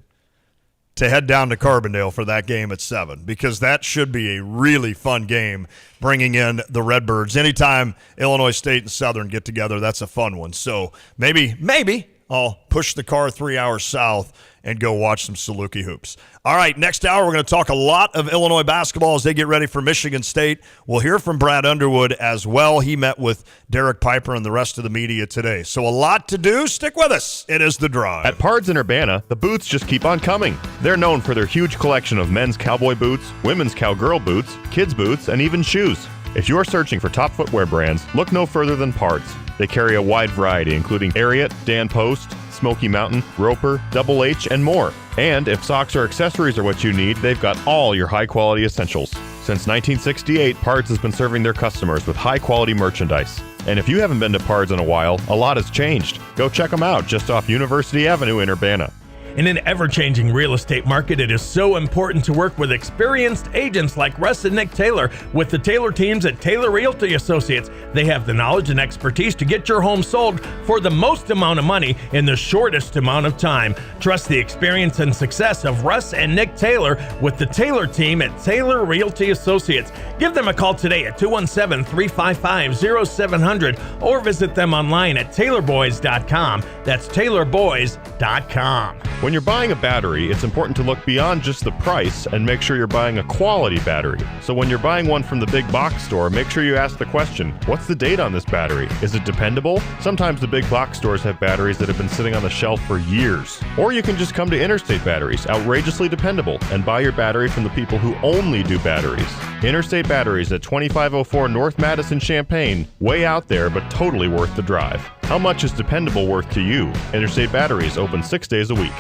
to head down to Carbondale for that game at 7, because that should be a really fun game, bringing in the Redbirds. Anytime Illinois State and Southern get together, that's a fun one. So maybe I'll push the car 3 hours south and go watch some Saluki hoops. All right, next hour we're going to talk a lot of Illinois basketball as they get ready for Michigan State. We'll hear from Brad Underwood as well. He met with Derek Piper and the rest of the media today. So a lot to do. Stick with us. It is The Drive. At Pards in Urbana, the boots just keep on coming. They're known for their huge collection of men's cowboy boots, women's cowgirl boots, kids' boots, and even shoes. If you're searching for top footwear brands, look no further than Pards. They carry a wide variety, including Ariat, Dan Post, Smoky Mountain, Roper, Double H, and more. And if socks or accessories are what you need, they've got all your high-quality essentials. Since 1968, Pards has been serving their customers with high-quality merchandise. And if you haven't been to Pards in a while, a lot has changed. Go check them out just off University Avenue in Urbana. In an ever-changing real estate market, it is so important to work with experienced agents like Russ and Nick Taylor with the Taylor teams at Taylor Realty Associates. They have the knowledge and expertise to get your home sold for the most amount of money in the shortest amount of time. Trust the experience and success of Russ and Nick Taylor with the Taylor team at Taylor Realty Associates. Give them a call today at 217-355-0700 or visit them online at taylorboys.com. That's taylorboys.com. When you're buying a battery, it's important to look beyond just the price and make sure you're buying a quality battery. So when you're buying one from the big box store, make sure you ask the question, what's the date on this battery? Is it dependable? Sometimes the big box stores have batteries that have been sitting on the shelf for years. Or you can just come to Interstate Batteries, outrageously dependable, and buy your battery from the people who only do batteries. Interstate Batteries at 2504 North Madison, Champaign, way out there, but totally worth the drive. How much is dependable worth to you? Interstate Batteries open 6 days a week.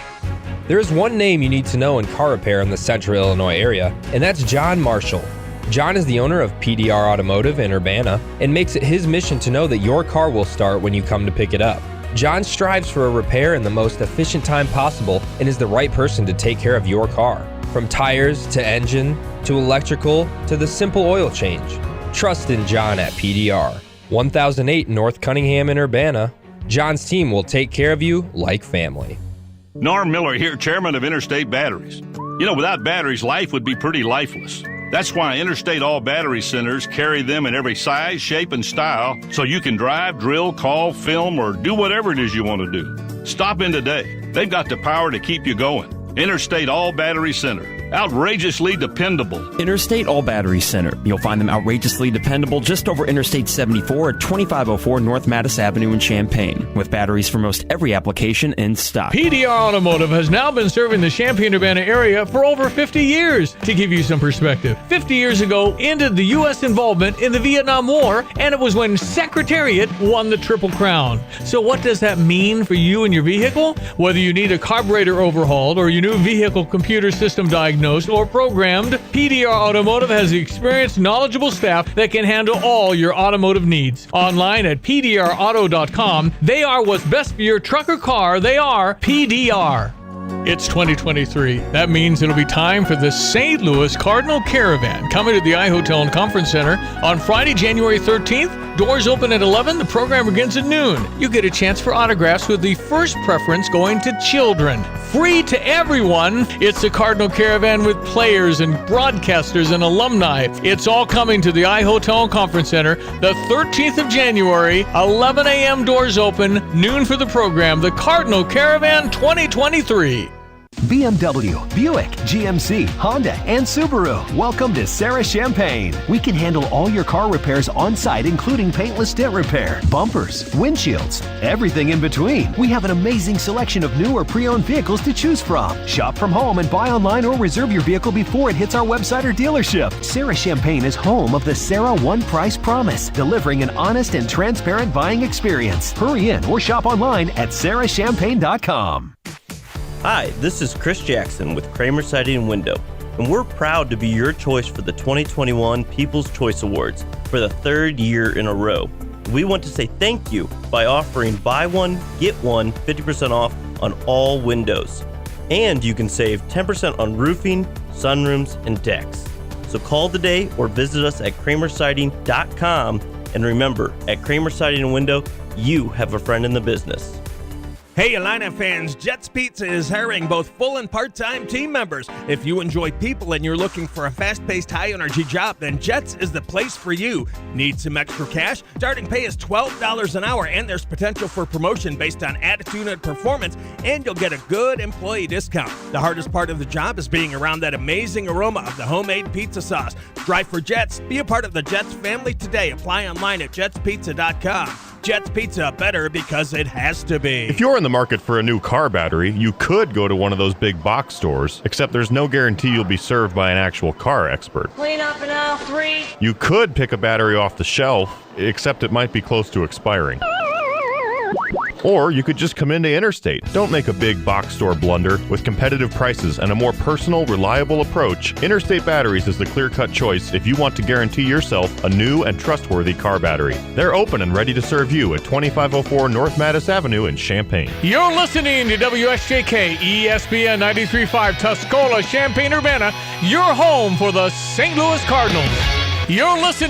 There is one name you need to know in car repair in the Central Illinois area, and that's John Marshall. John is the owner of PDR Automotive in Urbana and makes it his mission to know that your car will start when you come to pick it up. John strives for a repair in the most efficient time possible and is the right person to take care of your car. From tires to engine to electrical to the simple oil change. Trust in John at PDR. 1008 North Cunningham in Urbana. John's team will take care of you like family. Norm Miller here, chairman of Interstate Batteries. You know, without batteries, life would be pretty lifeless. That's why Interstate All Battery Centers carry them in every size, shape, and style so you can drive, drill, call, film, or do whatever it is you want to do. Stop in today. They've got the power to keep you going. Interstate All Battery Center. Outrageously dependable. Interstate All Battery Center. You'll find them outrageously dependable just over Interstate 74 at 2504 North Madison Avenue in Champaign, with batteries for most every application in stock. PDR Automotive has now been serving the Champaign-Urbana area for over 50 years. To give you some perspective, 50 years ago ended the U.S. involvement in the Vietnam War, and it was when Secretariat won the Triple Crown. So what does that mean for you and your vehicle? Whether you need a carburetor overhauled or your new vehicle computer system diagnosed or programmed, PDR Automotive has the experienced, knowledgeable staff that can handle all your automotive needs. Online at pdrauto.com, they are what's best for your truck or car. They are PDR. It's 2023. That means it'll be time for the St. Louis Cardinal Caravan coming to the iHotel and Conference Center on Friday, January 13th. Doors open at 11. The program begins at noon. You get a chance for autographs with the first preference going to children. Free to everyone. It's the Cardinal Caravan with players and broadcasters and alumni. It's all coming to the iHotel and Conference Center the 13th of January, 11 a.m. doors open, noon for the program. The Cardinal Caravan 2023. BMW, Buick, GMC, Honda, and Subaru. Welcome to Sarah Champagne. We can handle all your car repairs on site, including paintless dent repair, bumpers, windshields, everything in between. We have an amazing selection of new or pre-owned vehicles to choose from. Shop from home and buy online or reserve your vehicle before it hits our website or dealership. Sarah Champagne is home of the Sarah One Price Promise, delivering an honest and transparent buying experience. Hurry in or shop online at sarahchampagne.com. Hi, this is Chris Jackson with Kramer Siding and Window, and we're proud to be your choice for the 2021 People's Choice Awards for the third year in a row. We want to say thank you by offering buy one, get one 50% off on all windows. And you can save 10% on roofing, sunrooms, and decks. So call today or visit us at kramersiding.com And remember, at Kramer Siding and Window, you have a friend in the business. Hey, Illini fans, Jets Pizza is hiring both full and part-time team members. If you enjoy people and you're looking for a fast-paced, high-energy job, then Jets is the place for you. Need some extra cash? Starting pay is $12 an hour, and there's potential for promotion based on attitude and performance, and you'll get a good employee discount. The hardest part of the job is being around that amazing aroma of the homemade pizza sauce. Drive for Jets. Be a part of the Jets family today. Apply online at jetspizza.com. Jets Pizza, better because it has to be. If you're in the market for a new car battery, you could go to one of those big box stores, except there's no guarantee you'll be served by an actual car expert. Clean up in aisle 3. You could pick a battery off the shelf, except it might be close to expiring. Or you could just come into Interstate. Don't make a big box store blunder. With competitive prices and a more personal, reliable approach, Interstate Batteries is the clear-cut choice if you want to guarantee yourself a new and trustworthy car battery. They're open and ready to serve you at 2504 North Mattis Avenue in Champaign. You're listening to WSJK ESPN 93.5 Tuscola, Champaign-Urbana, your home for the St. Louis Cardinals. You're listening